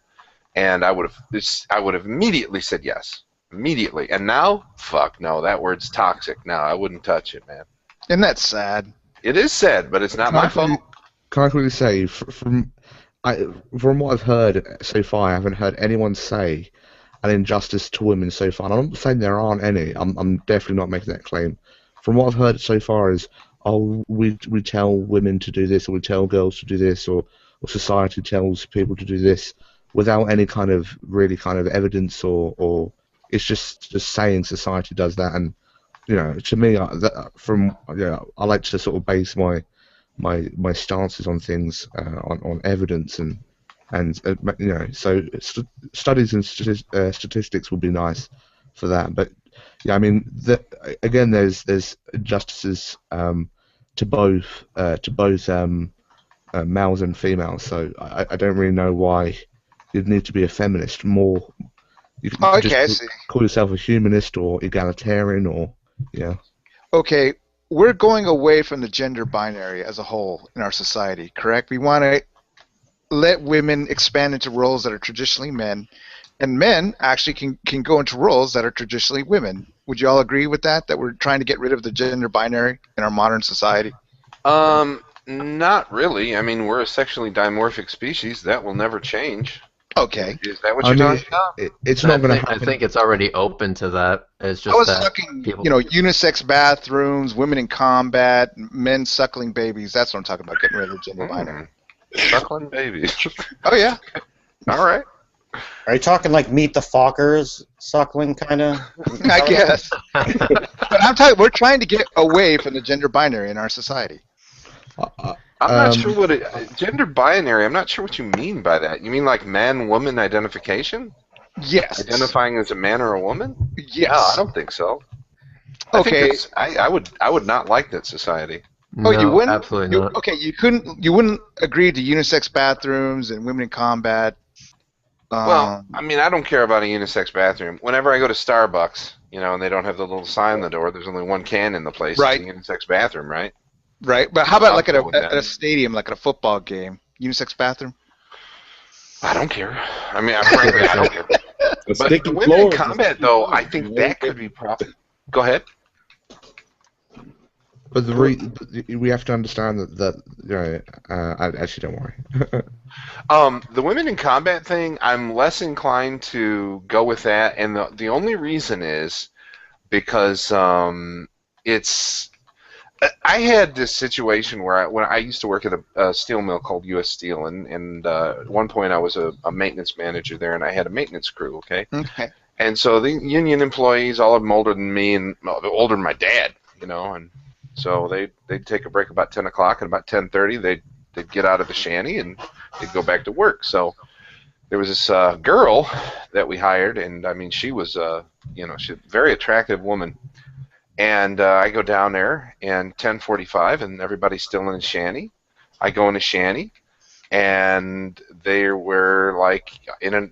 And I would have immediately said yes, immediately. And now, fuck no, that word's toxic. No, I wouldn't touch it, man. Isn't that sad? It is sad, but it's not my fault. Can I quickly say, from what I've heard so far, I haven't heard anyone say an injustice to women so far. And I'm not saying there aren't any. I'm definitely not making that claim. From what I've heard so far is, we tell women to do this, or we tell girls to do this, or society tells people to do this, without any kind of evidence, or it's just saying society does that. And to me, I like to sort of base my stances on things on evidence, and so studies and statistics would be nice for that. But yeah, I mean, again, there's injustices to both males and females. So I don't really know why you'd need to be a feminist. More, you can just call yourself a humanist or egalitarian, or Okay, we're going away from the gender binary as a whole in our society, correct? We want to let women expand into roles that are traditionally men, and men actually can go into roles that are traditionally women. Would you all agree with that? That we're trying to get rid of the gender binary in our modern society? Not really. I mean, we're a sexually dimorphic species. That will never change. Okay. Is that what you're talking about? It's not going to happen. I think it's already open to that. It's just I was that talking, unisex bathrooms, women in combat, men suckling babies. That's what I'm talking about, getting rid of the gender binary. Suckling babies. Oh, yeah. All right. Are you talking like Meet the Fockers suckling kind of? I guess. But I'm talking, we're trying to get away from the gender binary in our society. I'm not sure what gender binary. I'm not sure what you mean by that. You mean like man-woman identification? Yes. Identifying as a man or a woman? Yes. No, I don't think so. Okay. I would not like that society. Oh, you wouldn't? Absolutely not. Okay, you wouldn't agree to unisex bathrooms and women in combat. Well, I mean, I don't care about a unisex bathroom. Whenever I go to Starbucks, and they don't have the little sign on the door, there's only one can in the place. Right. It's a unisex bathroom, right? Right, but how about like at a stadium, like at a football game, unisex bathroom? I don't care. I mean, frankly, I don't care. The But sticky the women in floor is a combat, sticky though, floor, I think you know? that could be profit. Go ahead. But we have to understand that you know, actually, don't worry. The women in combat thing, I'm less inclined to go with that, and the only reason is because it's. I had this situation where when I used to work at a steel mill called U.S. Steel, and at one point I was a maintenance manager there, and I had a maintenance crew. Okay. And so the union employees, all of them older than me and older than my dad, you know, and so they'd take a break about 10 o'clock, and about 10:30 they'd get out of the shanty and they'd go back to work. So there was this girl that we hired, and I mean she was she's a very attractive woman. And I go down there, and 10:45, and everybody's still in the shanty. I go in the shanty, and they were like,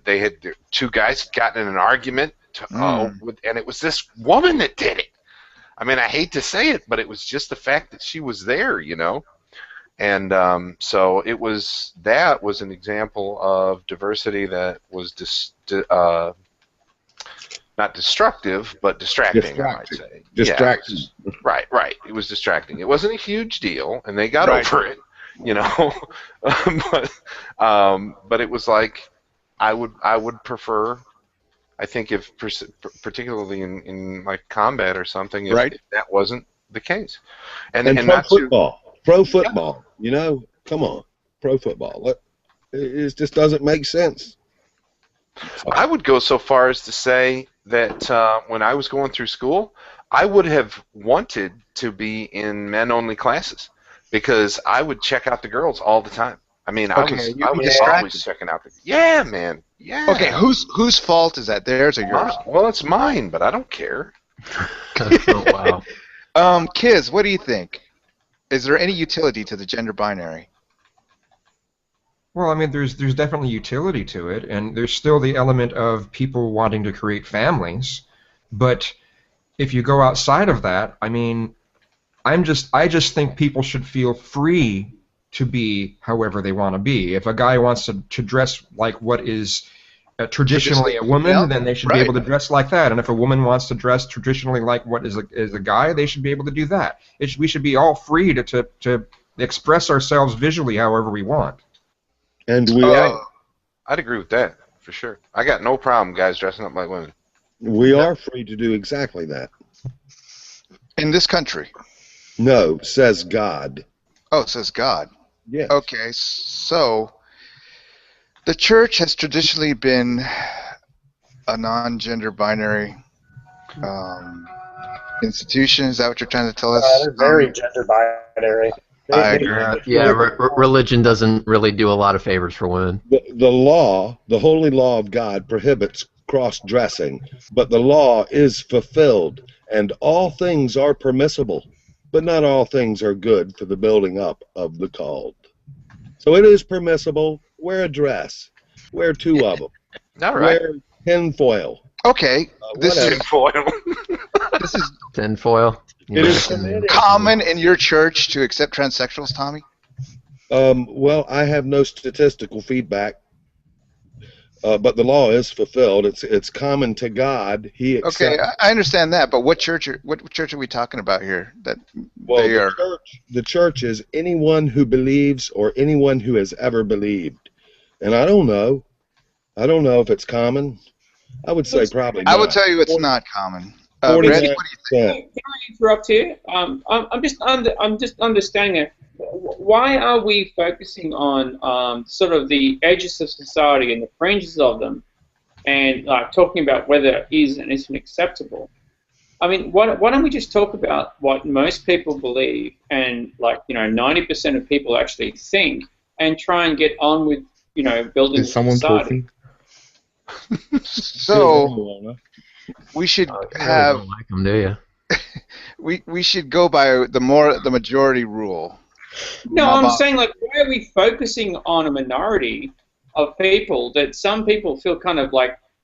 they had two guys gotten in an argument, and it was this woman that did it. I mean, I hate to say it, but it was just the fact that she was there, you know. And so it was an example of diversity that was not destructive, but distracting, I might say. Distracting. Yeah, right. It was distracting. It wasn't a huge deal, and they got over it, you know. But it was like, I would prefer, I think, if particularly in like combat or something, if that wasn't the case. And pro football, you know, come on, pro football. It just doesn't make sense. I would go so far as to say that when I was going through school, I would have wanted to be in men-only classes because I would check out the girls all the time. I mean, I was always checking out the. Yeah, man. Yeah. Okay, whose fault is that? Theirs or yours? Well, it's mine, but I don't care. Oh, wow. Kiz, what do you think? Is there any utility to the gender binary? Well, I mean, there's definitely utility to it, and there's still the element of people wanting to create families. But if you go outside of that, I mean, I just think people should feel free to be however they want to be. If a guy wants to dress like what is traditionally a woman, then they should be able to dress like that. And if a woman wants to dress traditionally like what is a guy, they should be able to do that. We should be all free to express ourselves visually however we want. And we are. I'd agree with that, for sure. I got no problem guys dressing up like women. We are free to do exactly that. In this country? No, says God. Oh, says God. Yes. Okay, so the church has traditionally been a non-gender binary institution. Is that what you're trying to tell us? They're very gender binary. I agree. Yeah, religion doesn't really do a lot of favors for women. The law, the holy law of God, prohibits cross-dressing, but the law is fulfilled, and all things are permissible, but not all things are good for the building up of the called. So it is permissible. Wear a dress. Wear two of them. All right. Wear tinfoil. Okay. This is tinfoil. This is tinfoil. It is common in your church to accept transsexuals, Tommy? Well, I have no statistical feedback, but the law is fulfilled. It's common to God. He accepts. Okay, I understand that, but what church are we talking about here? The church is anyone who believes or anyone who has ever believed, and I don't know if it's common. I would say probably not. I would tell you it's not common. 49%. Randy, what do you think? Can I interrupt here? I'm just understanding it. Why are we focusing on sort of the edges of society and the fringes of them, and talking about whether it is and isn't acceptable? I mean, why don't we just talk about what most people believe and 90% of people actually think, and try and get on with building Is someone society? talking? So we should have. Don't like them, do you? We should go by the majority rule. No, I'm saying why are we focusing on a minority of people that some people feel kind of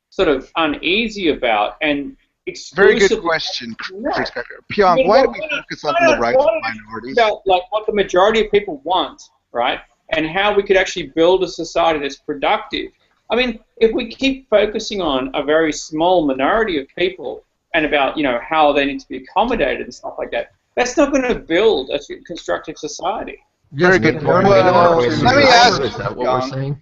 sort of uneasy about and exclusively. Very good question, Chris. Pyong, why do we focus on the rights of minorities? About what the majority of people want, right? And how we could actually build a society that's productive I mean, if we keep focusing on a very small minority of people and about, how they need to be accommodated and stuff like that, that's not going to build a constructive society. Very good point. Well, Let me ask is that what we're saying?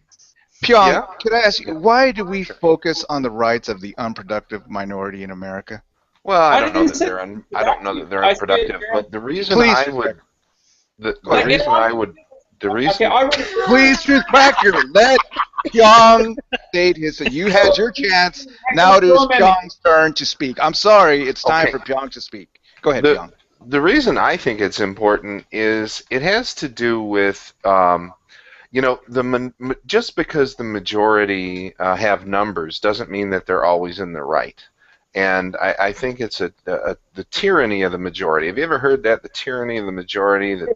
Pyong, Yeah? could I ask you, why do we focus on the rights of the unproductive minority in America? Well, I I don't know didn't that say they're I don't know that they're I said unproductive, they're- but the reason Please, I would the Like, reason I would the reason Okay, I would. Please, Truth Cracker, let Pyong state his. You had your chance. Now it is Pyong's turn to speak. I'm sorry, it's time for Pyong to speak. Go ahead, Pyong. The reason I think it's important is it has to do with just because the majority have numbers doesn't mean that they're always in the right. And I think it's the tyranny of the majority. Have you ever heard that? The tyranny of the majority, that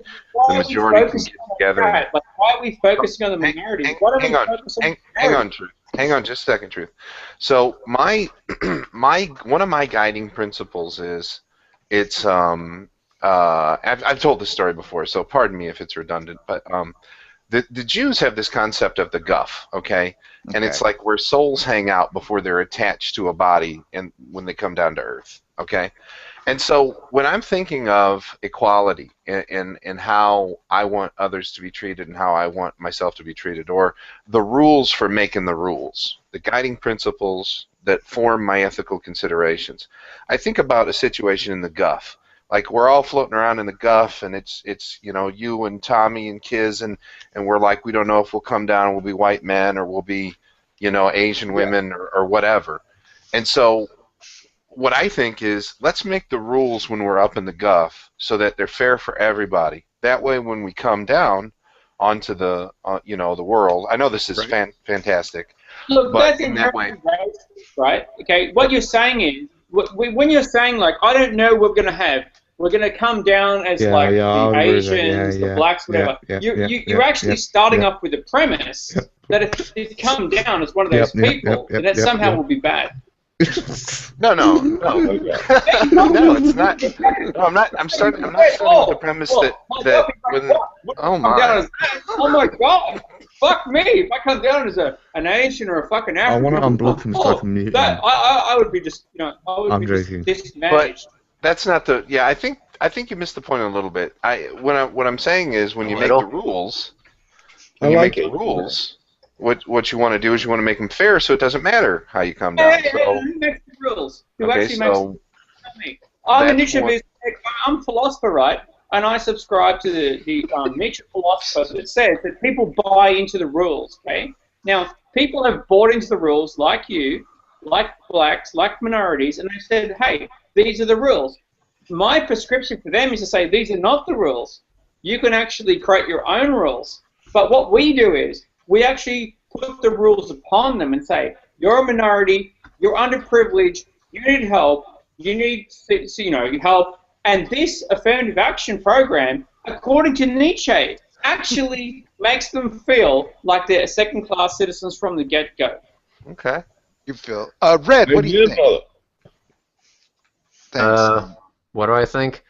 the majority can get together. Like, why are we focusing on the minority? Hang on just a second, Truth. So one of my guiding principles is I've told this story before, so pardon me if it's redundant, but the Jews have this concept of the guff, okay? And it's like where souls hang out before they're attached to a body and when they come down to earth, okay? And so when I'm thinking of equality and how I want others to be treated and how I want myself to be treated, or the rules for making the rules, the guiding principles that form my ethical considerations, I think about a situation in the guff. Like we're all floating around in the guff, and it's you and Tommy and Kiz, and we're like, we don't know if we'll come down and we'll be white men or we'll be Asian women or whatever. And so what I think is, let's make the rules when we're up in the guff so that they're fair for everybody. That way, when we come down onto the the world, I know this is fantastic. Look, but that's in that way, right? Okay, what you're saying is, when you're saying like, I don't know, we're going to come down as the Asians, the blacks, whatever. You're actually starting up with the premise that if you come down as one of those people, that somehow will be bad. No, it's not. No, I'm not. I'm starting with the premise that when oh my God, fuck me! If I come down as an Asian or a fucking African, I want to unblock him so I can mute him. I would be just, I'm joking. dismanaged. But that's not the. Yeah, I think you missed the point a little bit. What I'm saying is when you make the rules, what you want to do is you want to make them fair, so it doesn't matter how you come down. Who makes the rules? Who actually makes them? I'm a Nietzschean. I'm a philosopher, right? And I subscribe to the Nietzsche philosopher that says that people buy into the rules. Okay. Now, people have bought into the rules, like you, like blacks, like minorities, and they said, "Hey, these are the rules." My prescription for them is to say, "These are not the rules. You can actually create your own rules." But what we do is we actually put the rules upon them and say, you're a minority, you're underprivileged, you need help, you need help. And this affirmative action program, according to Nietzsche, actually makes them feel like they're second-class citizens from the get-go. Okay. You feel. Red, what do you think? Thanks. What do I think?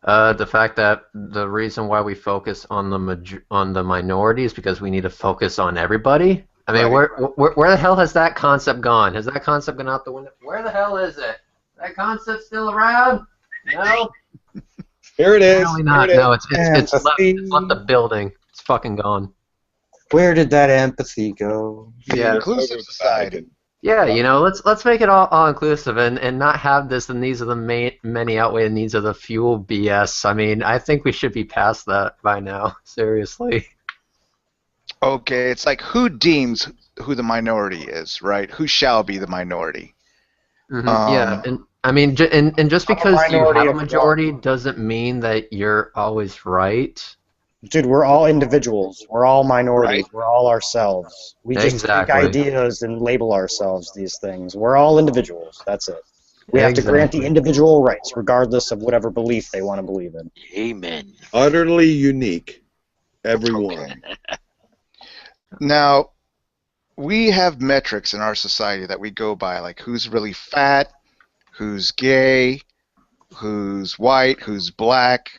The fact that the reason why we focus on the minority is because we need to focus on everybody. I mean, where the hell has that concept gone? Has that concept gone out the window? Where the hell is it? That concept still around? No. Here it is. Apparently not. No, it's left the building. It's fucking gone. Where did that empathy go? Yeah. Inclusive society. Yeah, let's make it all inclusive and not have this. The needs of the many outweigh the needs of the few BS. I mean, I think we should be past that by now. Seriously. Okay, it's like who deems who the minority is, right? Who shall be the minority? Mm-hmm. Yeah, and I mean, and just because you have a majority doesn't mean that you're always right. Dude, we're all individuals. We're all minorities. Right. We're all ourselves. We just take ideas and label ourselves these things. We're all individuals. That's it. We have to grant the individual rights, regardless of whatever belief they want to believe in. Amen. Utterly unique. Everyone. Okay. Now, we have metrics in our society that we go by, like who's really fat, who's gay, who's white, who's black.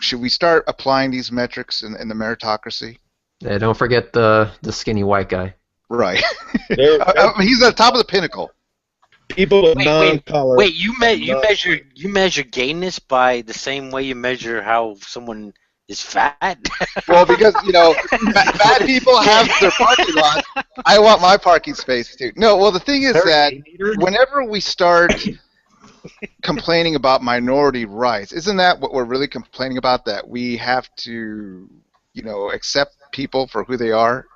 Should we start applying these metrics in the meritocracy? Yeah, don't forget the skinny white guy. Right. They're He's at the top of the pinnacle. people of Wait, non-color. Wait, you measure gayness by the same way you measure how someone is fat? Well, because fat people have their parking lot. I want my parking space too. No, well, the thing is that whenever we start complaining about minority rights, isn't that what we're really complaining about? That we have to, accept people for who they are.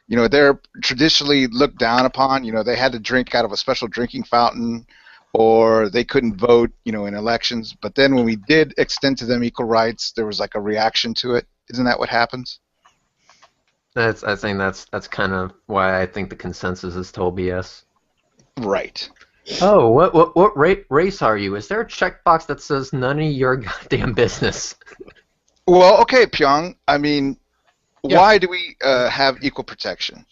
They're traditionally looked down upon. They had to drink out of a special drinking fountain, or they couldn't vote, in elections. But then when we did extend to them equal rights, there was like a reaction to it. Isn't that what happens? I think that's kind of why I think the consensus is total BS. Right. Oh, what race are you? Is there a checkbox that says none of your goddamn business? Well, okay, Pyong. I mean, why do we have equal protection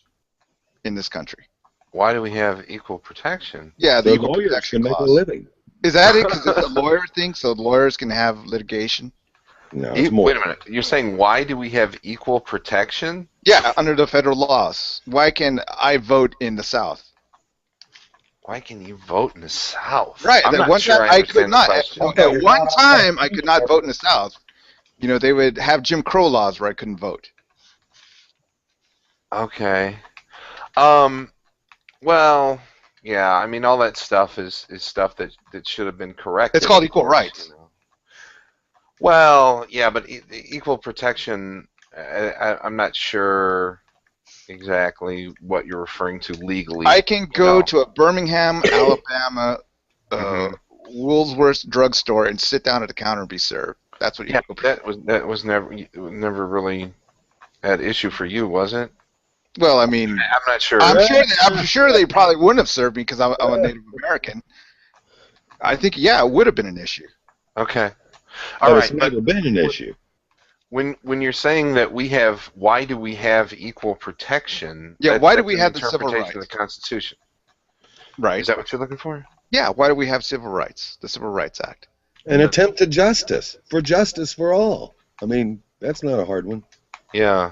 in this country? Why do we have equal protection? Yeah, the The equal lawyers protection can make clause. a living. Is that it? Because it's a lawyer thing, so lawyers can have litigation? No, it's more. Wait a minute. You're saying why do we have equal protection? Yeah, under the federal laws. Why can I vote in the South? Why can you vote in the South? Right. I'm That not one sure time I I could understand the not. question. At one time, I could not vote in the South. They would have Jim Crow laws where I couldn't vote. Okay. Well, yeah. I mean, all that stuff is stuff that should have been corrected. It's called equal rights. Well, yeah, but equal protection. I'm not sure exactly what you're referring to legally. I can go to a Birmingham, Alabama, Woolworth's drugstore and sit down at the counter and be served. That's what equal protection. That was never really an issue for you, was it? Well, I mean, I'm not sure. I'm sure they probably wouldn't have served me because I'm a Native American. I think, it would have been an issue. Okay. But All it's right, never been an issue. When you're saying that why do we have equal protection? Yeah, why do we have the civil interpretation rights? of the Constitution? Right. Is that what you're looking for? Yeah, why do we have civil rights? The Civil Rights Act. An attempt at justice for all. I mean, that's not a hard one. Yeah.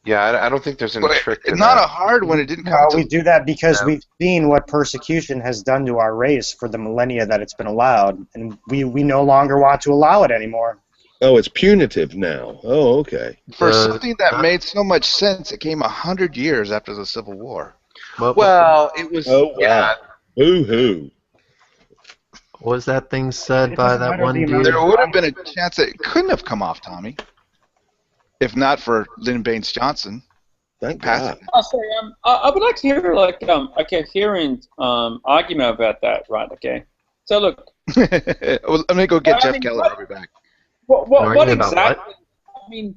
Yeah, I don't think there's any trick in It's not that. a hard one. It didn't come No, to... we do that because we've seen what persecution has done to our race for the millennia that it's been allowed, and we no longer want to allow it anymore. Oh, it's punitive now. Oh, okay. For something that made so much sense, it came 100 years after the Civil War. Well, it was... Oh, wow. Yeah. Boo-hoo. What was that thing said by that one dude? There would have been a chance that it couldn't have come off, Tommy, if not for Lyndon Baines Johnson. Thank passing. God. Oh, sorry, I would like to hear a coherent argument about that, right? Okay. So look. Well, let me go get Jeff Keller. I'll be back. What exactly? I mean,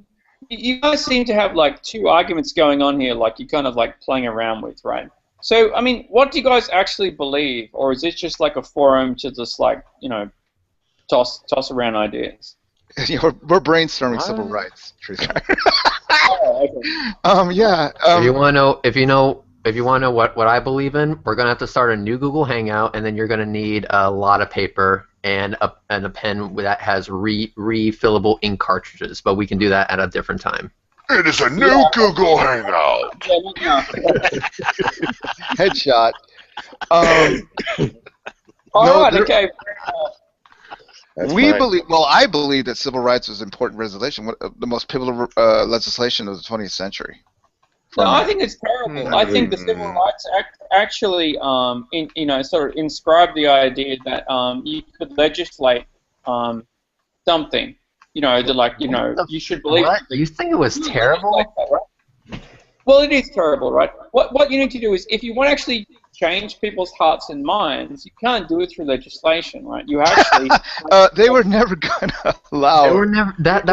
you guys seem to have like two arguments going on here, like you're kind of like playing around with, right? So, I mean, what do you guys actually believe, or is it just like a forum to just like toss around ideas? We're brainstorming civil rights. Oh, okay. Yeah. If you want to know what I believe in, we're gonna have to start a new Google Hangout, and then you're gonna need a lot of paper and a pen that has refillable ink cartridges. But we can do that at a different time. It is a new Google Hangout. Headshot. All right. Okay. I believe that civil rights was an important legislation, the most pivotal legislation of the 20th century. No, I think it's terrible. I think the Civil Rights Act actually, sort of inscribed the idea that you could legislate something. You should believe. What? You think it was terrible? Well, it is terrible, right? What you need to do is, if you want to actually change people's hearts and minds, you can't do it through legislation, right? You actually they were never gonna allow. They were never that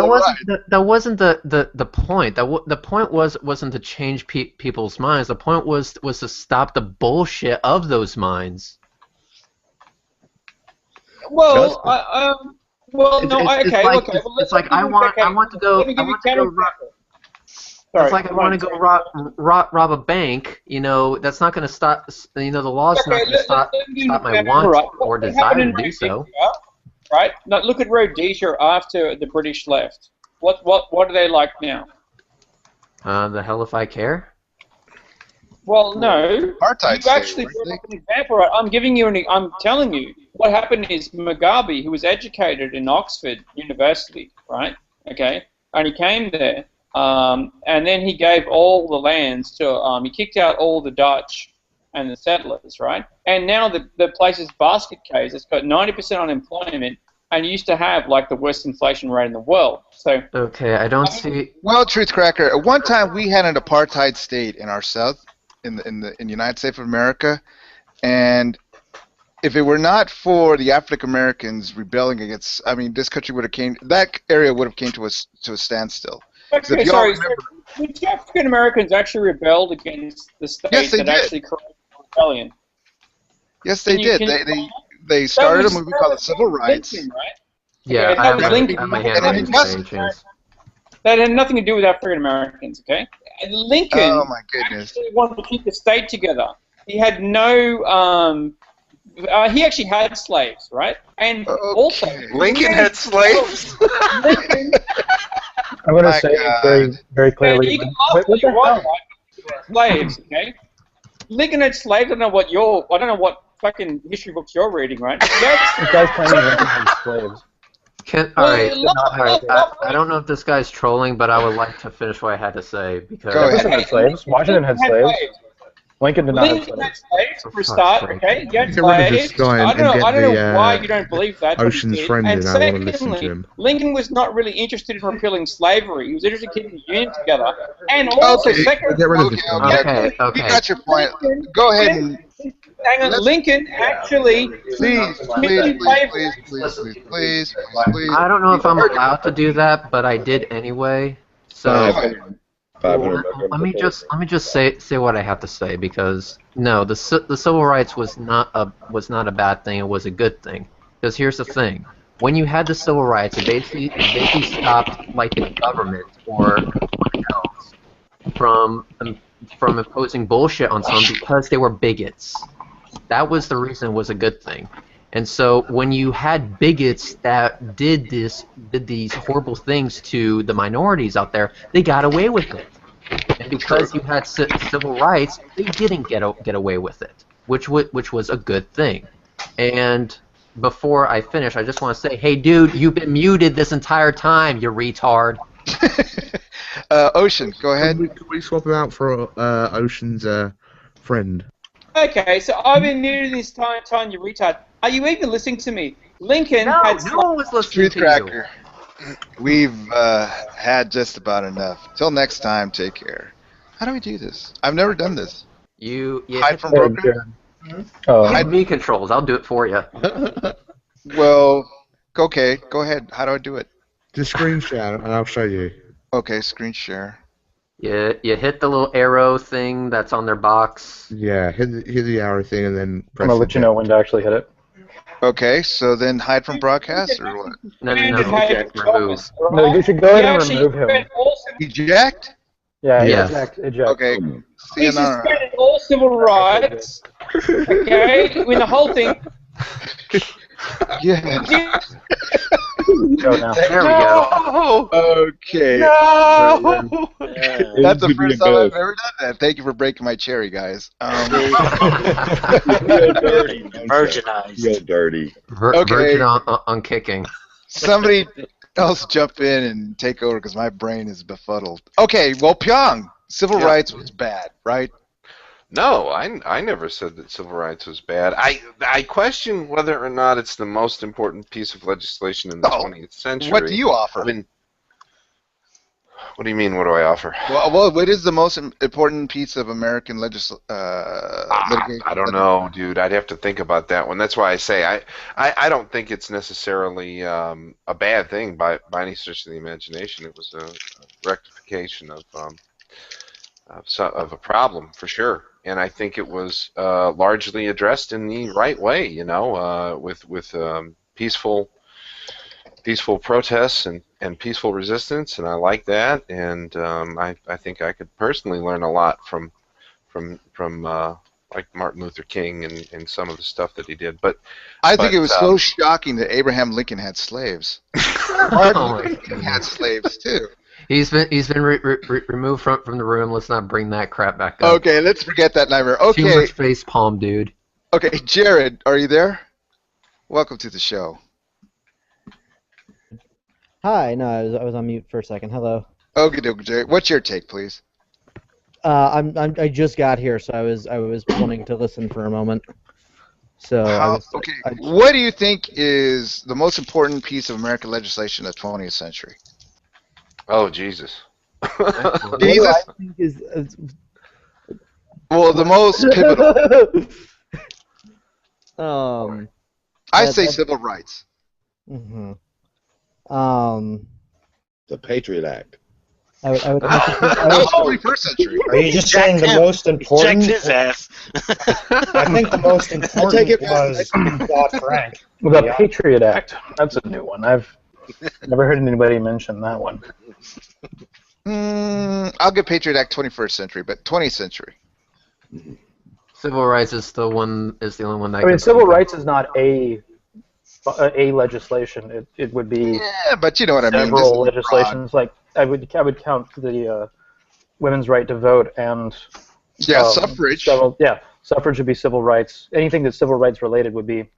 wasn't the point. The point wasn't to change people's minds. The point was to stop the bullshit of those minds. Well, It's like I want to go. It's like I want to go rob a bank. That's not going to stop. The law's not going to stop my want or desire to do so. Right? Now look at Rhodesia after the British left. What are they like now? The hell if I care? Well, no. Apartheid You state, actually weren't brought they? up an example, right? I'm telling you, what happened is Mugabe, who was educated in Oxford University, right? Okay, and he came there, and then he gave all the lands to, he kicked out all the Dutch and the settlers, right? And now the place is basket case. It's got 90% unemployment, and used to have like the worst inflation rate in the world. So Okay, I don't see. Well, Truth Cracker, at one time we had an apartheid state in our South, in the United States of America, and if it were not for the African Americans rebelling against, I mean, this country would have that area would have came to a standstill. okay, sorry. So the African Americans actually rebelled against the state Yes, they that did. actually created the rebellion. Yes, they did. They started a movie called The Civil Rights. Lincoln, right? Yeah, Okay, I that was Lincoln. have my hand And raised. it Any chance? That had nothing to do with African Americans, okay? And Lincoln Oh my goodness. actually wanted to keep the state together. He had no, he actually had slaves, right? And also, Lincoln had slaves? Lincoln, I'm going to My say God. very, very clearly. you can What ask what the you want, hell? right? Slaves, okay? Lincoln had slaves. I don't know what fucking history books you're reading, right? Yes. This guy's claiming Lincoln had slaves. I don't know if this guy's trolling, but I would like to finish what I had to say because Go ahead. Jefferson had slaves. Washington had slaves. Lincoln did not have Lincoln had slaves. slaves for a start, okay? He had Get rid of this slaves. guy I and don't get know the, why you don't believe that. but he Ocean's did. friend And in. I want to listen to secondly, him. Lincoln was not really interested in repealing slavery. He was interested in keeping the union together. And also, Okay, secondly, Get rid of this guy. Okay. You got your point. Go ahead and hang on. Lincoln actually please. I don't know if I'm allowed to do that, but I did anyway. So 500. let me just say what I have to say because no, the civil rights was not a bad thing. It was a good thing. Because here's the thing: when you had the civil rights, it basically stopped like the government or anyone else from imposing bullshit on someone because they were bigots. That was the reason it was a good thing. And so when you had bigots that did these horrible things to the minorities out there, they got away with it. And because you had civil rights, they didn't get away with it, which was a good thing. And before I finish, I just want to say, hey, dude, you've been muted this entire time, you retard. Ocean, go ahead. Can we swap him out for Ocean's friend? okay. So I've been muted this time, you retard. Are you even listening to me? Lincoln had No one was listening Truth to you. Cracker. We've had just about enough. Till next time, take care. How do we do this? I've never done this. You Hide from broken? hide me controls. I'll do it for you. Well, okay, go ahead. How do I do it? Just screen share and I'll show you. Okay, screen share. You hit the little arrow thing that's on their box. Yeah, hit the arrow thing and then press I'm going to let you know when to actually hit it. Okay, so then hide from broadcast or what? No. Eject. Remove. No, you should go ahead and remove him. Eject? Yeah, Yes. eject. Okay. He CNR. suspended all civil rights. Okay, when the whole thing. Yeah. Go now. There we go. Okay. No! That's the first time I've ever done that. Thank you for breaking my cherry, guys. Virginized. Real dirty. Okay. Virgin on kicking. Somebody else jump in and take over because my brain is befuddled. Okay, well, Pyong, civil rights was bad, right? No, I never said that civil rights was bad. I question whether or not it's the most important piece of legislation in the 20th century. What do you offer? I mean, what do you mean, what do I offer? Well, what is the most important piece of American litigation? I don't know, dude. I'd have to think about that one. That's why I say I don't think it's necessarily a bad thing by any stretch of the imagination. It was a rectification of a problem, for sure. And I think it was largely addressed in the right way, you know, with peaceful protests and peaceful resistance, and I like that. And I think I could personally learn a lot from like Martin Luther King and some of the stuff that he did. But I think it was so shocking that Abraham Lincoln had slaves. Martin Luther King had slaves too. He's been removed from the room. Let's not bring that crap back up. Okay, let's forget that nightmare. Okay. Too much face palm, dude. Okay, Jared, are you there? Welcome to the show. Hi. No, I was on mute for a second. Hello. Okay, Jared. What's your take, please? I just got here, so I was wanting to listen for a moment. So what do you think is the most important piece of American legislation of the 20th century? Oh, Jesus. Jesus? I think is well, the most pivotal. I say civil rights. Mm-hmm. The Patriot Act. I would that was the 21st century. Are you just saying the most important? Checked his ass. I think the most important was Dodd-Frank. The Patriot Act. That's a new one. I've never heard anybody mention that one. I'll give Patriot Act 21st century, but 20th century. Civil rights is the only one that. I mean, civil rights is not a legislation. It would be. Yeah, but you know what I mean. Several legislations, like I would count the women's right to vote and. Yeah, suffrage. Suffrage would be civil rights. Anything that's civil rights related would be.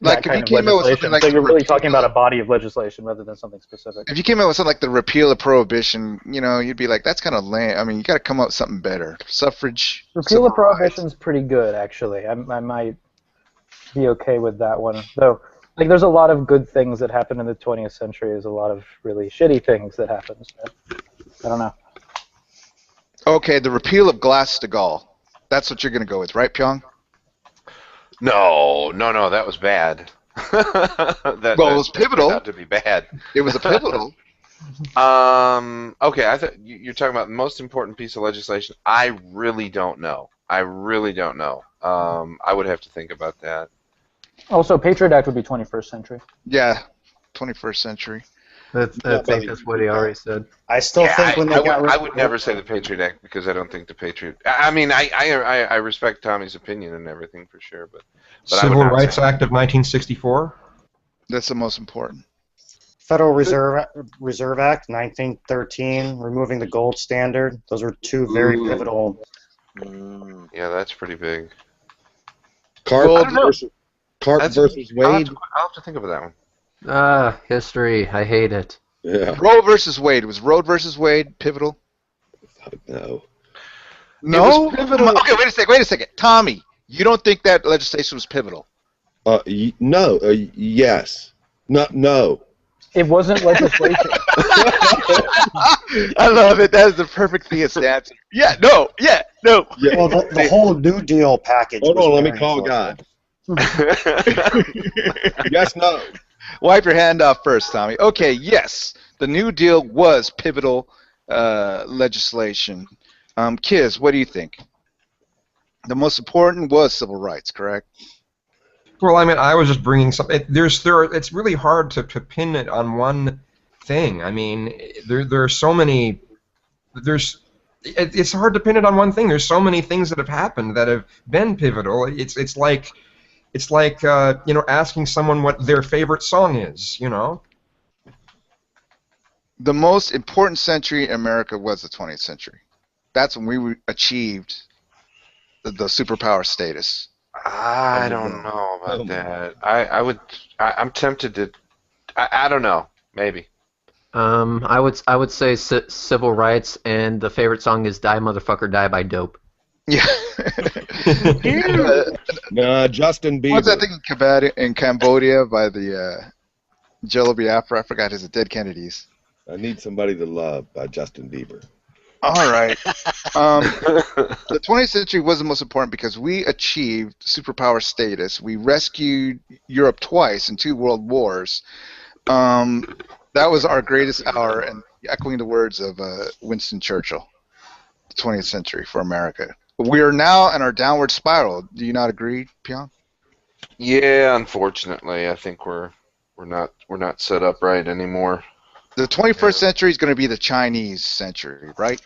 Like if you came out with something like so you're really talking about a body of legislation rather than something specific. If you came out with something like the repeal of prohibition, you'd be like, that's kind of lame. I mean, you got to come up with something better. Suffrage. Repeal of prohibition is pretty good, actually. I might be okay with that one, though. Like, there's a lot of good things that happen in the 20th century. There's a lot of really shitty things that happen. So I don't know. Okay, the repeal of Glass-Steagall. That's what you're going to go with, right, Pyong? No, that was bad. That was pivotal. Turned out to be bad. It was a pivotal. Okay, I thought you're talking about the most important piece of legislation. I really don't know. I would have to think about that. Also, Patriot Act would be 21st century. Yeah, 21st century. I think that's what he already said. I still think when they I would never say the Patriot Act because I don't think the Patriot. I mean, I respect Tommy's opinion and everything for sure, but Civil Rights Act of 1964. That's the most important. Federal Reserve Act 1913, removing the gold standard. Those were two very pivotal. Yeah, that's pretty big. Cart versus Wade. I'll have to think about that one. History. I hate it. Yeah. Roe versus Wade. Was Roe versus Wade pivotal? No. No? It was pivotal. Okay, wait a second. Tommy, you don't think that legislation was pivotal? No. Yes. No. It wasn't legislation. I love it. That is the perfect theist answer. Yeah, no. Yeah. Well, the whole New Deal package. Hold on, let me call God. Yes, no. Wipe your hand off first, Tommy. Okay, yes, the New Deal was pivotal legislation. Kiz, what do you think? The most important was civil rights, correct? Well, I mean, I was just bringing something. It's really hard to pin it on one thing. I mean, there are so many. It's hard to pin it on one thing. There's so many things that have happened that have been pivotal. It's like asking someone what their favorite song is. The most important century in America was the 20th century. That's when we achieved the superpower status. I don't know about that. I'm tempted to. I don't know. Maybe. I would say civil rights, and the favorite song is "Die Motherfucker Die" by Dope. Yeah. Justin Bieber. What's that thing in Cambodia by the Jello Biafra? I forgot his Dead Kennedys. I Need Somebody to Love by Justin Bieber. All right. The 20th century was the most important because we achieved superpower status. We rescued Europe twice in 2 world wars. That was our greatest hour, and echoing the words of Winston Churchill, the 20th century for America. We are now in our downward spiral. Do you not agree, Pyong? Yeah, unfortunately, I think we're not set up right anymore. The 21st century is going to be the Chinese century, right?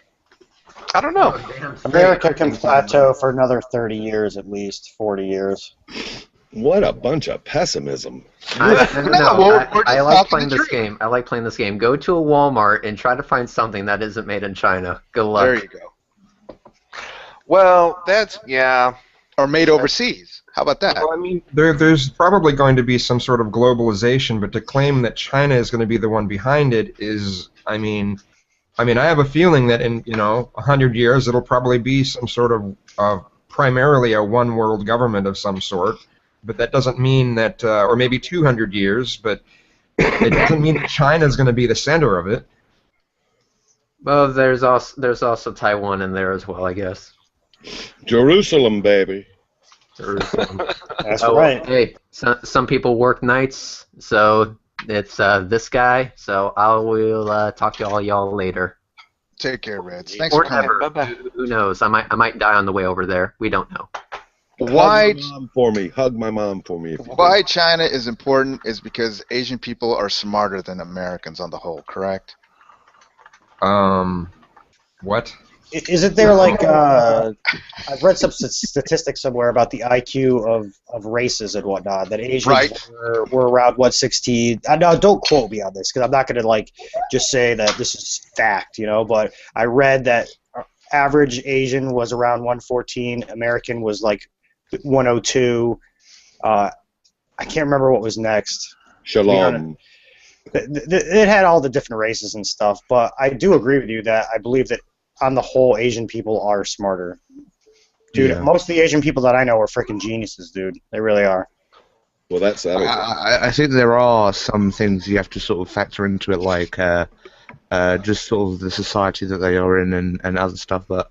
I don't know. America can plateau for another 30 years at least, 40 years. What a bunch of pessimism. No, we're just I like talking playing the this truth. game. I like playing this game. Go to a Walmart and try to find something that isn't made in China. Good luck. There you go. Well, that's yeah. Or made overseas. How about that? Well, I mean, there's probably going to be some sort of globalization, but to claim that China is going to be the one behind it is, I mean, I have a feeling that in 100 years it'll probably be some sort of primarily a one world government of some sort. But that doesn't mean that, or maybe 200 years, but it doesn't mean that China is going to be the center of it. Well, there's also Taiwan in there as well, I guess. Jerusalem, baby. Jerusalem. That's right. Hey, some people work nights, so it's this guy. So I will talk to all y'all later. Take care, Reds. Thanks Or for coming. never. Bye-bye. Who knows? I might die on the way over there. We don't know. Why? Hug my mom for me. Hug my mom for me. If you Why do. China is important is because Asian people are smarter than Americans on the whole, correct? What? Isn't there like I've read some statistics somewhere about the IQ of races and whatnot that Asians Right. were around 160. No, don't quote me on this because I'm not going to like just say that this is fact, but I read that average Asian was around 114, American was like 102. I can't remember what was next. Shalom. It had all the different races and stuff, but I do agree with you that I believe that on the whole, Asian people are smarter. Dude, Yeah. most of the Asian people that I know are freaking geniuses, dude. They really are. Well, that's that. I think there are some things you have to sort of factor into it, like just sort of the society that they are in and other stuff. But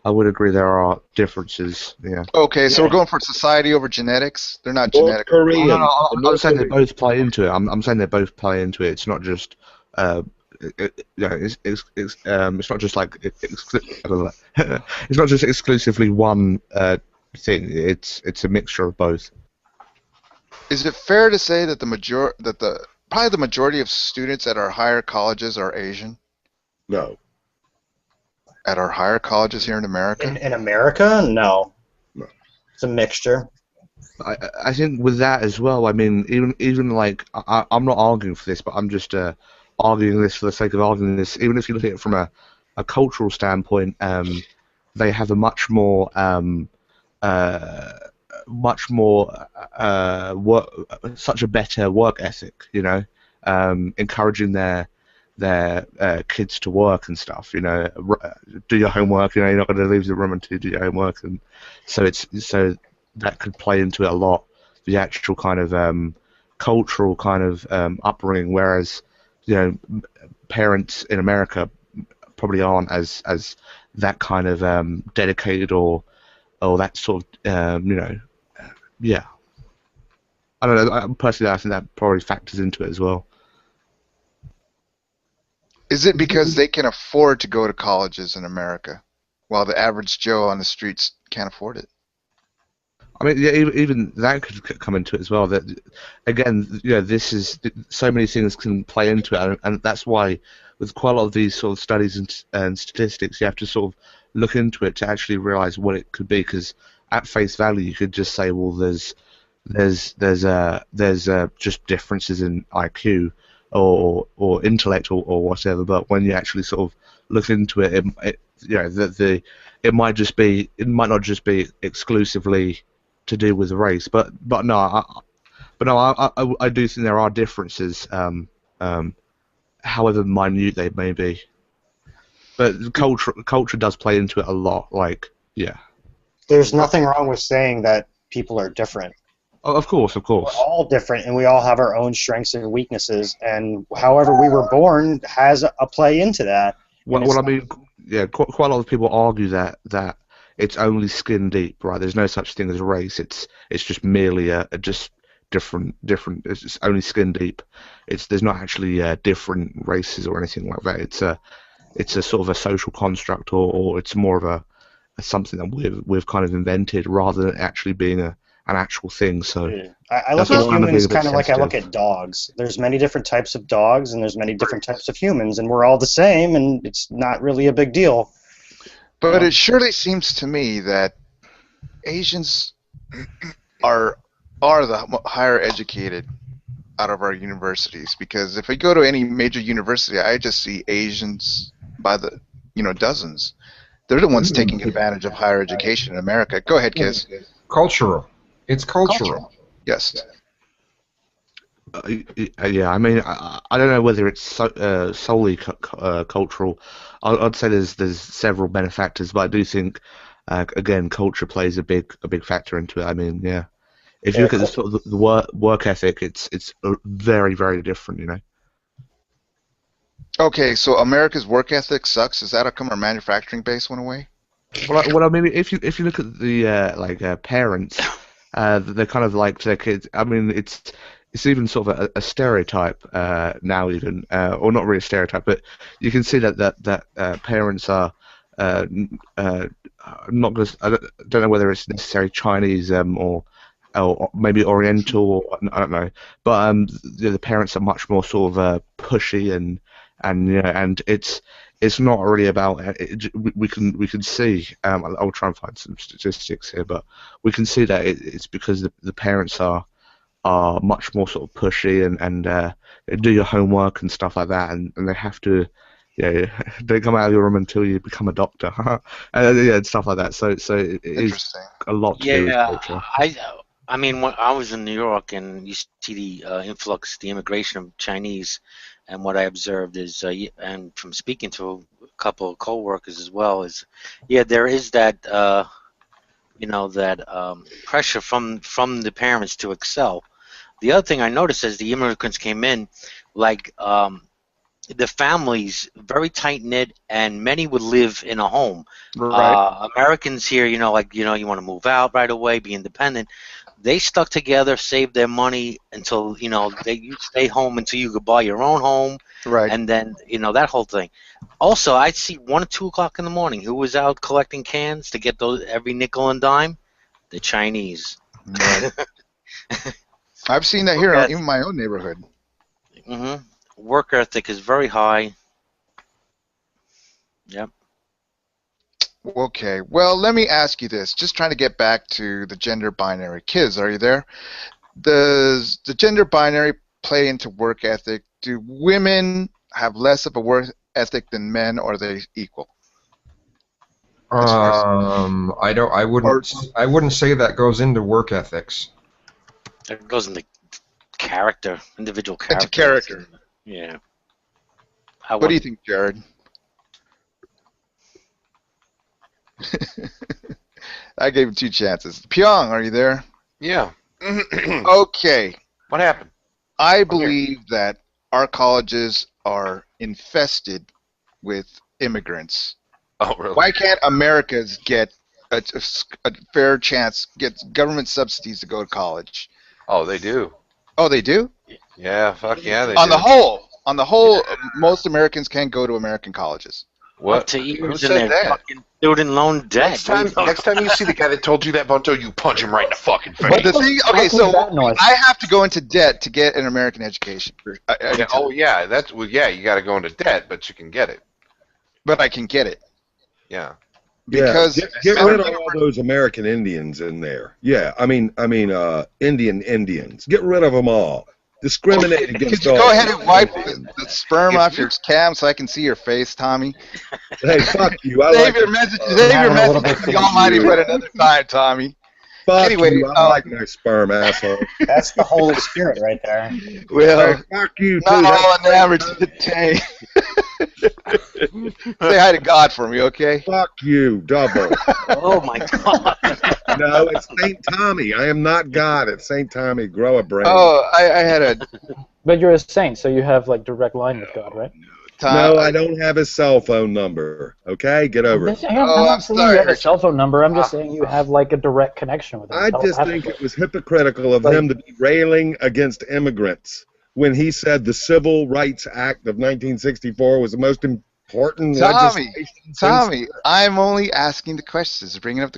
I would agree there are differences. Yeah. Okay, so we're going for society over genetics. They're not North genetic. Korean. I'm saying they both play into it. I'm saying they both play into it. It's not just it's not just like it's not just exclusively one thing. It's a mixture of both. Is it fair to say that probably the majority of students at our higher colleges are Asian? No. At our higher colleges here in America? In America, no. No. It's a mixture. I think with that as well. I mean, even like I'm not arguing for this, but I'm just arguing this for the sake of arguing this. Even if you look at it from a cultural standpoint, they have a such a better work ethic. Encouraging their kids to work and stuff. Do your homework. You're not going to leave the room until you do your homework, and so that could play into it a lot. The actual kind of cultural kind of upbringing, whereas parents in America probably aren't as that kind of dedicated or that sort of yeah. I don't know. Personally, I think that probably factors into it as well. Is it because they can afford to go to colleges in America, while the average Joe on the streets can't afford it? I mean, yeah, even that could come into it as well. That again, this is so many things can play into it, and that's why with quite a lot of these sort of studies and statistics, you have to sort of look into it to actually realize what it could be. Because at face value, you could just say, well, there's just differences in IQ or intellect or whatever. But when you actually sort of look into it, it might not just be exclusively to do with race, but no, I do think there are differences, however minute they may be. But culture does play into it a lot. Like, yeah. There's nothing wrong with saying that people are different. Oh, of course. We're all different, and we all have our own strengths and weaknesses, and however we were born has a play into that. Well, I mean, yeah, quite a lot of people argue that it's only skin deep, right? There's no such thing as race. It's just merely a just different. It's just only skin deep. There's not actually different races or anything like that. It's a sort of a social construct, or it's more of a something that we've kind of invented rather than actually being an actual thing. So I look at humans kind of like I look at dogs. There's many different types of dogs, and there's many different types of humans, and we're all the same, and it's not really a big deal. But it surely seems to me that Asians are are the higher educated out of our universities? Because if I go to any major university, I just see Asians by the dozens. They're the ones taking advantage of higher education in America. Go ahead, Kiz. Cultural. It's cultural. Yes. Yeah, I mean, I don't know whether it's solely cultural. I'd say there's several benefactors, but I do think, again, culture plays a big factor into it. I mean, yeah, if you look at the sort of the work ethic, it's very, very different, you know. Okay, so America's work ethic sucks. Is that how come our manufacturing base went away? Well, I mean, if you look at the parents, they're kind of like their kids. I mean, it's even sort of a stereotype now, even, or not really a stereotype, but you can see that parents are not just. I don't know whether it's necessarily Chinese or maybe Oriental, or I don't know, but the parents are much more sort of pushy and it's not really about we can see. I'll try and find some statistics here, but we can see that it's because the parents are much more sort of pushy and do your homework and stuff like that, and they have to, don't come out of your room until you become a doctor, and stuff like that. So it is a lot to do with culture. I mean, when I was in New York, and you see the influx, the immigration of Chinese, and what I observed is, and from speaking to a couple of co-workers as well, is, there is that, pressure from the parents to excel. The other thing I noticed as the immigrants came in, like the families very tight knit, and many would live in a home. Right. Americans here, you want to move out right away, be independent. They stuck together, saved their money until you stay home until you could buy your own home. Right. And then that whole thing. Also, I'd see 1 or 2 o'clock in the morning. Who was out collecting cans to get those every nickel and dime? The Chinese. Right. I've seen that here, even in my own neighborhood. Mm-hmm. Work ethic is very high. Yep. Okay, well, let me ask you this. Just trying to get back to the gender binary. Kiz, are you there? Does the gender binary play into work ethic? Do women have less of a work ethic than men, or are they equal? I wouldn't say that goes into work ethics. It goes into character, individual character. Into character. Yeah. What do you think, Jared? I gave him 2 chances. Pyong, are you there? Yeah. Okay. What happened? I believe that our colleges are infested with immigrants. Oh, really? Why can't Americans get a fair chance, get government subsidies to go to college? Oh, they do. Oh, they do? Yeah, fuck yeah, they do. On the whole, most Americans can't go to American colleges. What? Up to Who ears in said their that? fucking student loan debt. Next time you see the guy that told you that, Bunto, you punch him right in the fucking face. But the thing, okay, so I have to go into debt to get an American education. You got to go into debt, but you can get it. But I can get it. Yeah. Because get rid of all those American Indians in there. Yeah, I mean, Indian Indians. Get rid of them all. Discriminate against all. Go ahead and wipe the sperm off your cam so I can see your face, Tommy. Hey, fuck you. Save your message for the Almighty for another time, Tommy. Fuck you. I like my sperm, asshole. That's the Holy Spirit right there. Well, hey, fuck you, too. Not all enamored to the tank. Say hi to God for me, okay? Fuck you, double. Oh, my God. No, it's St. Tommy. I am not God. It's St. Tommy. Grow a brain. Oh, I had a... But you're a saint, so you have like direct line with God, right? No, I don't have his cell phone number. Okay, get over it. I'm not saying you have a cell phone number. I'm just saying you have like a direct connection with him. I just think it was hypocritical of him to be railing against immigrants when he said the Civil Rights Act of 1964 was the most important legislation. Tommy, I'm only asking the questions, bringing up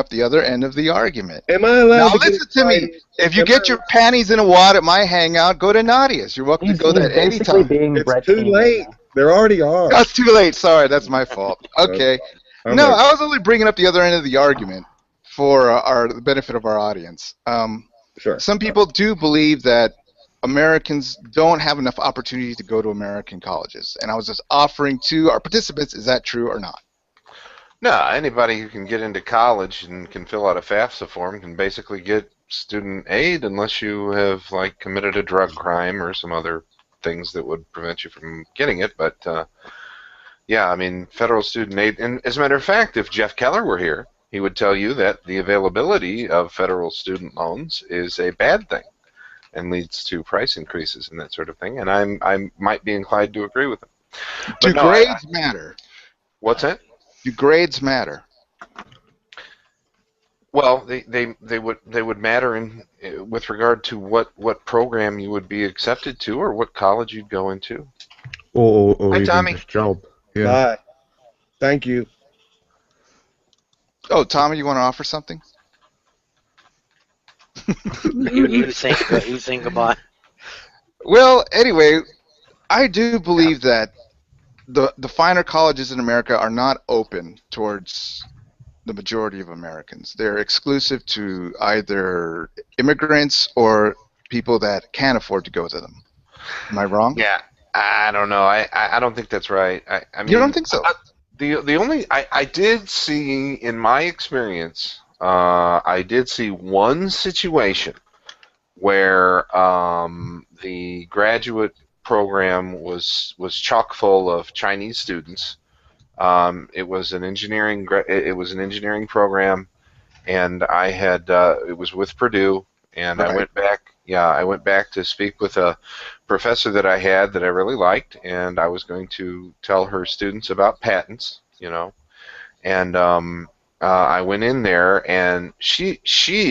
the other end of the argument. Am I allowed now to listen to me. If you get your panties in a wad at my hangout, go to Nadia's. You're welcome to go there anytime. It's too late. There already are. That's too late. Sorry, that's my fault. Okay. No, I was only bringing up the other end of the argument for the benefit of our audience. Sure. Some people do believe that Americans don't have enough opportunity to go to American colleges, and I was just offering to our participants, is that true or not? No, anybody who can get into college and can fill out a FAFSA form can basically get student aid unless you have like committed a drug crime or some other things that would prevent you from getting it. But yeah, I mean, federal student aid, and as a matter of fact, if Jeff Keller were here, he would tell you that the availability of federal student loans is a bad thing and leads to price increases and that sort of thing. And I might be inclined to agree with him. Do grades matter? What's that? Do grades matter? Well, they would matter in with regard to what program you would be accepted to or what college you'd go into. Or Hi, even Tommy. just job. Yeah. Bye. Thank you. Oh, Tommy, you want to offer something? You think about. Well, anyway, I do believe that the finer colleges in America are not open towards the majority of Americans. They're exclusive to either immigrants or people that can't afford to go to them. Am I wrong? Yeah, I don't know. I don't think that's right. I mean, You don't think so? The only I did see in my experience, I did see one situation where the graduate program was chock full of Chinese students. It was an engineering program, and I had it was with Purdue, and Right. I went back. Yeah, I went back to speak with a professor that I had that I really liked, and I was going to tell her students about patents, you know, and I went in there, and she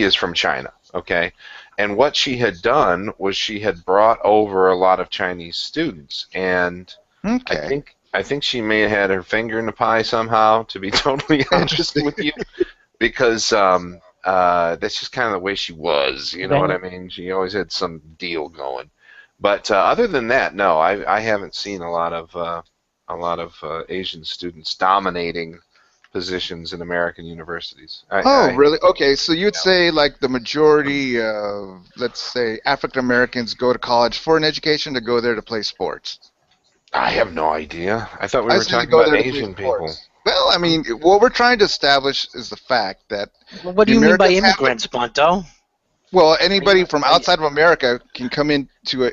is from China, okay, and what she had done was she had brought over a lot of Chinese students, and Okay. I think she may have had her finger in the pie somehow, to be totally honest with you, because that's just kind of the way she was. You know what I mean? She always had some deal going. But other than that, no, I haven't seen a lot of Asian students dominating positions in American universities. Really? Okay, so you'd say like the majority of, let's say, African Americans go to college for an education to go there to play sports. I have no idea. I thought we I were say to talking go about there to play Asian people. sports. Well, I mean, what we're trying to establish is the fact that Well, what do the you mean by Americans have- immigrants, Bunto? well, anybody from outside of America can come into an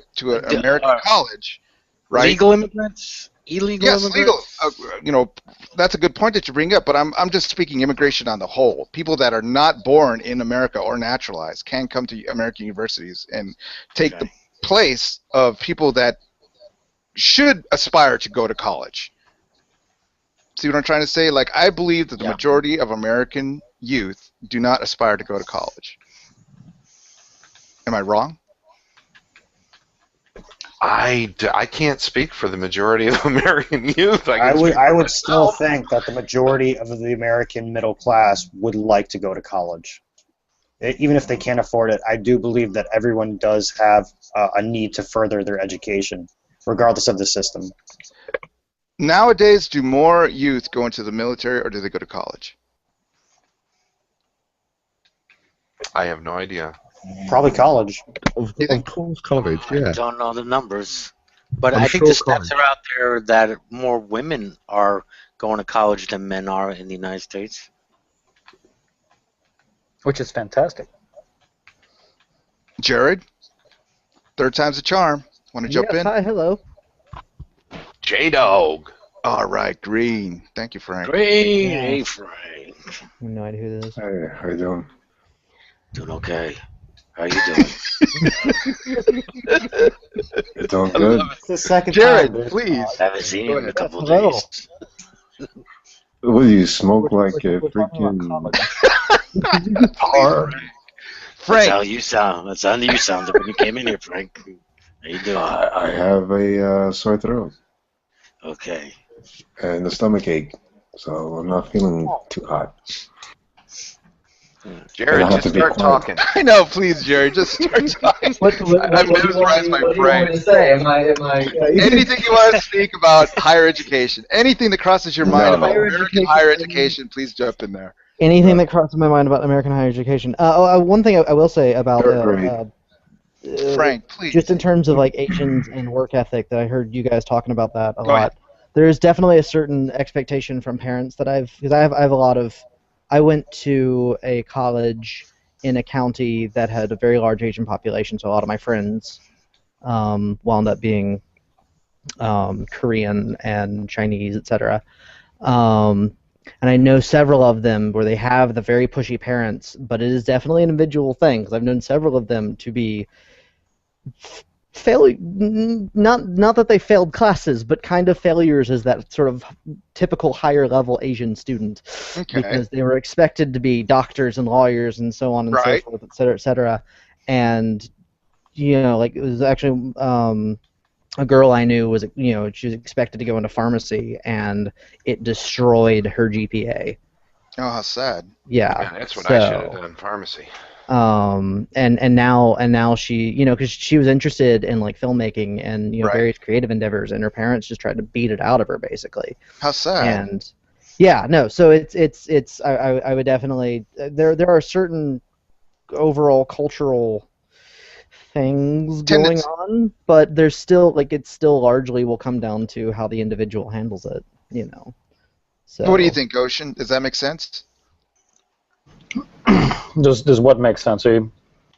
American college, right? Legal immigrants? Illegal Yes, immigrants? legal. That's a good point that you bring up, but I'm just speaking immigration on the whole. People that are not born in America or naturalized can come to American universities and take the place of people that should aspire to go to college. See what I'm trying to say? Like, I believe that the majority of American youth do not aspire to go to college. Am I wrong? I can't speak for the majority of American youth. I would still think that the majority of the American middle class would like to go to college. Even if they can't afford it, I do believe that everyone does have a need to further their education, regardless of the system. Nowadays, do more youth go into the military or do they go to college? I have no idea. Probably college. Of course, college, yeah. I don't know the numbers. But I'm I think sure the stats college. are out there that more women are going to college than men are in the United States. Which is fantastic. Jared, third time's a charm. Want to jump Yes, in? hi, hello. J-Dog. All right, Green. Thank you, Frank. Great, Yeah. hey Frank. I have no idea who that is. Hey, how you doing? Doing okay. How you doing? You doing good? It's the second Jared, time, dude. please. Haven't seen you in a couple of Hello. days. What do you smoke like a We're talking about freaking college. tar? That's Frank. how you sound. That's how you sounded when you came in here, Frank. How you doing? I have a sore throat Okay. and a stomach ache, so I'm not feeling too hot. Jared, I have just to be start quiet. talking. I know, please, Jared, just start talking. I'm mesmerized by Frank. say? Am I? Anything you want to speak about higher education, anything that crosses your mind No. about Higher American higher education, please jump in there. Anything that crosses my mind about American higher education. One thing I will say about Frank, please. just in terms of like Asians and work ethic, that I heard you guys talking about that a Go lot. ahead. There's definitely a certain expectation from parents that because I have a lot of. I went to a college in a county that had a very large Asian population, so a lot of my friends wound up being Korean and Chinese, etc. And I know several of them where they have the very pushy parents, but it is definitely an individual thing, because I've known several of them to be not that they failed classes, but kind of failures as that sort of typical higher level Asian student, because they were expected to be doctors and lawyers and so on and so forth, et cetera, et cetera. And like, it was actually a girl I knew was, she was expected to go into pharmacy, and it destroyed her GPA. Oh, how sad. Yeah, that's what I should have done, pharmacy. And now she, because she was interested in like filmmaking and various creative endeavors, and her parents just tried to beat it out of her, basically. How sad. And yeah, no, so it's I would definitely, there are certain overall cultural things going on, but there's still, like, it still largely will come down to how the individual handles it, So what do you think, Ocean? Does that make sense? Does what make sense?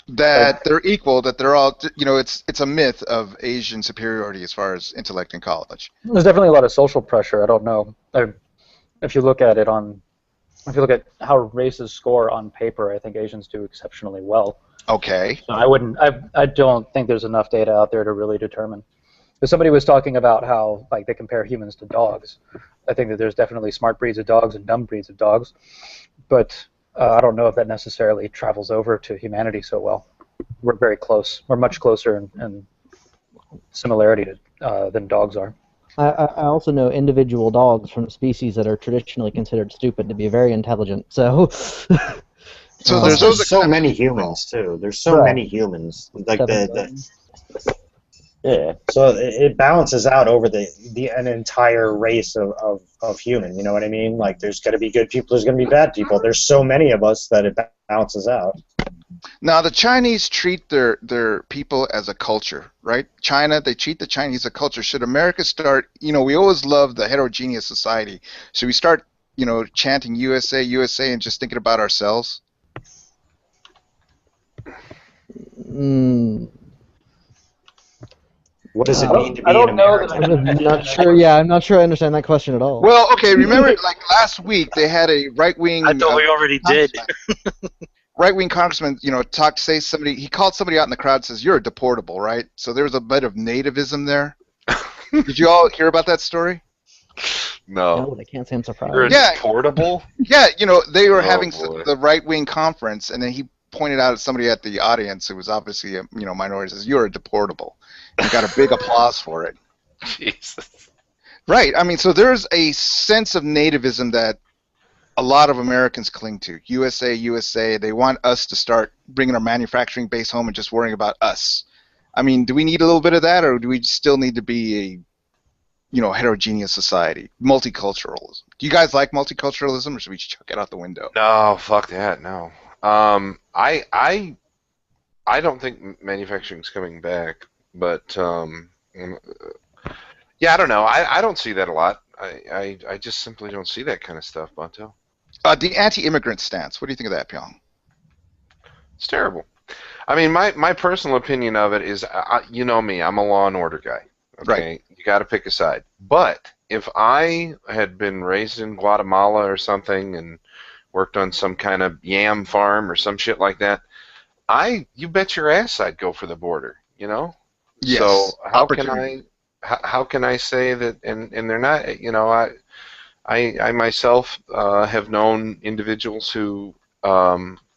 That they're equal, that they're all, it's a myth of Asian superiority as far as intellect in college. There's definitely a lot of social pressure. I don't know. If you look at how races score on paper, I think Asians do exceptionally well. Okay. So I don't think there's enough data out there to really determine. If somebody was talking about how, like, they compare humans to dogs, I think that there's definitely smart breeds of dogs and dumb breeds of dogs, but I don't know if that necessarily travels over to humanity so well. We're very close. We're much closer in similarity than dogs are. I also know individual dogs from species that are traditionally considered stupid to be very intelligent. So. So there's so many humans too. There's so many humans. Like yeah. So it balances out over an entire race of human. You know what I mean? Like, there's going to be good people. There's going to be bad people. There's so many of us that it balances out. Now, the Chinese treat their people as a culture, right? China, they treat the Chinese as a culture. Should America start, we always love the heterogeneous society. Should we start, chanting USA, USA and just thinking about ourselves? What does it mean to be an American? I'm not sure. Yeah, I'm not sure I understand that question at all. Well, okay, remember, like, last week they had a right-wing... I thought we already did. Right-wing congressman, he called somebody out in the crowd and says, "You're a deportable," right? So there was a bit of nativism there. Did you all hear about that story? No. I can't say I'm surprised. You're a deportable? Yeah, they were having the right-wing conference, and then he pointed out at somebody at the audience who was obviously a minority, says, "You're a deportable." He got a big applause for it. Jesus. Right. I mean, so there's a sense of nativism that a lot of Americans cling to. USA, USA. They want us to start bringing our manufacturing base home and just worrying about us. I mean, do we need a little bit of that, or do we still need to be a heterogeneous society? Multiculturalism. Do you guys like multiculturalism, or should we chuck it out the window? No, fuck that. No. I don't think manufacturing's coming back, but yeah, I don't know. I don't see that a lot. I just simply don't see that kind of stuff, Bunto. The anti-immigrant stance. What do you think of that, Pyong? It's terrible. I mean, my personal opinion of it is, you know me, I'm a law and order guy. Okay, right. You got to pick a side. But if I had been raised in Guatemala or something and worked on some kind of yam farm or some shit like that, you bet your ass I'd go for the border. Yes. So how can I say that? And they're not. I myself have known individuals who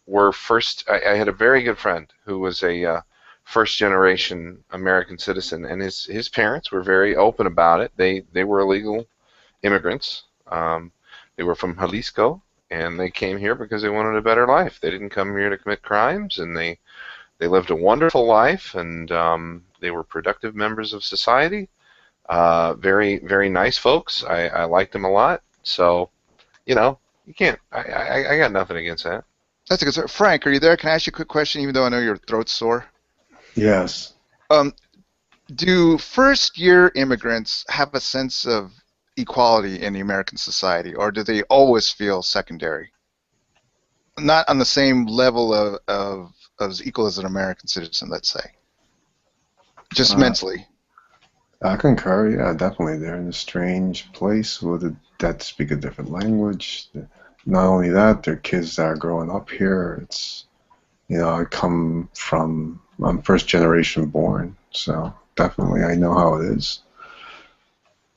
were first. I had a very good friend who was a first-generation American citizen, and his parents were very open about it. They were illegal immigrants. They were from Jalisco, and they came here because they wanted a better life. They didn't come here to commit crimes, and they lived a wonderful life, and they were productive members of society. Very, very nice folks. I liked them a lot. So, You can't. I got nothing against that. That's a good start. Frank, are you there? Can I ask you a quick question, even though I know your throat's sore? Yes. Do first-year immigrants have a sense of equality in the American society, or do they always feel secondary? Not on the same level of as equal as an American citizen, let's say. Just mentally. I concur. Yeah, definitely. They're in a strange place that speak a different language. Not only that, they're kids that are growing up here. It's, I'm first generation born, so definitely I know how it is.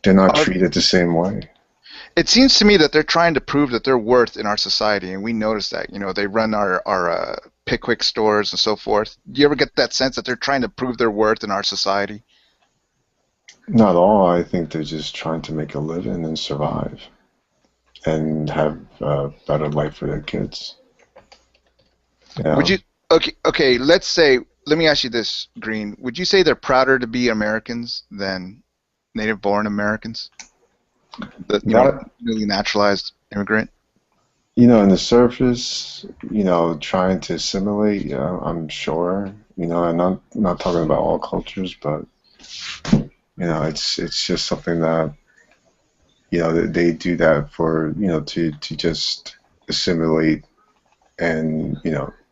They're not treated the same way. It seems to me that they're trying to prove that they're worth in our society, and we notice that. They run our Pickwick stores and so forth. Do you ever get that sense that they're trying to prove their worth in our society? Not all. I think they're just trying to make a living and survive and have a better life for their kids. Yeah. Would you? Okay. Let me ask you this, Green. Would you say they're prouder to be Americans than native-born Americans? Newly naturalized immigrant? In the surface, trying to assimilate, I'm sure. And I'm not talking about all cultures, but it's just something that they do that for to just assimilate and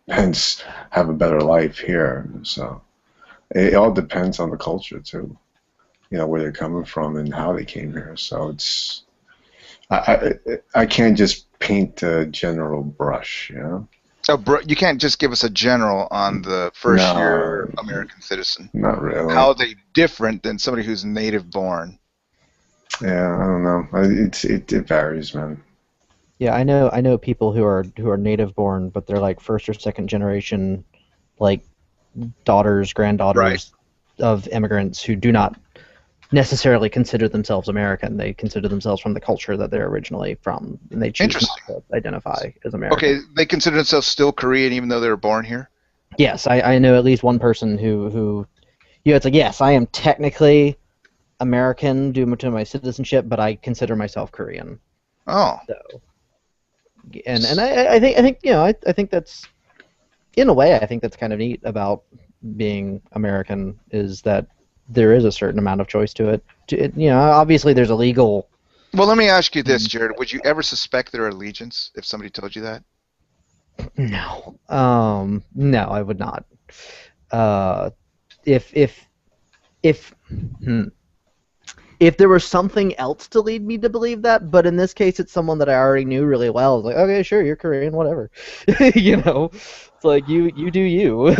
hence have a better life here. So it all depends on the culture too, where they're coming from and how they came here. So it's I can't just paint a general brush. You can't just give us a general on the first-year American citizen. Not really. How are they different than somebody who's native-born? Yeah, I don't know. It varies, man. Yeah, I know people who are native-born, but they're like first or second generation, like daughters, granddaughters of immigrants who do not necessarily consider themselves American. They consider themselves from the culture that they're originally from, and they choose not to identify as American. Okay, they consider themselves still Korean even though they were born here? Yes, I know at least one person who it's like, yes, I am technically American due to my citizenship, but I consider myself Korean. Oh. So, and I think I think that's, in a way, I think that's kind of neat about being American, is that there is a certain amount of choice to it. Obviously there's a legal... Well, let me ask you this, Jared. Would you ever suspect their allegiance if somebody told you that? No. No, I would not. If there was something else to lead me to believe that, but in this case it's someone that I already knew really well. I was like, okay, sure, you're Korean, whatever. It's like, you do you.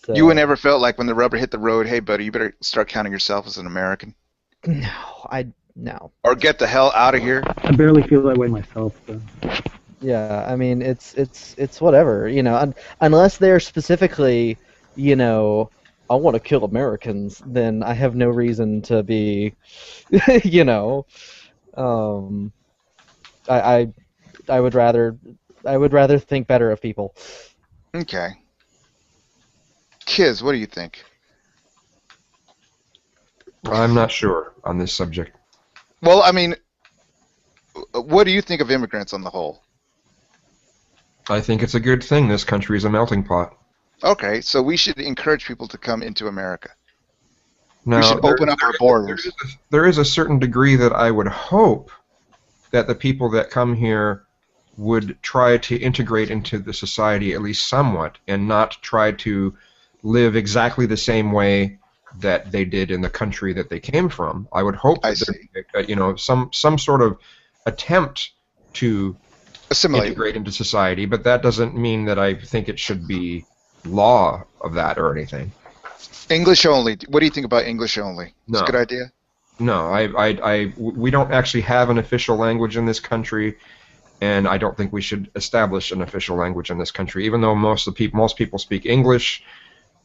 So, you would never felt like when the rubber hit the road, hey, buddy, you better start counting yourself as an American? No. Or get the hell out of here? I barely feel that way myself. So. Yeah, I mean, it's whatever, unless they're specifically, I want to kill Americans, then I have no reason to be, I would rather think better of people. Okay. Kiz, what do you think? I'm not sure on this subject. Well, I mean, what do you think of immigrants on the whole? I think it's a good thing. This country is a melting pot. Okay, so we should encourage people to come into America. Now, we should open up our borders. There is a certain degree that I would hope that the people that come here would try to integrate into the society at least somewhat, and not try to live exactly the same way that they did in the country that they came from. I would hope that some sort of attempt to assimilate, integrate into society, but that doesn't mean that I think it should be law of that or anything. English only. What do you think about English only? No. It's a good idea? No, we don't actually have an official language in this country, and I don't think we should establish an official language in this country. Even though most people speak English,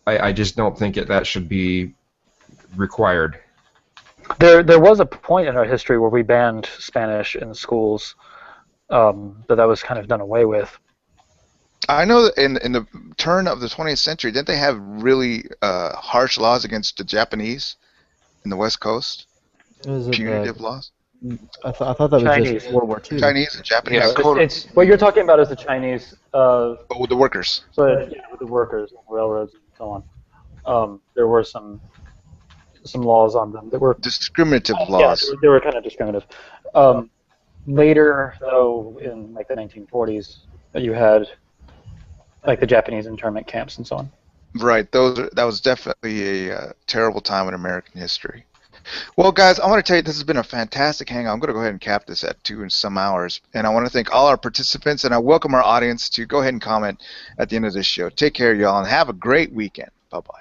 I just don't think that should be required. There was a point in our history where we banned Spanish in schools, but that was kind of done away with. I know that in the turn of the 20th century, didn't they have really harsh laws against the Japanese in the West Coast? Was it punitive laws? I thought that was Chinese. just World War II. Chinese and Japanese. Yeah, It's what you're talking about is the Chinese. But with the workers. But yeah, with the workers, railroads, and so on. There were some laws on them that were discriminative Yeah, laws. they were kind of discriminative. Later, though, in like the 1940s, you had like the Japanese internment camps and so on. Right. That was definitely a terrible time in American history. Well, guys, I want to tell you this has been a fantastic hangout. I'm going to go ahead and cap this at 2 and some hours. And I want to thank all our participants, and I welcome our audience to go ahead and comment at the end of this show. Take care, y'all, and have a great weekend. Bye-bye.